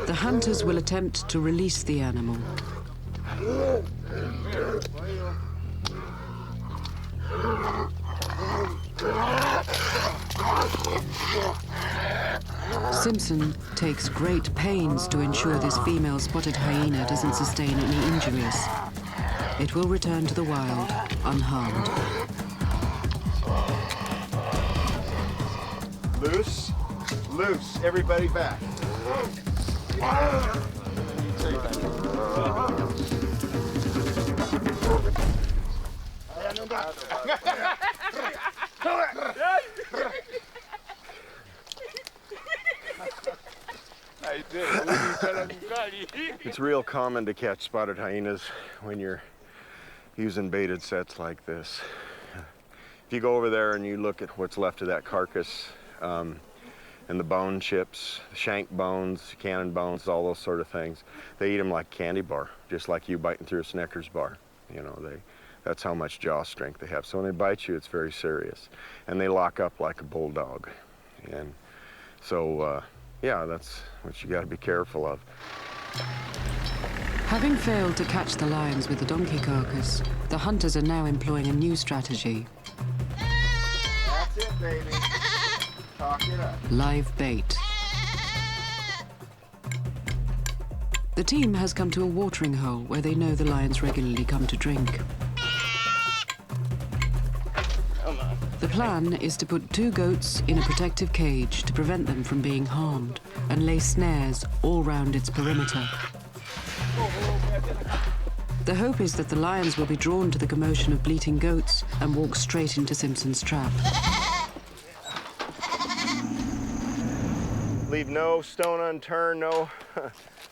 The hunters will attempt to release the animal. Simpson takes great pains to ensure this female spotted hyena doesn't sustain any injuries. It will return to the wild unharmed. Loose, loose, everybody back. It's real common to catch spotted hyenas when you're using baited sets like this. If you go over there and you look at what's left of that carcass, and the bone chips, shank bones, cannon bones, all those sort of things, they eat them like candy bar, just like you biting through a Snickers bar. You know, that's how much jaw strength they have. So when they bite you, it's very serious. And they lock up like a bulldog. And so, yeah, that's what you got to be careful of. Having failed to catch the lions with the donkey carcass, the hunters are now employing a new strategy. That's it, baby. Talk it up. Live bait. The team has come to a watering hole where they know the lions regularly come to drink. The plan is to put 2 goats in a protective cage to prevent them from being harmed and lay snares all round its perimeter. The hope is that the lions will be drawn to the commotion of bleating goats and walk straight into Simpson's trap. Leave no stone unturned, no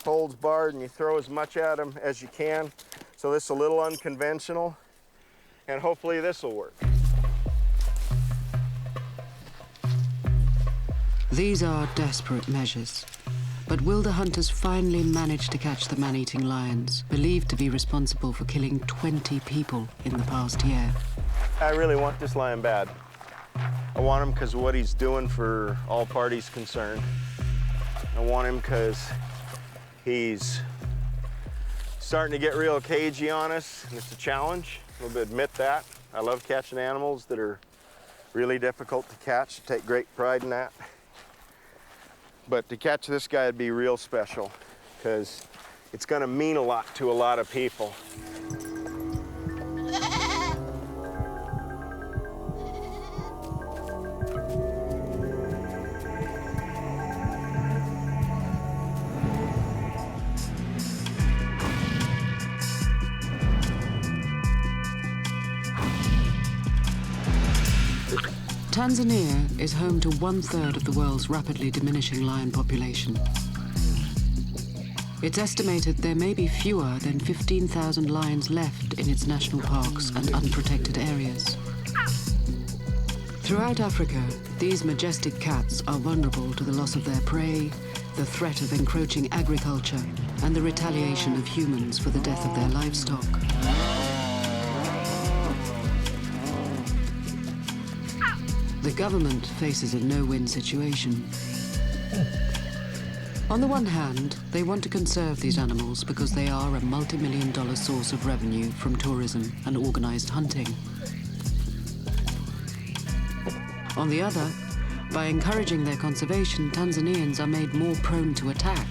holds barred, and you throw as much at them as you can. So this is a little unconventional, and hopefully this will work. These are desperate measures. But will the hunters finally manage to catch the man-eating lions, believed to be responsible for killing 20 people in the past year? I really want this lion bad. I want him because of what he's doing for all parties concerned. I want him because he's starting to get real cagey on us, and it's a challenge. I'll admit that. I love catching animals that are really difficult to catch. Take great pride in that. But to catch this guy would be real special because it's going to mean a lot to a lot of people. Tanzania is home to 1/3 of the world's rapidly diminishing lion population. It's estimated there may be fewer than 15,000 lions left in its national parks and unprotected areas. Throughout Africa, these majestic cats are vulnerable to the loss of their prey, the threat of encroaching agriculture and the retaliation of humans for the death of their livestock. The government faces a no-win situation. On the one hand, they want to conserve these animals because they are a multi-million-dollar source of revenue from tourism and organized hunting. On the other, by encouraging their conservation, Tanzanians are made more prone to attack.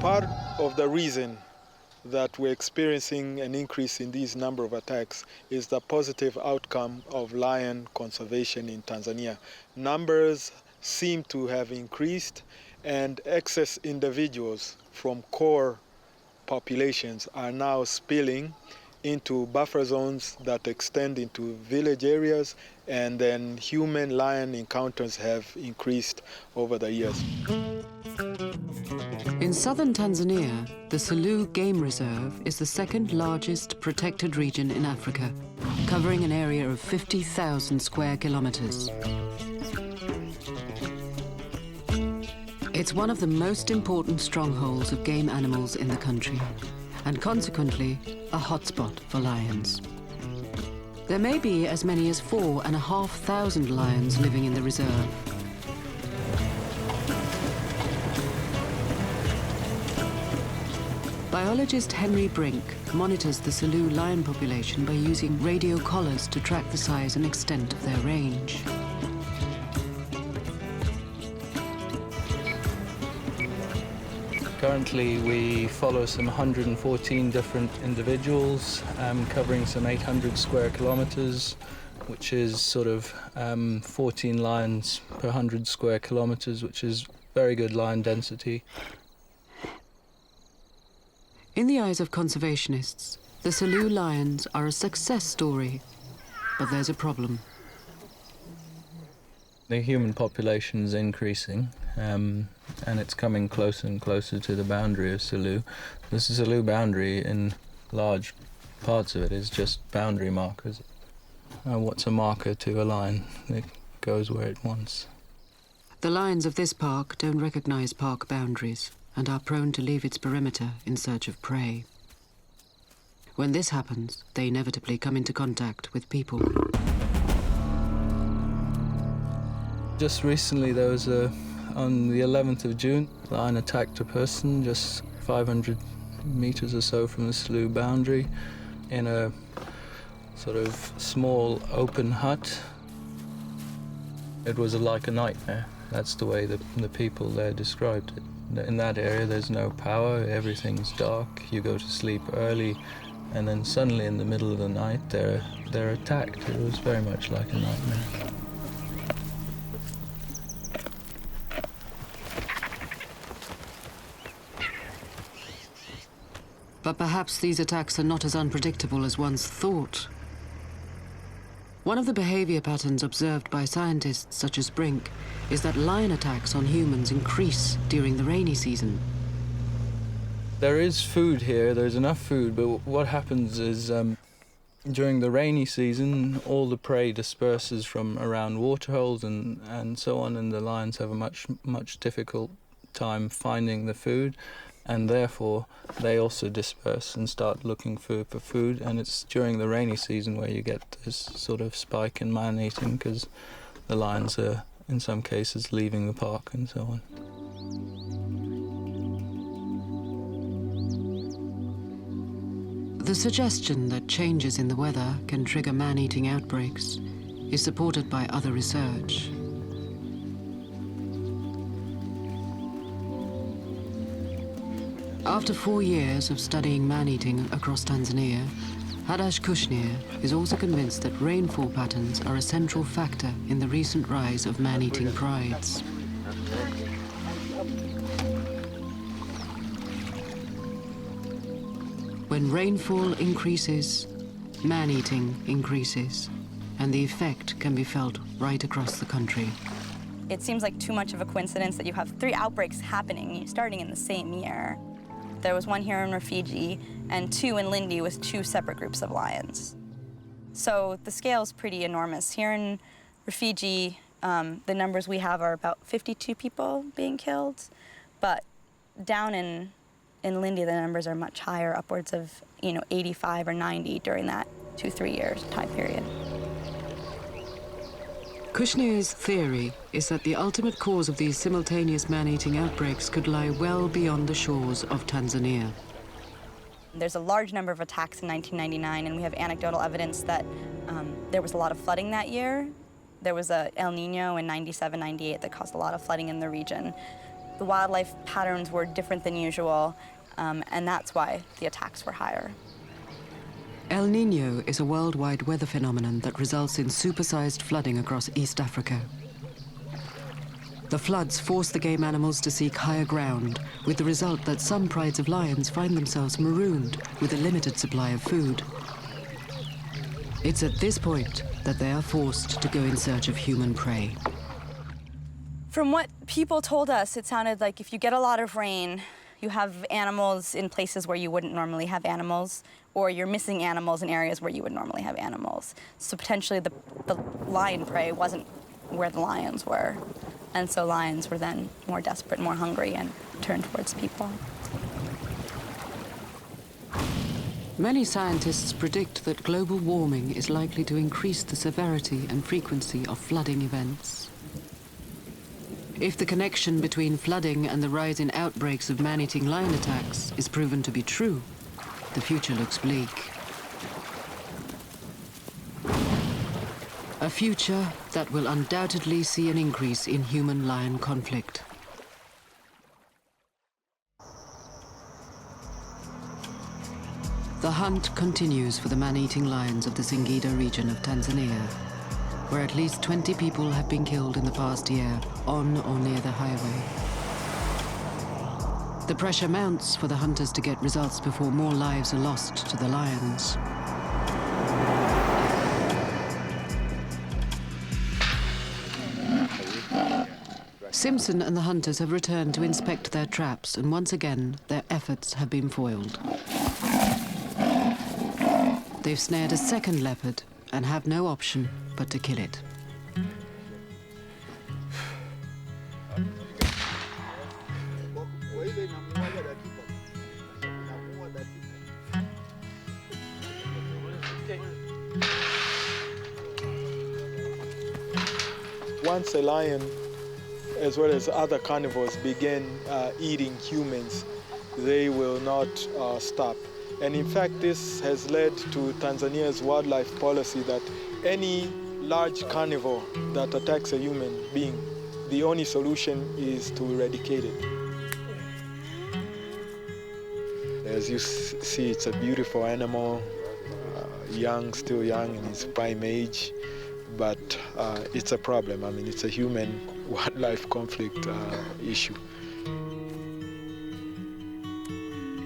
Part of the reason that we're experiencing an increase in these number of attacks is the positive outcome of lion conservation in Tanzania. Numbers seem to have increased, and excess individuals from core populations are now spilling into buffer zones that extend into village areas, and then human-lion encounters have increased over the years. In southern Tanzania, the Selous Game Reserve is the second largest protected region in Africa, covering an area of 50,000 square kilometers. It's one of the most important strongholds of game animals in the country, and consequently, a hotspot for lions. There may be as many as 4,500 lions living in the reserve. Biologist Henry Brink monitors the Selous lion population by using radio collars to track the size and extent of their range. Currently, we follow some 114 different individuals, covering some 800 square kilometers, which is sort of 14 lions per 100 square kilometers, which is very good lion density. In the eyes of conservationists, the Selous lions are a success story, but there's a problem. The human population is increasing, and it's coming closer and closer to the boundary of Selous. The Selous boundary, in large parts of it, is just boundary markers. What's a marker to a lion? It goes where it wants. The lions of this park don't recognize park boundaries and are prone to leave its perimeter in search of prey. When this happens, they inevitably come into contact with people. Just recently, there was on the 11th of June, a lion attacked a person just 500 meters or so from the Selous boundary in a sort of small open hut. It was like a nightmare. That's the way the people there described it. In that area, there's no power, everything's dark, you go to sleep early, and then suddenly in the middle of the night, they're attacked. It was very much like a nightmare. But perhaps these attacks are not as unpredictable as once thought. One of the behavior patterns observed by scientists such as Brink is that lion attacks on humans increase during the rainy season. There is food here, there's enough food, but what happens is during the rainy season, all the prey disperses from around waterholes and so on, and the lions have a much difficult time finding the food, and therefore they also disperse and start looking for food, and it's during the rainy season where you get this sort of spike in man-eating, because the lions are, in some cases, leaving the park and so on. The suggestion that changes in the weather can trigger man-eating outbreaks is supported by other research. After 4 years of studying man-eating across Tanzania, Hadash Kushnir is also convinced that rainfall patterns are a central factor in the recent rise of man-eating prides. When rainfall increases, man-eating increases, and the effect can be felt right across the country. It seems like too much of a coincidence that you have 3 outbreaks happening, starting in the same year. There was 1 here in Rufiji and 2 in Lindi with 2 separate groups of lions. So the scale is pretty enormous. Here in Rufiji, The numbers we have are about 52 people being killed, but down in Lindy, the numbers are much higher, upwards of 85 or 90 during that 2-3 years time period. Kushnir's theory is that the ultimate cause of these simultaneous man-eating outbreaks could lie well beyond the shores of Tanzania. There's a large number of attacks in 1999, and we have anecdotal evidence that there was a lot of flooding that year. There was a El Nino in 97, 98 that caused a lot of flooding in the region. The wildlife patterns were different than usual, and that's why the attacks were higher. El Nino is a worldwide weather phenomenon that results in supersized flooding across East Africa. The floods force the game animals to seek higher ground, with the result that some prides of lions find themselves marooned with a limited supply of food. It's at this point that they are forced to go in search of human prey. From what people told us, it sounded like if you get a lot of rain, you have animals in places where you wouldn't normally have animals, or you're missing animals in areas where you would normally have animals. So potentially the lion prey wasn't where the lions were. And so lions were then more desperate, more hungry, and turned towards people. Many scientists predict that global warming is likely to increase the severity and frequency of flooding events. If the connection between flooding and the rise in outbreaks of man-eating lion attacks is proven to be true, the future looks bleak. A future that will undoubtedly see an increase in human-lion conflict. The hunt continues for the man-eating lions of the Singida region of Tanzania, where at least 20 people have been killed in the past year on or near the highway. The pressure mounts for the hunters to get results before more lives are lost to the lions. Simpson and the hunters have returned to inspect their traps, and once again, their efforts have been foiled. They've snared a second leopard and have no option but to kill it. Once a lion, as well as other carnivores, begin eating humans, they will not stop. And in fact, this has led to Tanzania's wildlife policy that any large carnivore that attacks a human being, the only solution is to eradicate it. As you see, it's a beautiful animal, young, still young in its prime age, but it's a problem. I mean, it's a human-wildlife conflict issue.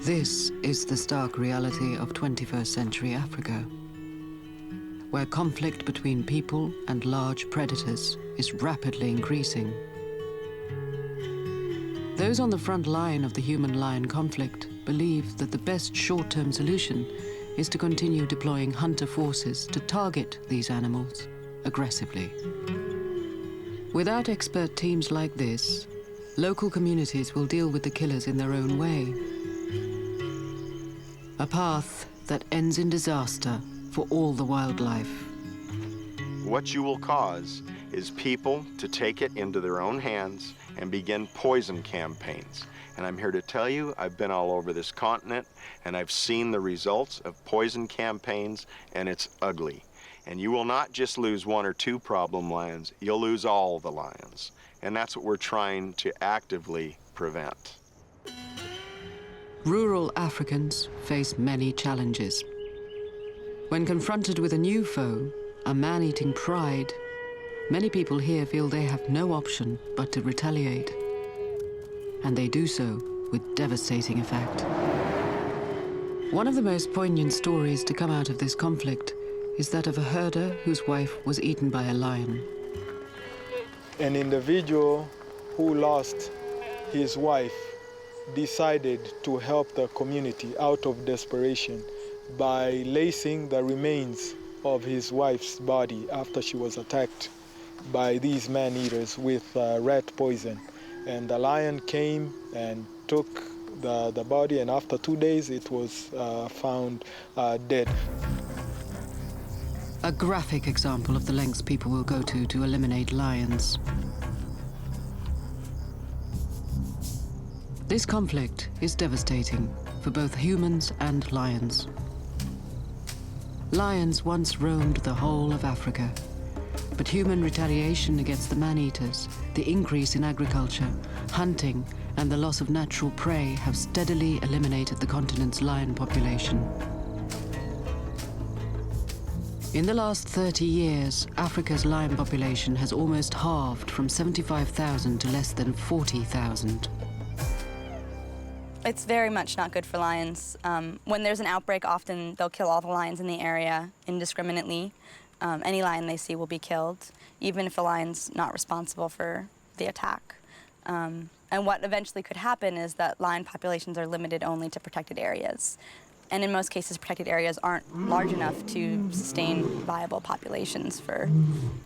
This is the stark reality of 21st century Africa, where conflict between people and large predators is rapidly increasing. Those on the front line of the human-lion conflict believe that the best short-term solution is to continue deploying hunter forces to target these animals aggressively. Without expert teams like this, local communities will deal with the killers in their own way. A path that ends in disaster for all the wildlife. What you will cause is people to take it into their own hands and begin poison campaigns. And I'm here to tell you, I've been all over this continent and I've seen the results of poison campaigns, and it's ugly. And you will not just lose 1 or 2 problem lions, you'll lose all the lions. And that's what we're trying to actively prevent. Rural Africans face many challenges. When confronted with a new foe, a man-eating pride, many people here feel they have no option but to retaliate. And they do so with devastating effect. One of the most poignant stories to come out of this conflict is that of a herder whose wife was eaten by a lion. An individual who lost his wife decided to help the community out of desperation by lacing the remains of his wife's body after she was attacked by these man-eaters with rat poison. And the lion came and took the body, and after 2 days it was found dead. A graphic example of the lengths people will go to eliminate lions. This conflict is devastating for both humans and lions. Lions once roamed the whole of Africa, but human retaliation against the man-eaters, the increase in agriculture, hunting, and the loss of natural prey have steadily eliminated the continent's lion population. In the last 30 years, Africa's lion population has almost halved from 75,000 to less than 40,000. It's very much not good for lions. When there's an outbreak, often they'll kill all the lions in the area indiscriminately. Any lion they see will be killed, even if a lion's not responsible for the attack. And what eventually could happen is that lion populations are limited only to protected areas. And in most cases, protected areas aren't large enough to sustain viable populations for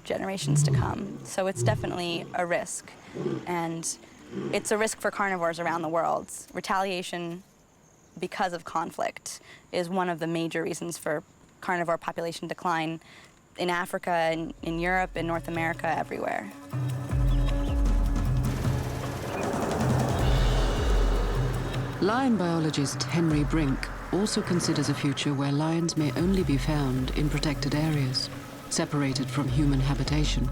generations to come. So it's definitely a risk. And it's a risk for carnivores around the world. Retaliation because of conflict is one of the major reasons for carnivore population decline in Africa, in Europe, in North America, everywhere. Lion biologist Henry Brink also considers a future where lions may only be found in protected areas, separated from human habitation.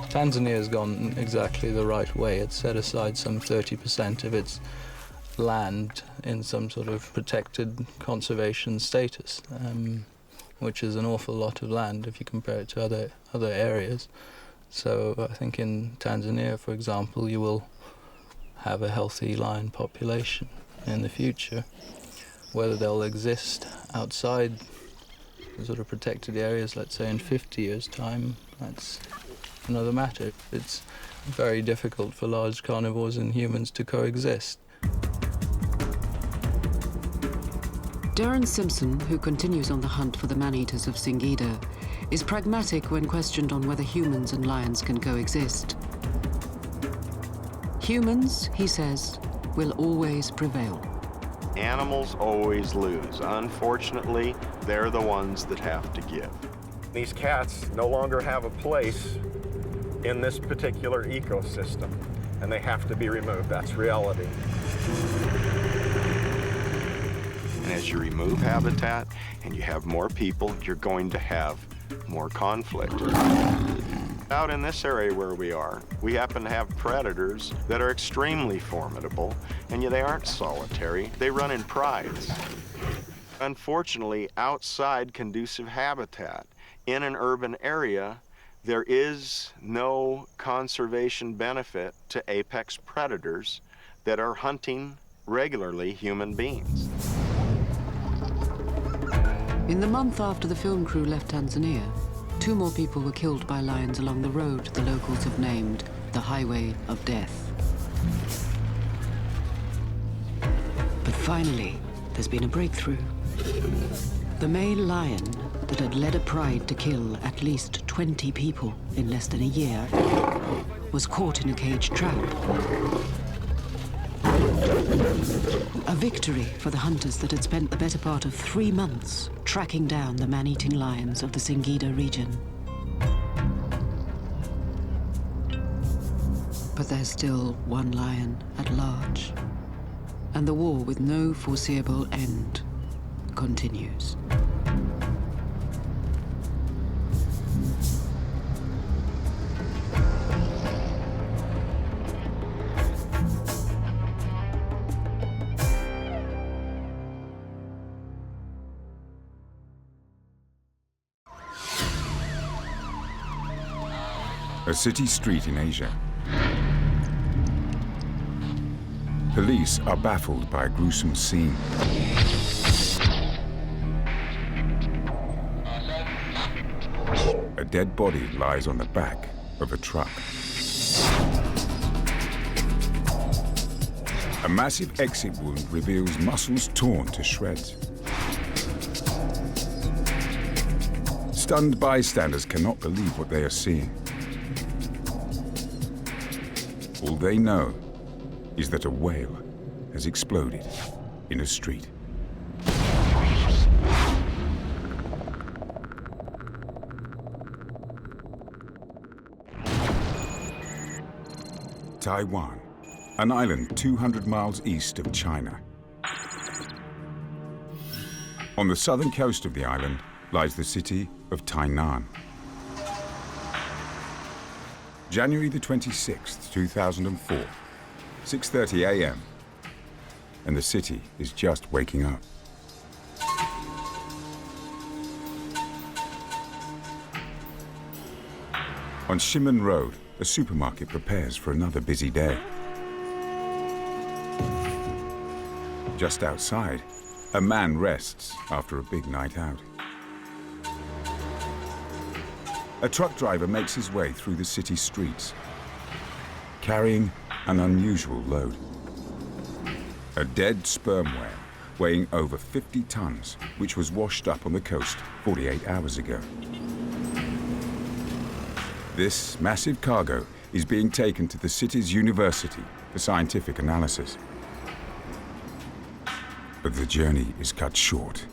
Tanzania has gone exactly the right way. It's set aside some 30% of its land in some sort of protected conservation status, which is an awful lot of land if you compare it to other areas. So I think in Tanzania, for example, you will have a healthy lion population in the future. Whether they'll exist outside the sort of protected areas, let's say in 50 years' time, that's another matter. It's very difficult for large carnivores and humans to coexist. Darren Simpson, who continues on the hunt for the man-eaters of Singida, is pragmatic when questioned on whether humans and lions can coexist. Humans, he says, will always prevail. Animals always lose. Unfortunately, they're the ones that have to give. These cats no longer have a place in this particular ecosystem, and they have to be removed. That's reality. And as you remove habitat and you have more people, you're going to have more conflict. Out in this area where we are, we happen to have predators that are extremely formidable, and yet they aren't solitary. They run in prides. Unfortunately, outside conducive habitat, in an urban area, there is no conservation benefit to apex predators that are hunting regularly human beings. In the month after the film crew left Tanzania, 2 more people were killed by lions along the road the locals have named the Highway of Death. But finally, there's been a breakthrough. The male lion that had led a pride to kill at least 20 people in less than a year was caught in a cage trap. A victory for the hunters that had spent the better part of 3 months tracking down the man-eating lions of the Singida region. But there's still one lion at large, and the war with no foreseeable end continues. A city street in Asia. Police are baffled by a gruesome scene. A dead body lies on the back of a truck. A massive exit wound reveals muscles torn to shreds. Stunned bystanders cannot believe what they are seeing. All they know is that a whale has exploded in a street. Taiwan, an island 200 miles east of China. On the southern coast of the island lies the city of Tainan. January the 26th, 2004, 6:30 a.m. and the city is just waking up. On Ximen Road, a supermarket prepares for another busy day. Just outside, a man rests after a big night out. A truck driver makes his way through the city streets, carrying an unusual load. A dead sperm whale weighing over 50 tons, which was washed up on the coast 48 hours ago. This massive cargo is being taken to the city's university for scientific analysis. But the journey is cut short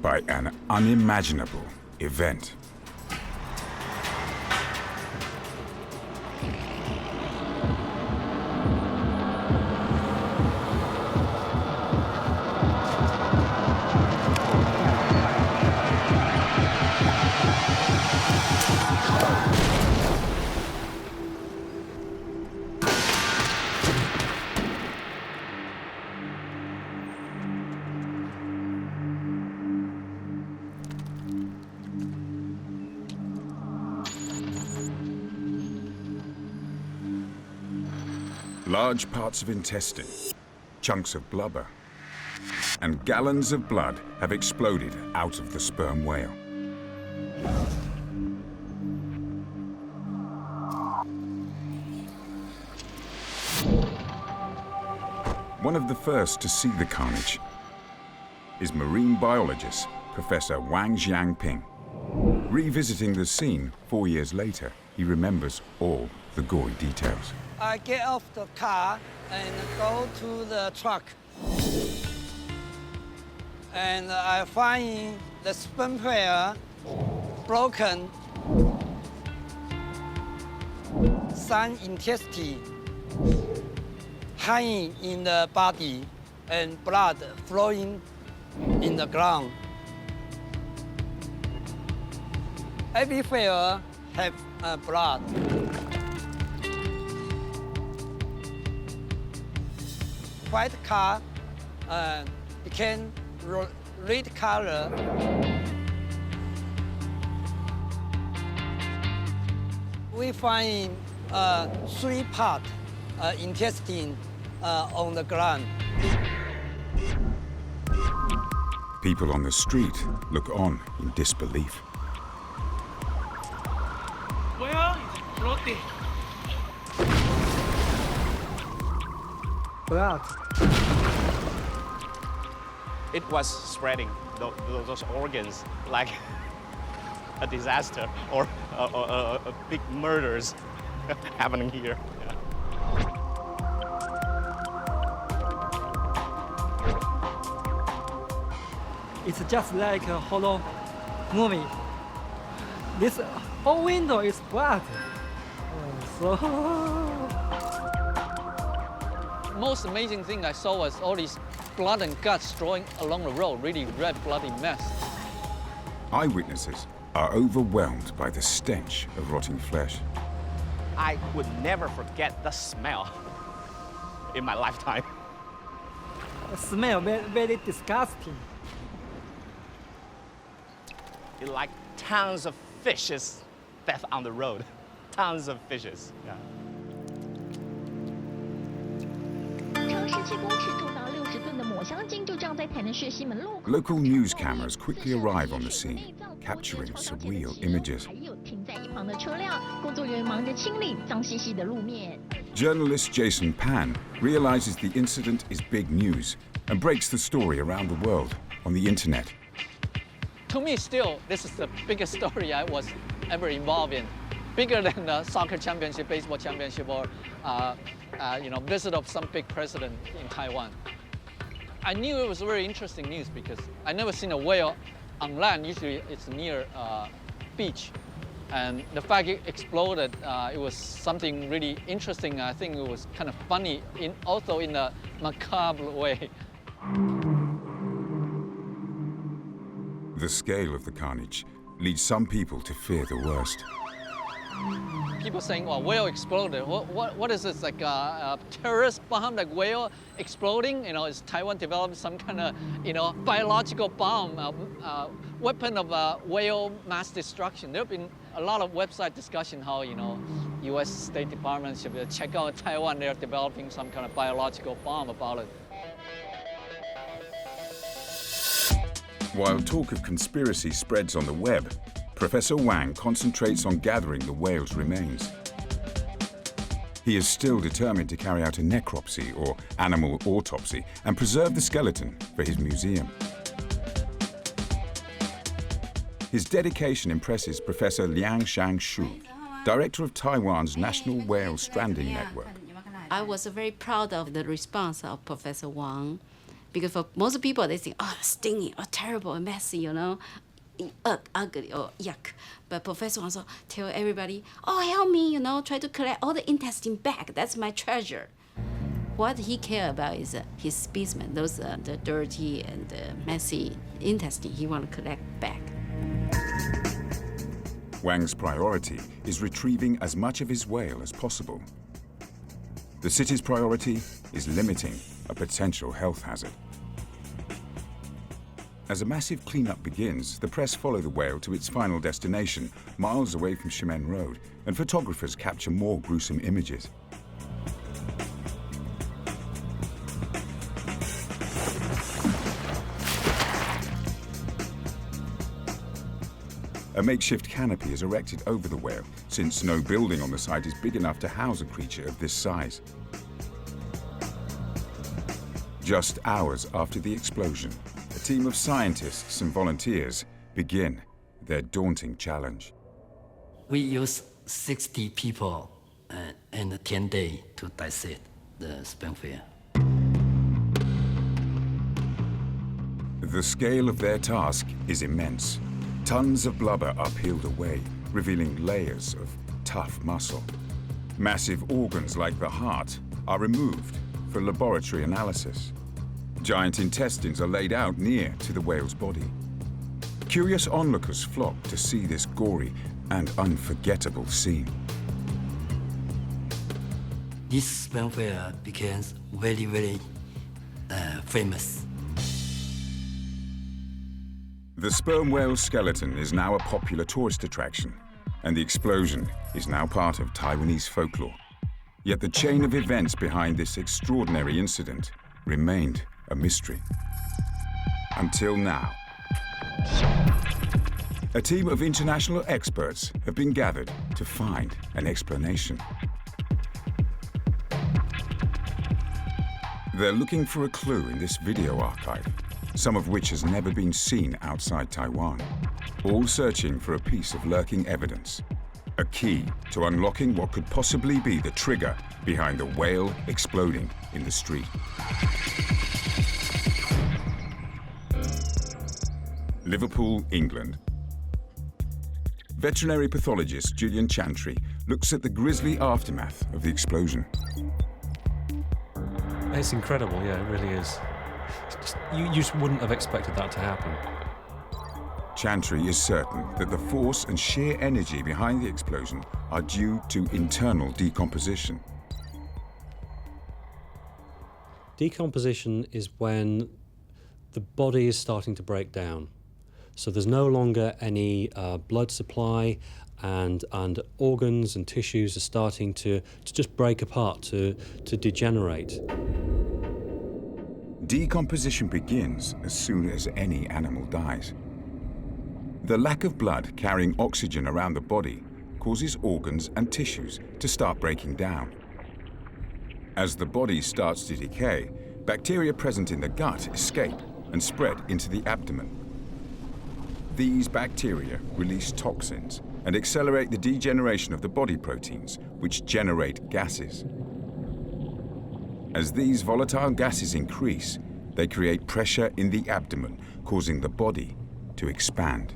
by an unimaginable event. Large parts of intestine, chunks of blubber, and gallons of blood have exploded out of the sperm whale. One of the first to see the carnage is marine biologist Professor Wang Jiangping. Revisiting the scene 4 years later, he remembers all the gory details. I get off the car and go to the truck. And I find the sperm whale broken, some intestine hanging in the body, and blood flowing in the ground. Every whale have blood. White car became red color. We find 3-part intestine on the ground. People on the street look on in disbelief. Blood. It was spreading those organs like a disaster or a big murders happening here. It's just like a horror movie. This whole window is blood. Most amazing thing I saw was all these blood and guts flowing along the road, really red bloody mess. Eyewitnesses are overwhelmed by the stench of rotting flesh. I would never forget the smell in my lifetime. The smell very disgusting. It's like tons of fishes death on the road. Tons of fishes. Yeah. Local news cameras quickly arrive on the scene, capturing surreal images. Journalist Jason Pan realizes the incident is big news and breaks the story around the world on the internet. To me, still, this is the biggest story I was ever involved in. Bigger than the soccer championship, baseball championship, or visit of some big president in Taiwan. I knew it was very interesting news because I never seen a whale on land. Usually it's near beach. And the fact it exploded, it was something really interesting. I think it was kind of funny, also in a macabre way. The scale of the carnage leads some people to fear the worst. People saying, well, whale exploded. What is this, like a terrorist bomb, like whale exploding? Is Taiwan developing some kind of, biological bomb, weapon of whale mass destruction? There have been a lot of website discussion how, U.S. State Department should check out Taiwan. They're developing some kind of biological bomb about it. While talk of conspiracy spreads on the web, Professor Wang concentrates on gathering the whale's remains. He is still determined to carry out a necropsy or animal autopsy and preserve the skeleton for his museum. His dedication impresses Professor Liang Shangshu, director of Taiwan's National Whale Stranding Network. I was very proud of the response of Professor Wang, because for most people they think, oh, stinging, oh, terrible, messy, ugly or yuck. But Professor also tell everybody, oh, help me, try to collect all the intestine back. That's my treasure. What he care about is his specimen, those the dirty and messy intestine he want to collect back. Wang's priority is retrieving as much of his whale as possible. The city's priority is limiting a potential health hazard. As a massive cleanup begins, the press follow the whale to its final destination, miles away from Ximen Road, and photographers capture more gruesome images. A makeshift canopy is erected over the whale, since no building on the site is big enough to house a creature of this size. Just hours after the explosion, a team of scientists and volunteers begin their daunting challenge. We use 60 people and 10 days to dissect the sperm whale. The scale of their task is immense. Tons of blubber are peeled away, revealing layers of tough muscle. Massive organs like the heart are removed for laboratory analysis. Giant intestines are laid out near to the whale's body. Curious onlookers flock to see this gory and unforgettable scene. This sperm whale became very, very famous. The sperm whale's skeleton is now a popular tourist attraction, and the explosion is now part of Taiwanese folklore. Yet the chain of events behind this extraordinary incident remained a mystery. Until now. A team of international experts have been gathered to find an explanation. They're looking for a clue in this video archive, some of which has never been seen outside Taiwan, all searching for a piece of lurking evidence, a key to unlocking what could possibly be the trigger behind the whale exploding in the street. Liverpool, England. Veterinary pathologist Julian Chantry looks at the grisly aftermath of the explosion. It's incredible, yeah, it really is. You just wouldn't have expected that to happen. Chantry is certain that the force and sheer energy behind the explosion are due to internal decomposition. Decomposition is when the body is starting to break down. So there's no longer any blood supply, and organs and tissues are starting to just break apart, to degenerate. Decomposition begins as soon as any animal dies. The lack of blood carrying oxygen around the body causes organs and tissues to start breaking down. As the body starts to decay, bacteria present in the gut escape and spread into the abdomen. These bacteria release toxins and accelerate the degeneration of the body proteins, which generate gases. As these volatile gases increase, they create pressure in the abdomen, causing the body to expand.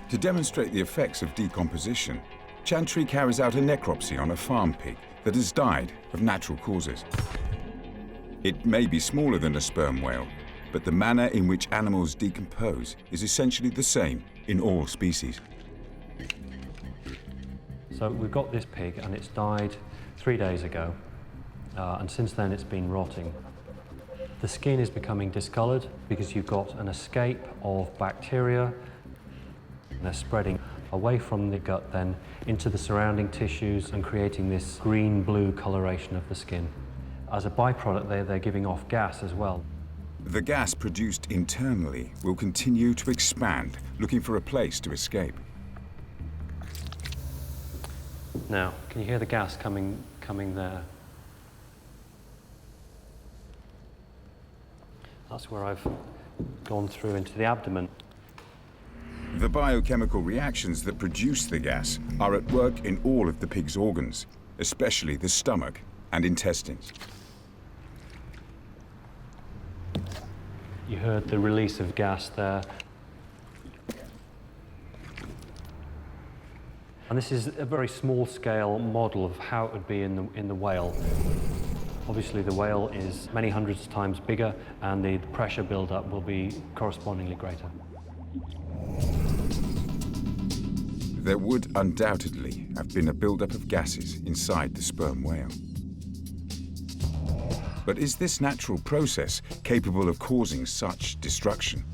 To demonstrate the effects of decomposition, Chantry carries out a necropsy on a farm pig that has died of natural causes. It may be smaller than a sperm whale, but the manner in which animals decompose is essentially the same in all species. So we've got this pig and it's died 3 days ago, and since then it's been rotting. The skin is becoming discoloured because you've got an escape of bacteria, and they're spreading away from the gut then into the surrounding tissues and creating this green-blue coloration of the skin. As a byproduct, they're giving off gas as well. The gas produced internally will continue to expand, looking for a place to escape. Now, can you hear the gas coming there? That's where I've gone through into the abdomen. The biochemical reactions that produce the gas are at work in all of the pig's organs, especially the stomach and intestines. You heard the release of gas there. And this is a very small-scale model of how it would be in the whale. Obviously, the whale is many hundreds of times bigger, and the pressure build-up will be correspondingly greater. There would undoubtedly have been a build-up of gases inside the sperm whale. But is this natural process capable of causing such destruction?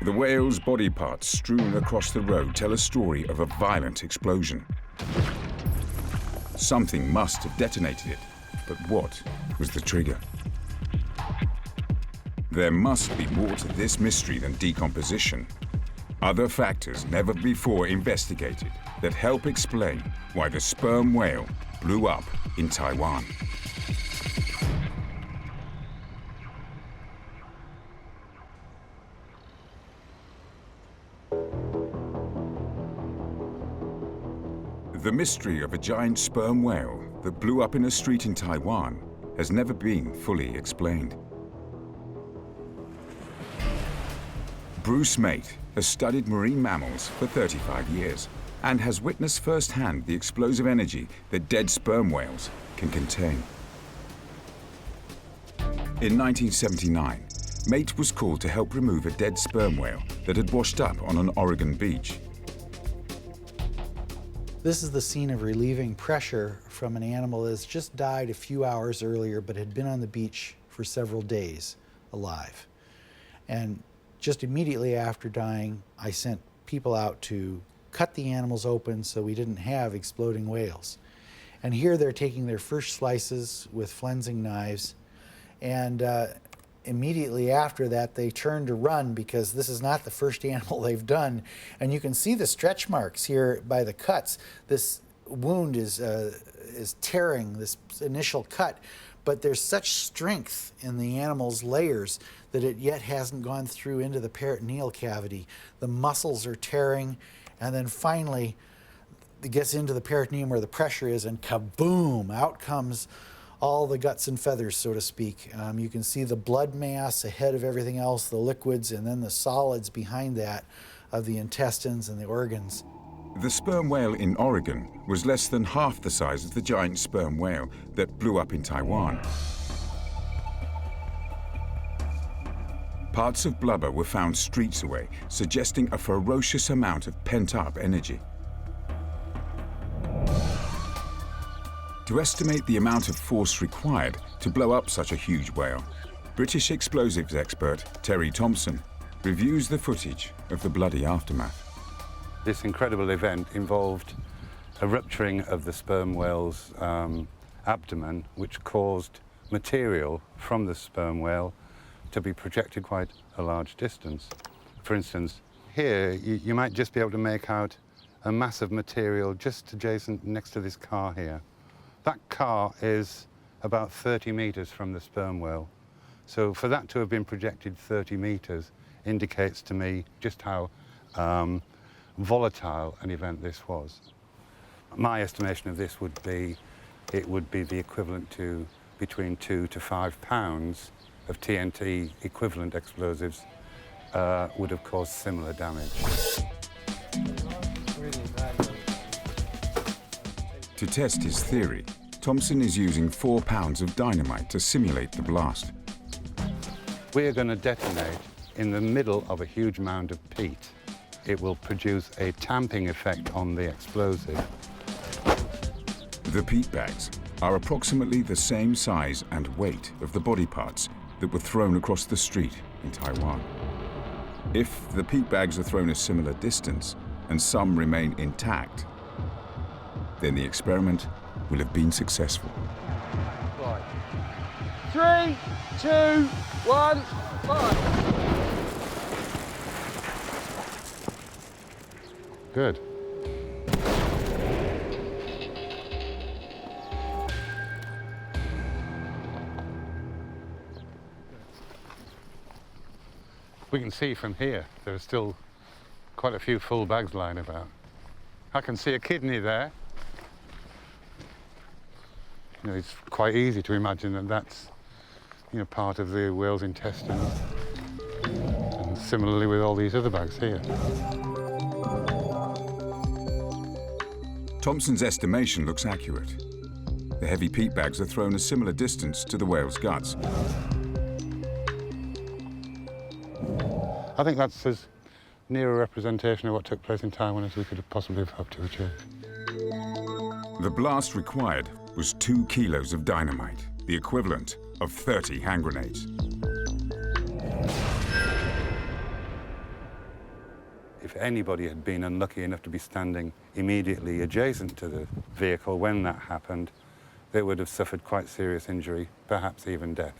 The whale's body parts strewn across the road tell a story of a violent explosion. Something must have detonated it, but what was the trigger? There must be more to this mystery than decomposition. Other factors never before investigated that help explain why the sperm whale blew up in Taiwan. The mystery of a giant sperm whale that blew up in a street in Taiwan has never been fully explained. Bruce Mate has studied marine mammals for 35 years and has witnessed firsthand the explosive energy that dead sperm whales can contain. In 1979, Mate was called to help remove a dead sperm whale that had washed up on an Oregon beach. This is the scene of relieving pressure from an animal that's just died a few hours earlier but had been on the beach for several days alive. And just immediately after dying, I sent people out to cut the animals open so we didn't have exploding whales. And here they're taking their first slices with flensing knives, and immediately after that they turn to run because this is not the first animal they've done. And you can see the stretch marks here by the cuts. This wound is tearing this initial cut, but there's such strength in the animal's layers that it yet hasn't gone through into the peritoneal cavity. The muscles are tearing, and then finally it gets into the peritoneum where the pressure is, and kaboom, out comes all the guts and feathers, so to speak. You can see the blood mass ahead of everything else, the liquids, and then the solids behind that of the intestines and the organs. The sperm whale in Oregon was less than half the size of the giant sperm whale that blew up in Taiwan. Parts of blubber were found streets away, suggesting a ferocious amount of pent-up energy. To estimate the amount of force required to blow up such a huge whale, British explosives expert Terry Thompson reviews the footage of the bloody aftermath. This incredible event involved a rupturing of the sperm whale's abdomen, which caused material from the sperm whale to be projected quite a large distance. For instance, here you might just be able to make out a mass of material just adjacent next to this car here. That car is about 30 metres from the sperm whale. So for that to have been projected 30 metres indicates to me just how volatile an event this was. My estimation of this would be, it would be the equivalent to between 2 to 5 pounds of TNT equivalent explosives would have caused similar damage. To test his theory, Thompson is using 4 pounds of dynamite to simulate the blast. We are going to detonate in the middle of a huge mound of peat. It will produce a tamping effect on the explosive. The peat bags are approximately the same size and weight of the body parts that were thrown across the street in Taiwan. If the peat bags are thrown a similar distance and some remain intact, then the experiment will have been successful. 3, 2, 1, fire! Good. We can see from here there are still quite a few full bags lying about. I can see a kidney there. You know, it's quite easy to imagine that that's, you know, part of the whale's intestines. And similarly with all these other bags here. Thompson's estimation looks accurate. The heavy peat bags are thrown a similar distance to the whale's guts. I think that's as near a representation of what took place in Taiwan as we could have possibly hoped to achieve. The blast required was 2 kilos of dynamite, the equivalent of 30 hand grenades. If anybody had been unlucky enough to be standing immediately adjacent to the vehicle when that happened, they would have suffered quite serious injury, perhaps even death.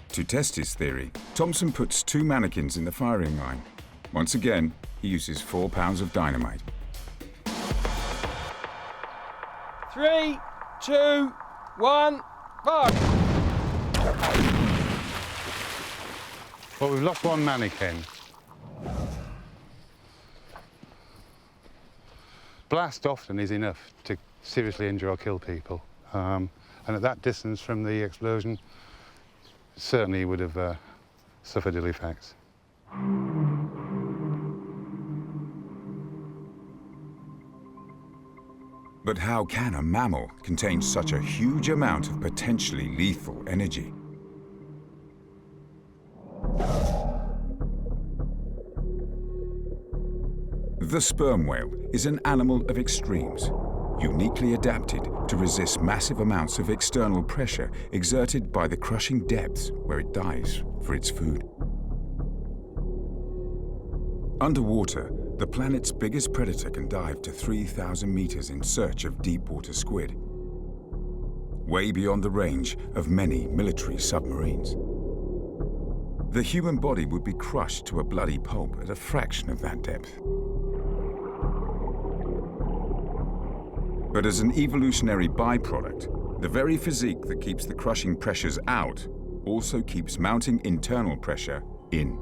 To test his theory, Thompson puts 2 mannequins in the firing line. Once again, he uses 4 pounds of dynamite. 3, 2, 1, fire! Well, we've lost 1 mannequin. Blast often is enough to seriously injure or kill people. And at that distance from the explosion, certainly would have suffered ill effects. But how can a mammal contain such a huge amount of potentially lethal energy? The sperm whale is an animal of extremes, uniquely adapted to resist massive amounts of external pressure exerted by the crushing depths where it dives for its food. Underwater, the planet's biggest predator can dive to 3,000 meters in search of deep-water squid, way beyond the range of many military submarines. The human body would be crushed to a bloody pulp at a fraction of that depth. But as an evolutionary byproduct, the very physique that keeps the crushing pressures out also keeps mounting internal pressure in.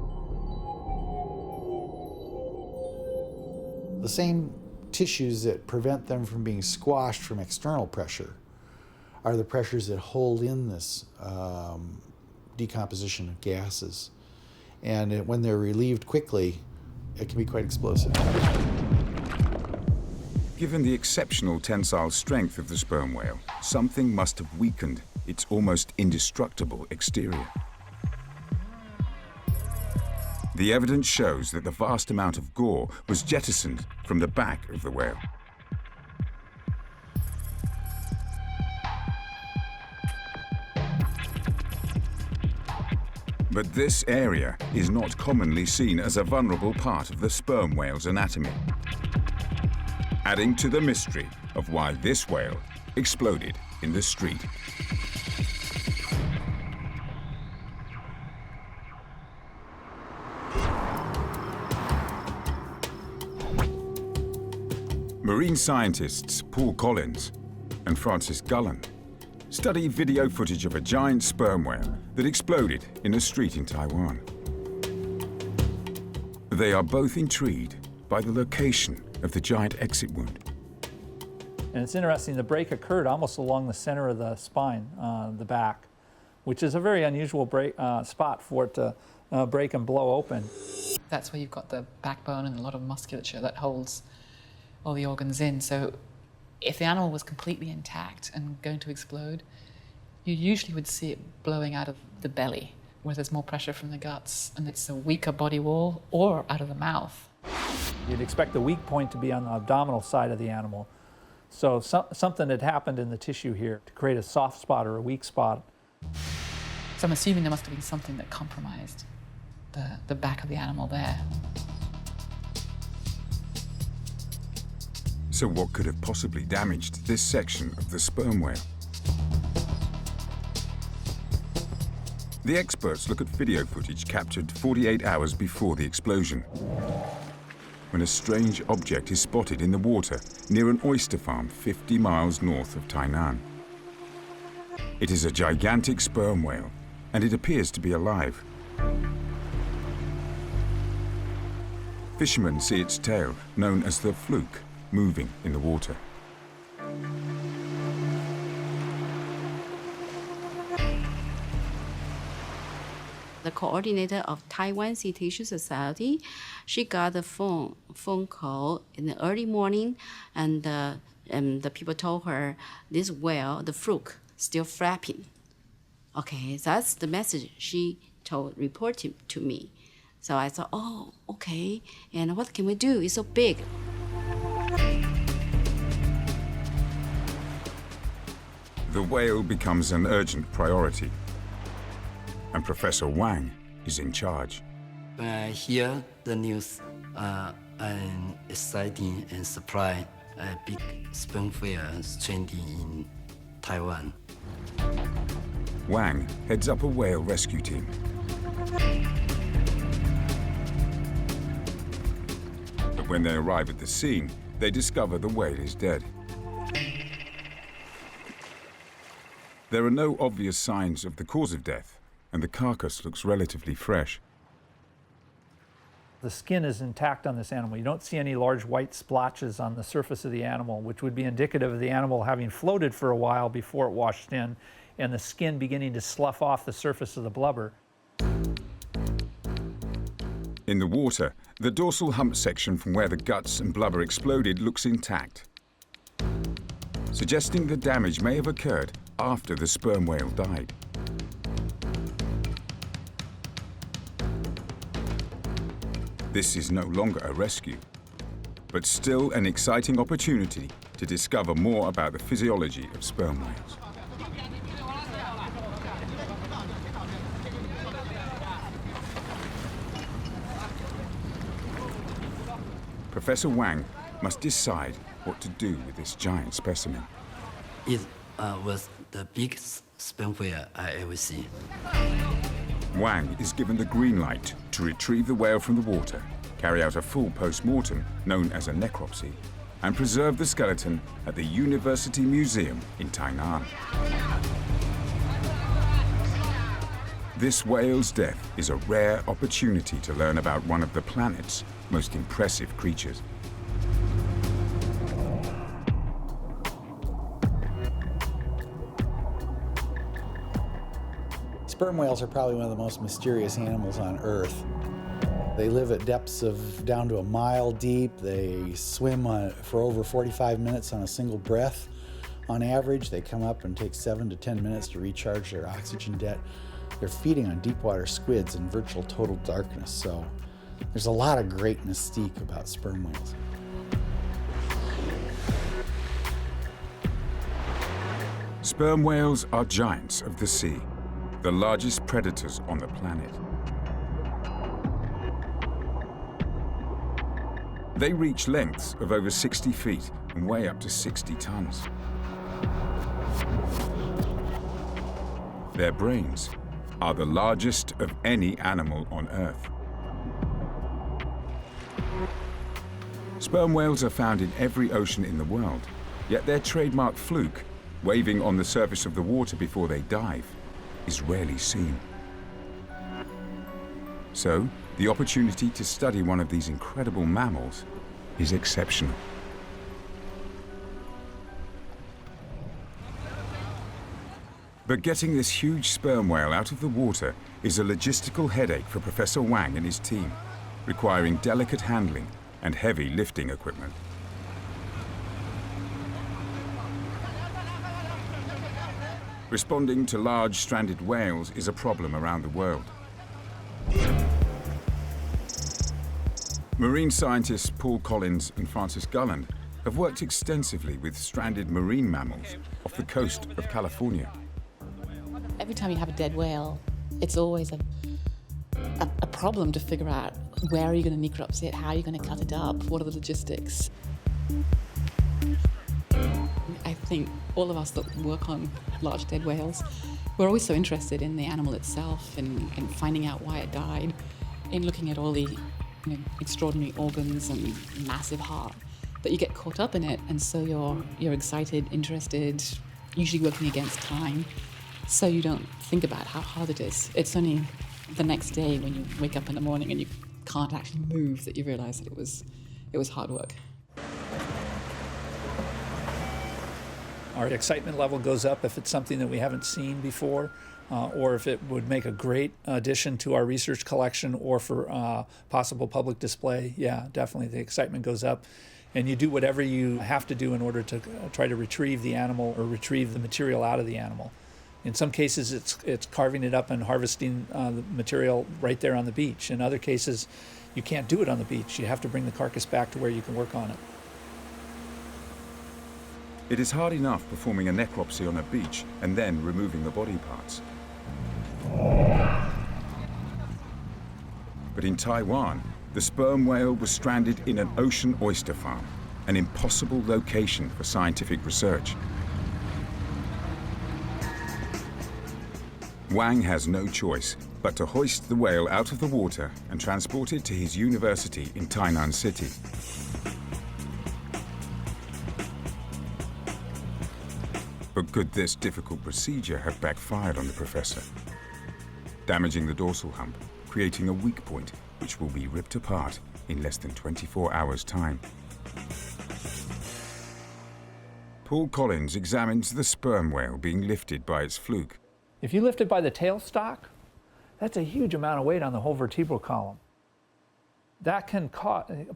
The same tissues that prevent them from being squashed from external pressure are the pressures that hold in this decomposition of gases. And when they're relieved quickly, it can be quite explosive. Given the exceptional tensile strength of the sperm whale, something must have weakened its almost indestructible exterior. The evidence shows that the vast amount of gore was jettisoned from the back of the whale. But this area is not commonly seen as a vulnerable part of the sperm whale's anatomy, adding to the mystery of why this whale exploded in the street. Marine scientists Paul Collins and Francis Gullen study video footage of a giant sperm whale that exploded in a street in Taiwan. They are both intrigued by the location of the giant exit wound. And it's interesting, the break occurred almost along the center of the spine, the back, which is a very unusual spot for it to break and blow open. That's where you've got the backbone and a lot of musculature that holds all the organs in. So if the animal was completely intact and going to explode, you usually would see it blowing out of the belly, where there's more pressure from the guts, and it's a weaker body wall, or out of the mouth. You'd expect the weak point to be on the abdominal side of the animal. So something had happened in the tissue here to create a soft spot or a weak spot. So I'm assuming there must have been something that compromised the back of the animal there. So what could have possibly damaged this section of the sperm whale? The experts look at video footage captured 48 hours before the explosion, when a strange object is spotted in the water near an oyster farm 50 miles north of Tainan. It is a gigantic sperm whale, and it appears to be alive. Fishermen see its tail, known as the fluke, moving in the water. The coordinator of Taiwan Sea Tissue Society, she got a phone call in the early morning, and the people told her this whale, the fluke, still flapping. Okay, that's the message she reported to me. So I thought, oh, okay, and what can we do? It's so big. The whale becomes an urgent priority, and Professor Wang is in charge. When I hear the news, I'm excited and surprised. A big sperm whale stranded in Taiwan. Wang heads up a whale rescue team. But when they arrive at the scene, they discover the whale is dead. There are no obvious signs of the cause of death, and the carcass looks relatively fresh. The skin is intact on this animal. You don't see any large white splotches on the surface of the animal, which would be indicative of the animal having floated for a while before it washed in, and the skin beginning to slough off the surface of the blubber. In the water, the dorsal hump section from where the guts and blubber exploded looks intact, suggesting the damage may have occurred after the sperm whale died. This is no longer a rescue, but still an exciting opportunity to discover more about the physiology of sperm whales. Professor Wang must decide what to do with this giant specimen. It was the biggest sperm whale I ever seen. Wang is given the green light to retrieve the whale from the water, carry out a full post-mortem, known as a necropsy, and preserve the skeleton at the University Museum in Tainan. This whale's death is a rare opportunity to learn about one of the planet's most impressive creatures. Sperm whales are probably one of the most mysterious animals on Earth. They live at depths of down to a mile deep. They swim for over 45 minutes on a single breath. On average, they come up and take 7 to 10 minutes to recharge their oxygen debt. They're feeding on deep water squids in virtual total darkness, so there's a lot of great mystique about sperm whales. Sperm whales are giants of the sea, the largest predators on the planet. They reach lengths of over 60 feet and weigh up to 60 tons. Their brains are the largest of any animal on Earth. Sperm whales are found in every ocean in the world, yet their trademark fluke waving on the surface of the water before they dive, is rarely seen. So, the opportunity to study one of these incredible mammals is exceptional. But getting this huge sperm whale out of the water is a logistical headache for Professor Wang and his team, requiring delicate handling and heavy lifting equipment. Responding to large stranded whales is a problem around the world. Marine scientists Paul Collins and Francis Gulland have worked extensively with stranded marine mammals off the coast of California. Every time you have a dead whale, it's always a problem to figure out where are you going to necropsy it, how are you going to cut it up, what are the logistics. I think all of us that work on large dead whales, we're always so interested in the animal itself and finding out why it died, in looking at all the extraordinary organs and massive heart, that you get caught up in it, and so you're excited, interested, usually working against time, so you don't think about how hard it is. It's only the next day when you wake up in the morning and you can't actually move that you realize that it was hard work. Our excitement level goes up if it's something that we haven't seen before, or if it would make a great addition to our research collection or for possible public display. Yeah, definitely the excitement goes up. And you do whatever you have to do in order to try to retrieve the animal or retrieve the material out of the animal. In some cases, it's carving it up and harvesting the material right there on the beach. In other cases, you can't do it on the beach. You have to bring the carcass back to where you can work on it. It is hard enough performing a necropsy on a beach and then removing the body parts. But in Taiwan, the sperm whale was stranded in an ocean oyster farm, an impossible location for scientific research. Wang has no choice but to hoist the whale out of the water and transport it to his university in Tainan City. But could this difficult procedure have backfired on the professor, damaging the dorsal hump, creating a weak point which will be ripped apart in less than 24 hours' time? Paul Collins examines the sperm whale being lifted by its fluke. If you lift it by the tailstock, that's a huge amount of weight on the whole vertebral column. That can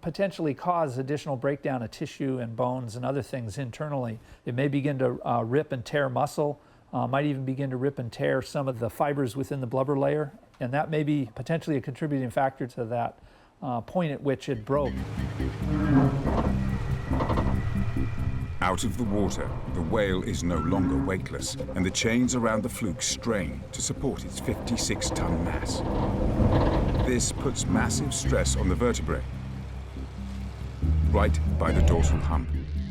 potentially cause additional breakdown of tissue and bones and other things internally. It may begin to rip and tear muscle, might even begin to rip and tear some of the fibers within the blubber layer, and that may be potentially a contributing factor to that point at which it broke. Out of the water, the whale is no longer weightless, and the chains around the fluke strain to support its 56-ton mass. This puts massive stress on the vertebrae, right by the dorsal hump,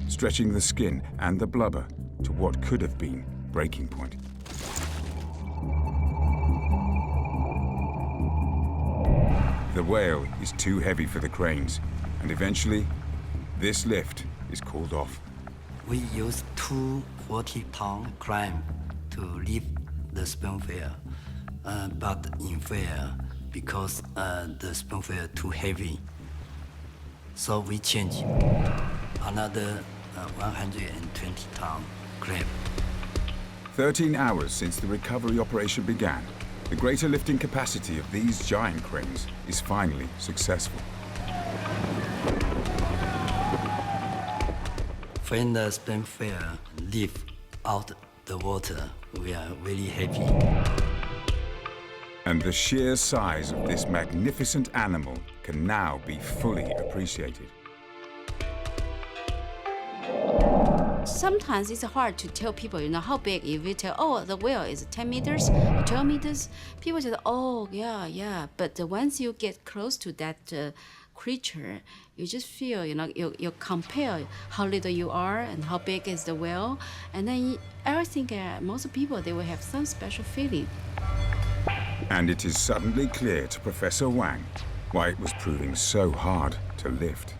stretching the skin and the blubber to what could have been breaking point. The whale is too heavy for the cranes, and eventually, this lift is called off. We use 2 40-ton cranes to lift the sperm whale, but in fail because the sperm whale too heavy. So we change another 120-ton crane. 13 hours since the recovery operation began, the greater lifting capacity of these giant cranes is finally successful. When the sperm whale lift out the water, we are really happy. And the sheer size of this magnificent animal can now be fully appreciated. Sometimes it's hard to tell people, how big. If you tell, oh, the whale is 10 meters, 12 meters, people say, oh, yeah. But once you get close to that creature, you just feel, you compare how little you are and how big is the whale. And then I think most people, they will have some special feeling. And it is suddenly clear to Professor Wang why it was proving so hard to lift.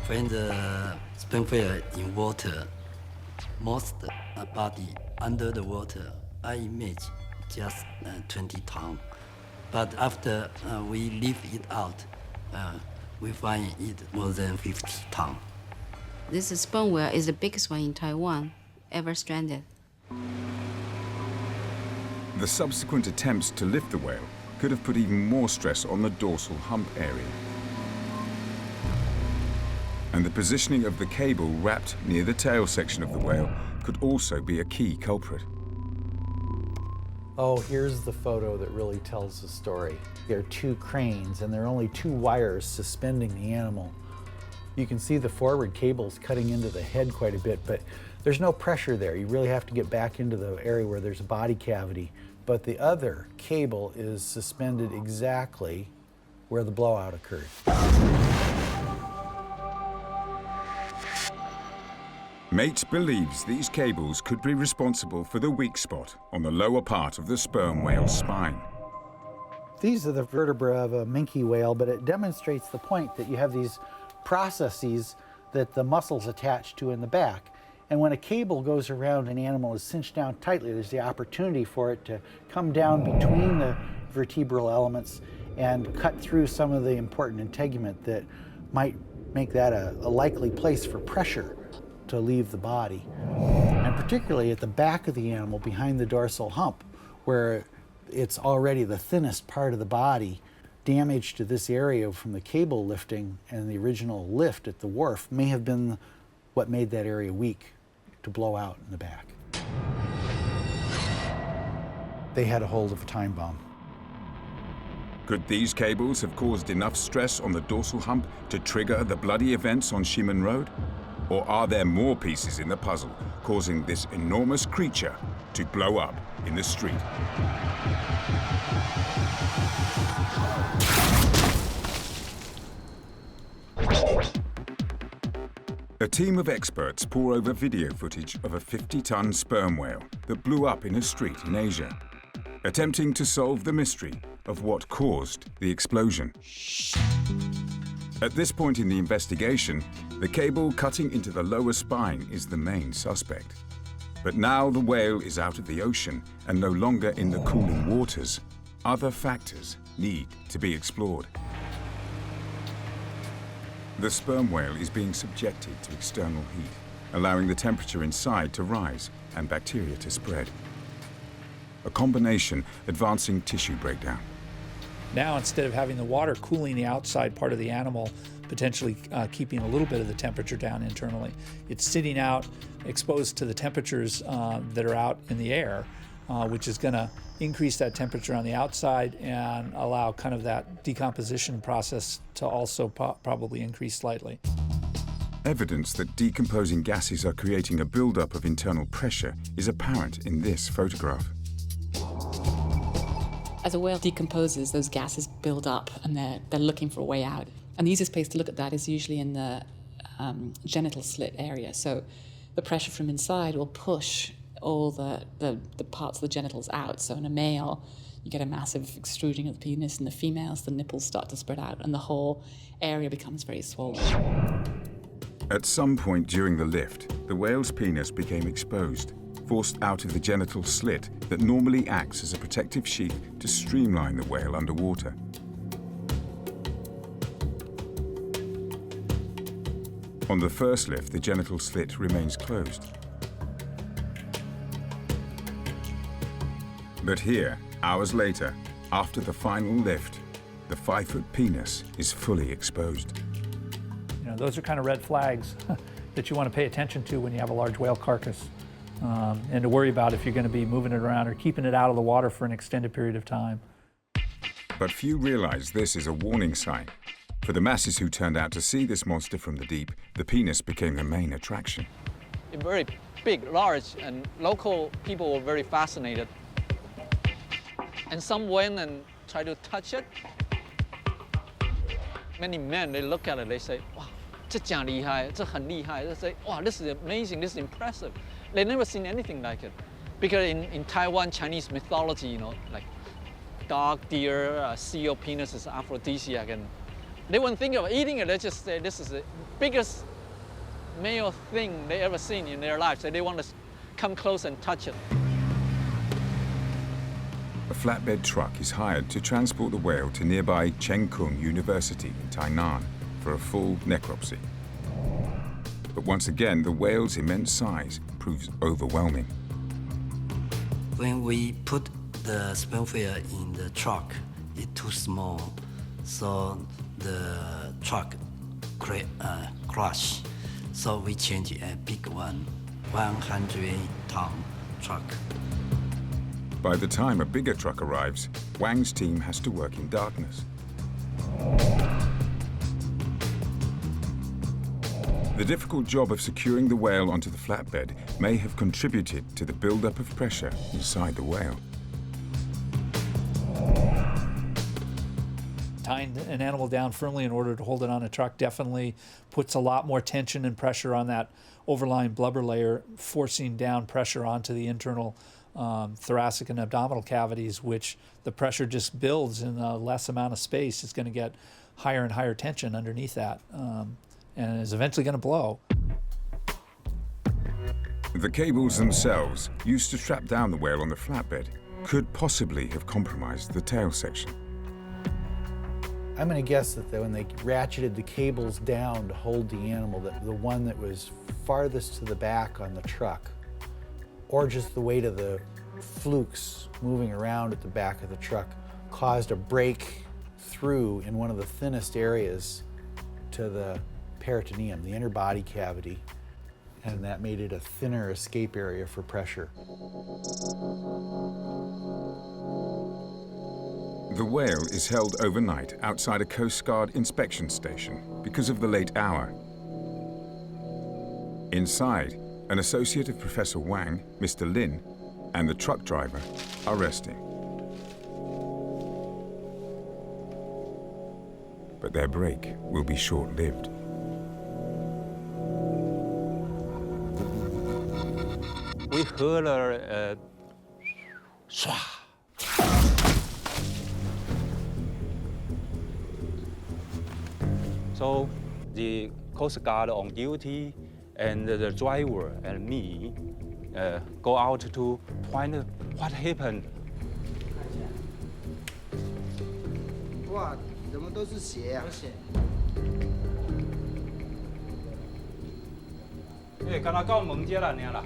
When the sperm whale in water, most body under the water, I image just 20 tons. But after we leave it out, we find it more than 50 tons. This sperm whale is the biggest one in Taiwan ever stranded. The subsequent attempts to lift the whale could have put even more stress on the dorsal hump area. And the positioning of the cable wrapped near the tail section of the whale could also be a key culprit. Oh, here's the photo that really tells the story. There are two cranes, and there are only two wires suspending the animal. You can see the forward cables cutting into the head quite a bit, but there's no pressure there. You really have to get back into the area where there's a body cavity. But the other cable is suspended exactly where the blowout occurred. Mate believes these cables could be responsible for the weak spot on the lower part of the sperm whale's spine. These are the vertebrae of a minke whale, but it demonstrates the point that you have these processes that the muscles attach to in the back. And when a cable goes around an animal is cinched down tightly, there's the opportunity for it to come down between the vertebral elements and cut through some of the important integument that might make that a likely place for pressure to leave the body. And particularly at the back of the animal, behind the dorsal hump, where it's already the thinnest part of the body, damage to this area from the cable lifting and the original lift at the wharf may have been what made that area weak to blow out in the back. They had a hold of a time bomb. Could these cables have caused enough stress on the dorsal hump to trigger the bloody events on Ximen Road? Or are there more pieces in the puzzle causing this enormous creature to blow up in the street? A team of experts pore over video footage of a 50-ton sperm whale that blew up in a street in Asia, attempting to solve the mystery of what caused the explosion. At this point in the investigation, the cable cutting into the lower spine is the main suspect. But now the whale is out of the ocean and no longer in the cooling waters. Other factors need to be explored. The sperm whale is being subjected to external heat, allowing the temperature inside to rise and bacteria to spread. A combination advancing tissue breakdown. Now, instead of having the water cooling the outside part of the animal, potentially keeping a little bit of the temperature down internally, it's sitting out exposed to the temperatures that are out in the air, which is going to increase that temperature on the outside and allow kind of that decomposition process to also probably increase slightly. Evidence that decomposing gases are creating a buildup of internal pressure is apparent in this photograph. As a whale decomposes, those gases build up and they're looking for a way out. And the easiest place to look at that is usually in the genital slit area. So the pressure from inside will push all the parts of the genitals out. So in a male, you get a massive extruding of the penis. In the females, the nipples start to spread out and the whole area becomes very swollen. At some point during the lift, the whale's penis became exposed, forced out of the genital slit that normally acts as a protective sheath to streamline the whale underwater. On the first lift, the genital slit remains closed. But here, hours later, after the final lift, the 5-foot penis is fully exposed. You know, those are kind of red flags that you want to pay attention to when you have a large whale carcass. And to worry about if you're going to be moving it around or keeping it out of the water for an extended period of time. But few realize this is a warning sign. For the masses who turned out to see this monster from the deep, the penis became the main attraction. Very big, large, and local people were very fascinated. And some went and tried to touch it. Many men, they look at it, they say, wow, 这真厉害, 这很厉害. They say, wow, this is amazing, this is impressive. They've never seen anything like it. Because in Taiwan, Chinese mythology, you know, like dog, deer, seal penis is aphrodisiac, and they wouldn't think of eating it. They just say this is the biggest male thing they ever seen in their lives, so they want to come close and touch it. A flatbed truck is hired to transport the whale to nearby Cheng Kung University in Taiwan for a full necropsy. But once again, the whale's immense size proves overwhelming. When we put the sperm whale in the truck, it's too small, so the truck crash. So we change a big one, 100-ton truck. By the time a bigger truck arrives, Wang's team has to work in darkness. The difficult job of securing the whale onto the flatbed may have contributed to the buildup of pressure inside the whale. Tying an animal down firmly in order to hold it on a truck definitely puts a lot more tension and pressure on that overlying blubber layer, forcing down pressure onto the internal thoracic and abdominal cavities, which the pressure just builds in a less amount of space. It's going to get higher and higher tension underneath that, and is eventually going to blow. The cables themselves, used to strap down the whale on the flatbed, could possibly have compromised the tail section. I'm going to guess that when they ratcheted the cables down to hold the animal, that the one that was farthest to the back on the truck, or just the weight of the flukes moving around at the back of the truck, caused a break through in one of the thinnest areas to the peritoneum, the inner body cavity, and that made it a thinner escape area for pressure. The whale is held overnight outside a Coast Guard inspection station because of the late hour. Inside, an associate of Professor Wang, Mr. Lin, and the truck driver are resting. But their break will be short-lived. We heard a swah. So the Coast Guard on duty and the driver and me go out to find what happened. Wow, 怎么都是血啊？对，刚才到门街了，那了。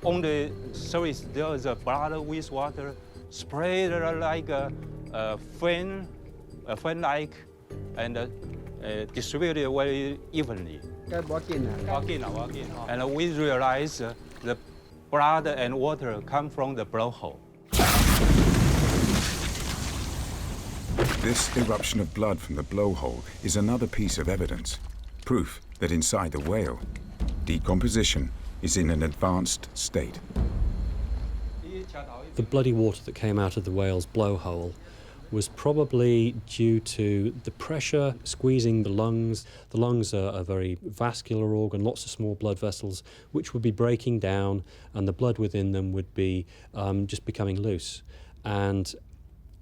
On the surface, there is a blood with water sprayed like a fan-like, and distributed very evenly. And we realize the blood and water come from the blowhole. This eruption of blood from the blowhole is another piece of evidence, proof that inside the whale, decomposition is in an advanced state. The bloody water that came out of the whale's blowhole was probably due to the pressure squeezing the lungs. The lungs are a very vascular organ, lots of small blood vessels, which would be breaking down, and the blood within them would be just becoming loose. And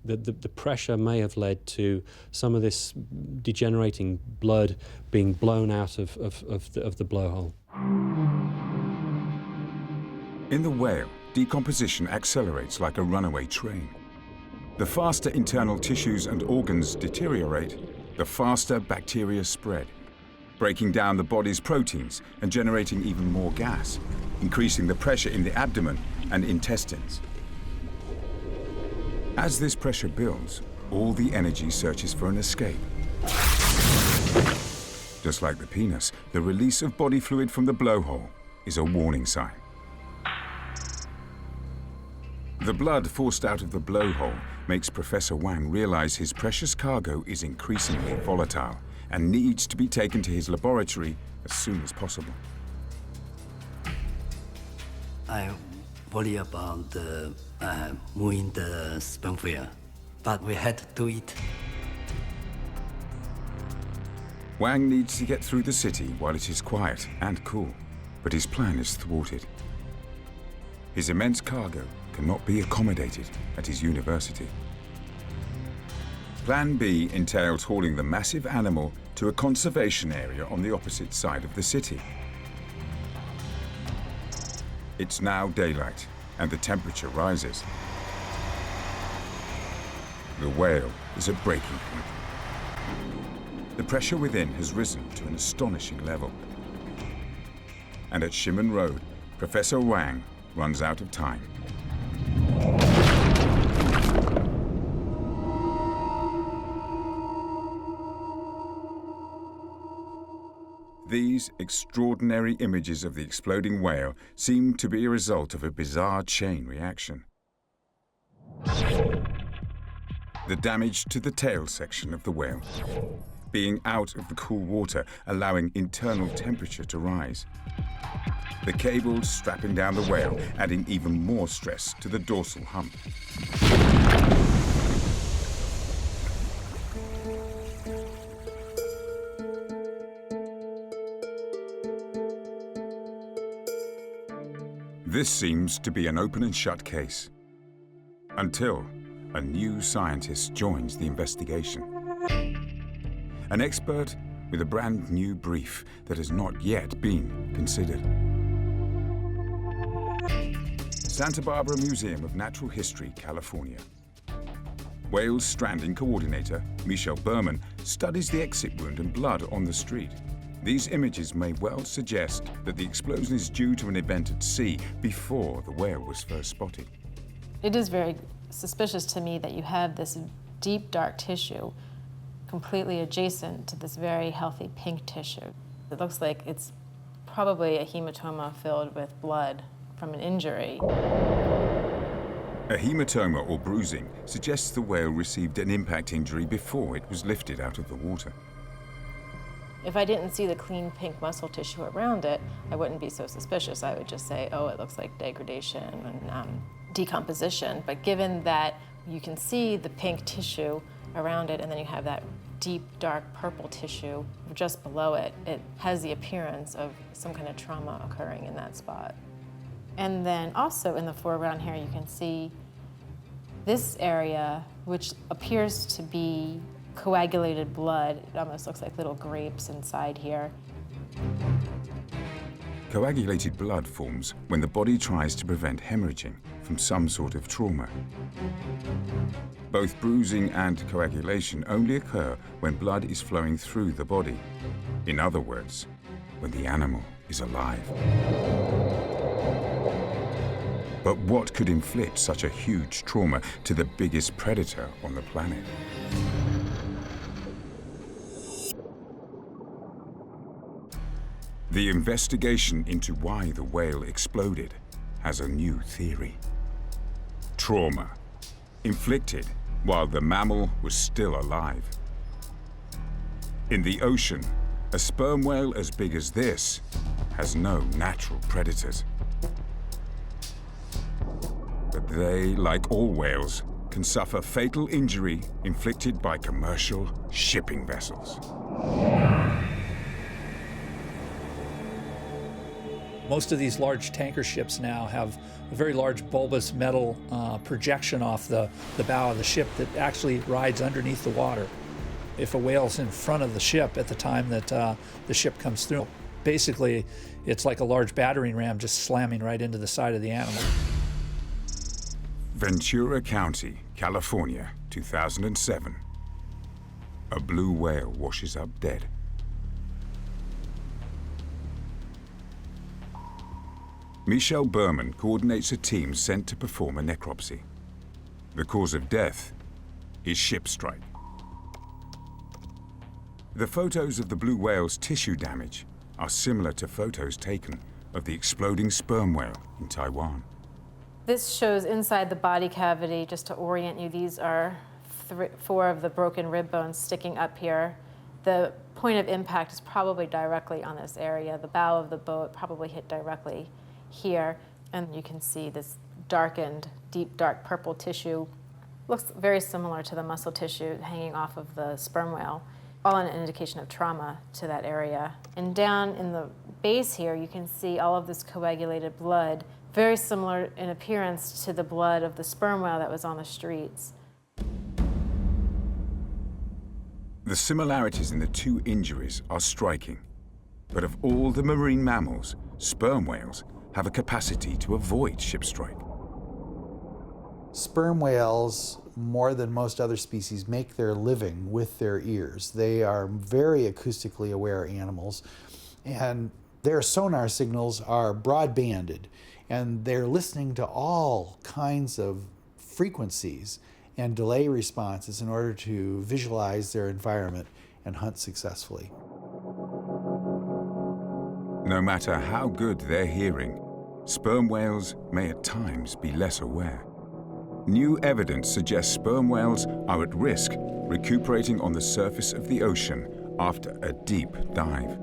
the pressure may have led to some of this degenerating blood being blown out of the blowhole. In the whale, decomposition accelerates like a runaway train. The faster internal tissues and organs deteriorate, the faster bacteria spread, breaking down the body's proteins and generating even more gas, increasing the pressure in the abdomen and intestines. As this pressure builds, all the energy searches for an escape. Just like the penis, the release of body fluid from the blowhole is a warning sign. The blood forced out of the blowhole makes Professor Wang realize his precious cargo is increasingly volatile and needs to be taken to his laboratory as soon as possible. I worry about moving the sperm whale, but we had to do it. Wang needs to get through the city while it is quiet and cool, but his plan is thwarted. His immense cargo cannot be accommodated at his university. Plan B entails hauling the massive animal to a conservation area on the opposite side of the city. It's now daylight, and the temperature rises. The whale is at breaking point. The pressure within has risen to an astonishing level. And at Shimon Road, Professor Wang runs out of time. These extraordinary images of the exploding whale seem to be a result of a bizarre chain reaction. The damage to the tail section of the whale, being out of the cool water, allowing internal temperature to rise. The cables strapping down the whale, adding even more stress to the dorsal hump. This seems to be an open and shut case, until a new scientist joins the investigation. An expert with a brand new brief that has not yet been considered. Santa Barbara Museum of Natural History, California. Whales stranding coordinator Michelle Berman studies the exit wound and blood on the street. These images may well suggest that the explosion is due to an event at sea before the whale was first spotted. It is very suspicious to me that you have this deep, dark tissue completely adjacent to this very healthy pink tissue. It looks like it's probably a hematoma filled with blood from an injury. A hematoma or bruising suggests the whale received an impact injury before it was lifted out of the water. If I didn't see the clean pink muscle tissue around it, I wouldn't be so suspicious. I would just say, oh, it looks like degradation and decomposition. But given that you can see the pink tissue around it, and then you have that deep, dark purple tissue just below it, it has the appearance of some kind of trauma occurring in that spot. And then also in the foreground here, you can see this area, which appears to be coagulated blood. It almost looks like little grapes inside here. Coagulated blood forms when the body tries to prevent hemorrhaging from some sort of trauma. Both bruising and coagulation only occur when blood is flowing through the body. In other words, when the animal is alive. But what could inflict such a huge trauma to the biggest predator on the planet? The investigation into why the whale exploded has a new theory. Trauma, inflicted while the mammal was still alive. In the ocean, a sperm whale as big as this has no natural predators. But they, like all whales, can suffer fatal injury inflicted by commercial shipping vessels. Most of these large tanker ships now have a very large bulbous metal projection off the bow of the ship that actually rides underneath the water. If a whale's in front of the ship at the time that the ship comes through, basically it's like a large battering ram just slamming right into the side of the animal. Ventura County, California, 2007. A blue whale washes up dead. Michelle Berman coordinates a team sent to perform a necropsy. The cause of death is ship strike. The photos of the blue whale's tissue damage are similar to photos taken of the exploding sperm whale in Taiwan. This shows inside the body cavity, just to orient you. These are 4 of the broken rib bones sticking up here. The point of impact is probably directly on this area. The bow of the boat probably hit directly here, and you can see this darkened, deep, dark purple tissue. Looks very similar to the muscle tissue hanging off of the sperm whale, all an indication of trauma to that area. And down in the base here, you can see all of this coagulated blood, very similar in appearance to the blood of the sperm whale that was on the streets. The similarities in the two injuries are striking. But of all the marine mammals, sperm whales have a capacity to avoid ship strike. Sperm whales, more than most other species, make their living with their ears. They are very acoustically aware animals, and their sonar signals are broadbanded, and they're listening to all kinds of frequencies and delay responses in order to visualize their environment and hunt successfully. No matter how good their hearing, sperm whales may at times be less aware. New evidence suggests sperm whales are at risk recuperating on the surface of the ocean after a deep dive.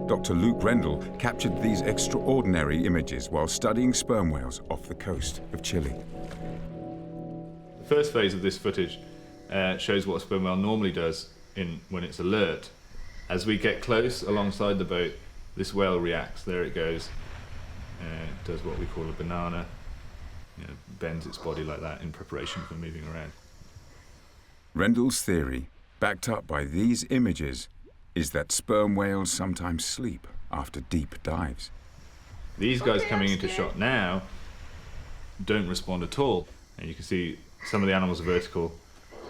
Dr. Luke Rendell captured these extraordinary images while studying sperm whales off the coast of Chile. The first phase of this footage shows what a sperm whale normally does when it's alert. As we get close alongside the boat, this whale reacts. There it goes. It does what we call a banana. Bends its body like that in preparation for moving around. Rendell's theory, backed up by these images, is that sperm whales sometimes sleep after deep dives. These guys coming into shot now don't respond at all. And you can see some of the animals are vertical,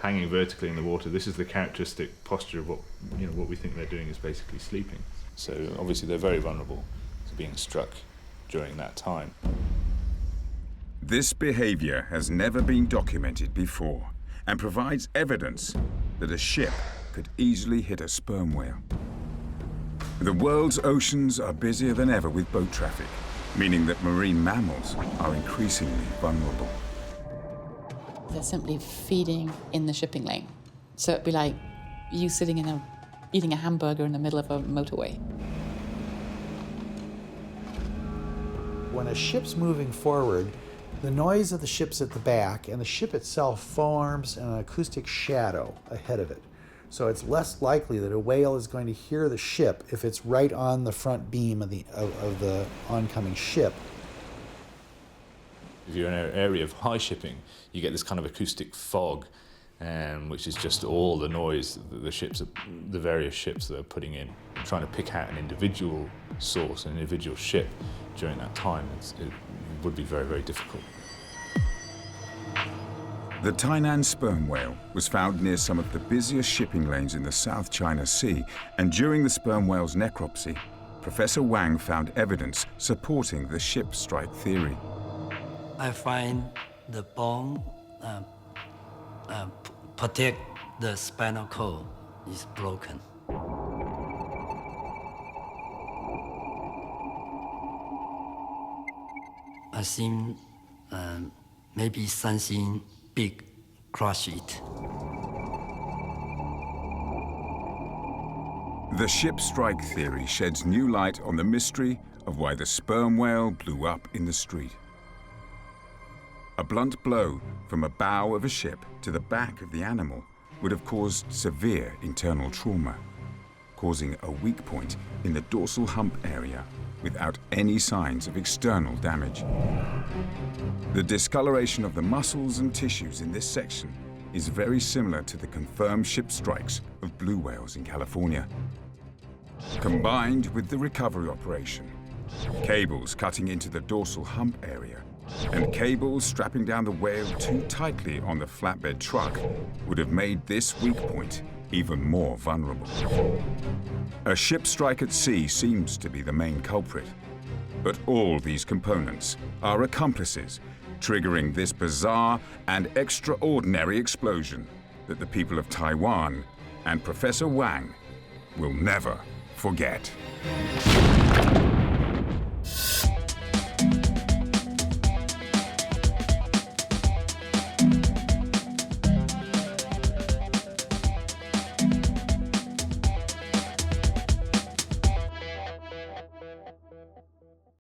hanging vertically in the water. This is the characteristic posture of what we think they're doing is basically sleeping. So obviously they're very vulnerable to being struck during that time. This behavior has never been documented before and provides evidence that a ship could easily hit a sperm whale. The world's oceans are busier than ever with boat traffic, meaning that marine mammals are increasingly vulnerable. They're simply feeding in the shipping lane. So it'd be like you sitting eating a hamburger in the middle of a motorway. When a ship's moving forward, the noise of the ship's at the back, and the ship itself forms an acoustic shadow ahead of it. So it's less likely that a whale is going to hear the ship if it's right on the front beam of the oncoming ship. If you're in an area of high shipping, you get this kind of acoustic fog, which is just all the noise that the various ships that are putting in. Trying to pick out an individual source, an individual ship during that time, it would be very, very difficult. The Tainan sperm whale was found near some of the busiest shipping lanes in the South China Sea, and during the sperm whale's necropsy, Professor Wang found evidence supporting the ship strike theory. I find the bone protect the spinal cord is broken. I think maybe something big crush it. The ship strike theory sheds new light on the mystery of why the sperm whale blew up in the street. A blunt blow from a bow of a ship to the back of the animal would have caused severe internal trauma, causing a weak point in the dorsal hump area without any signs of external damage. The discoloration of the muscles and tissues in this section is very similar to the confirmed ship strikes of blue whales in California. Combined with the recovery operation, cables cutting into the dorsal hump area, and cables strapping down the whale too tightly on the flatbed truck would have made this weak point even more vulnerable. A ship strike at sea seems to be the main culprit, but all these components are accomplices, triggering this bizarre and extraordinary explosion that the people of Taiwan and Professor Wang will never forget.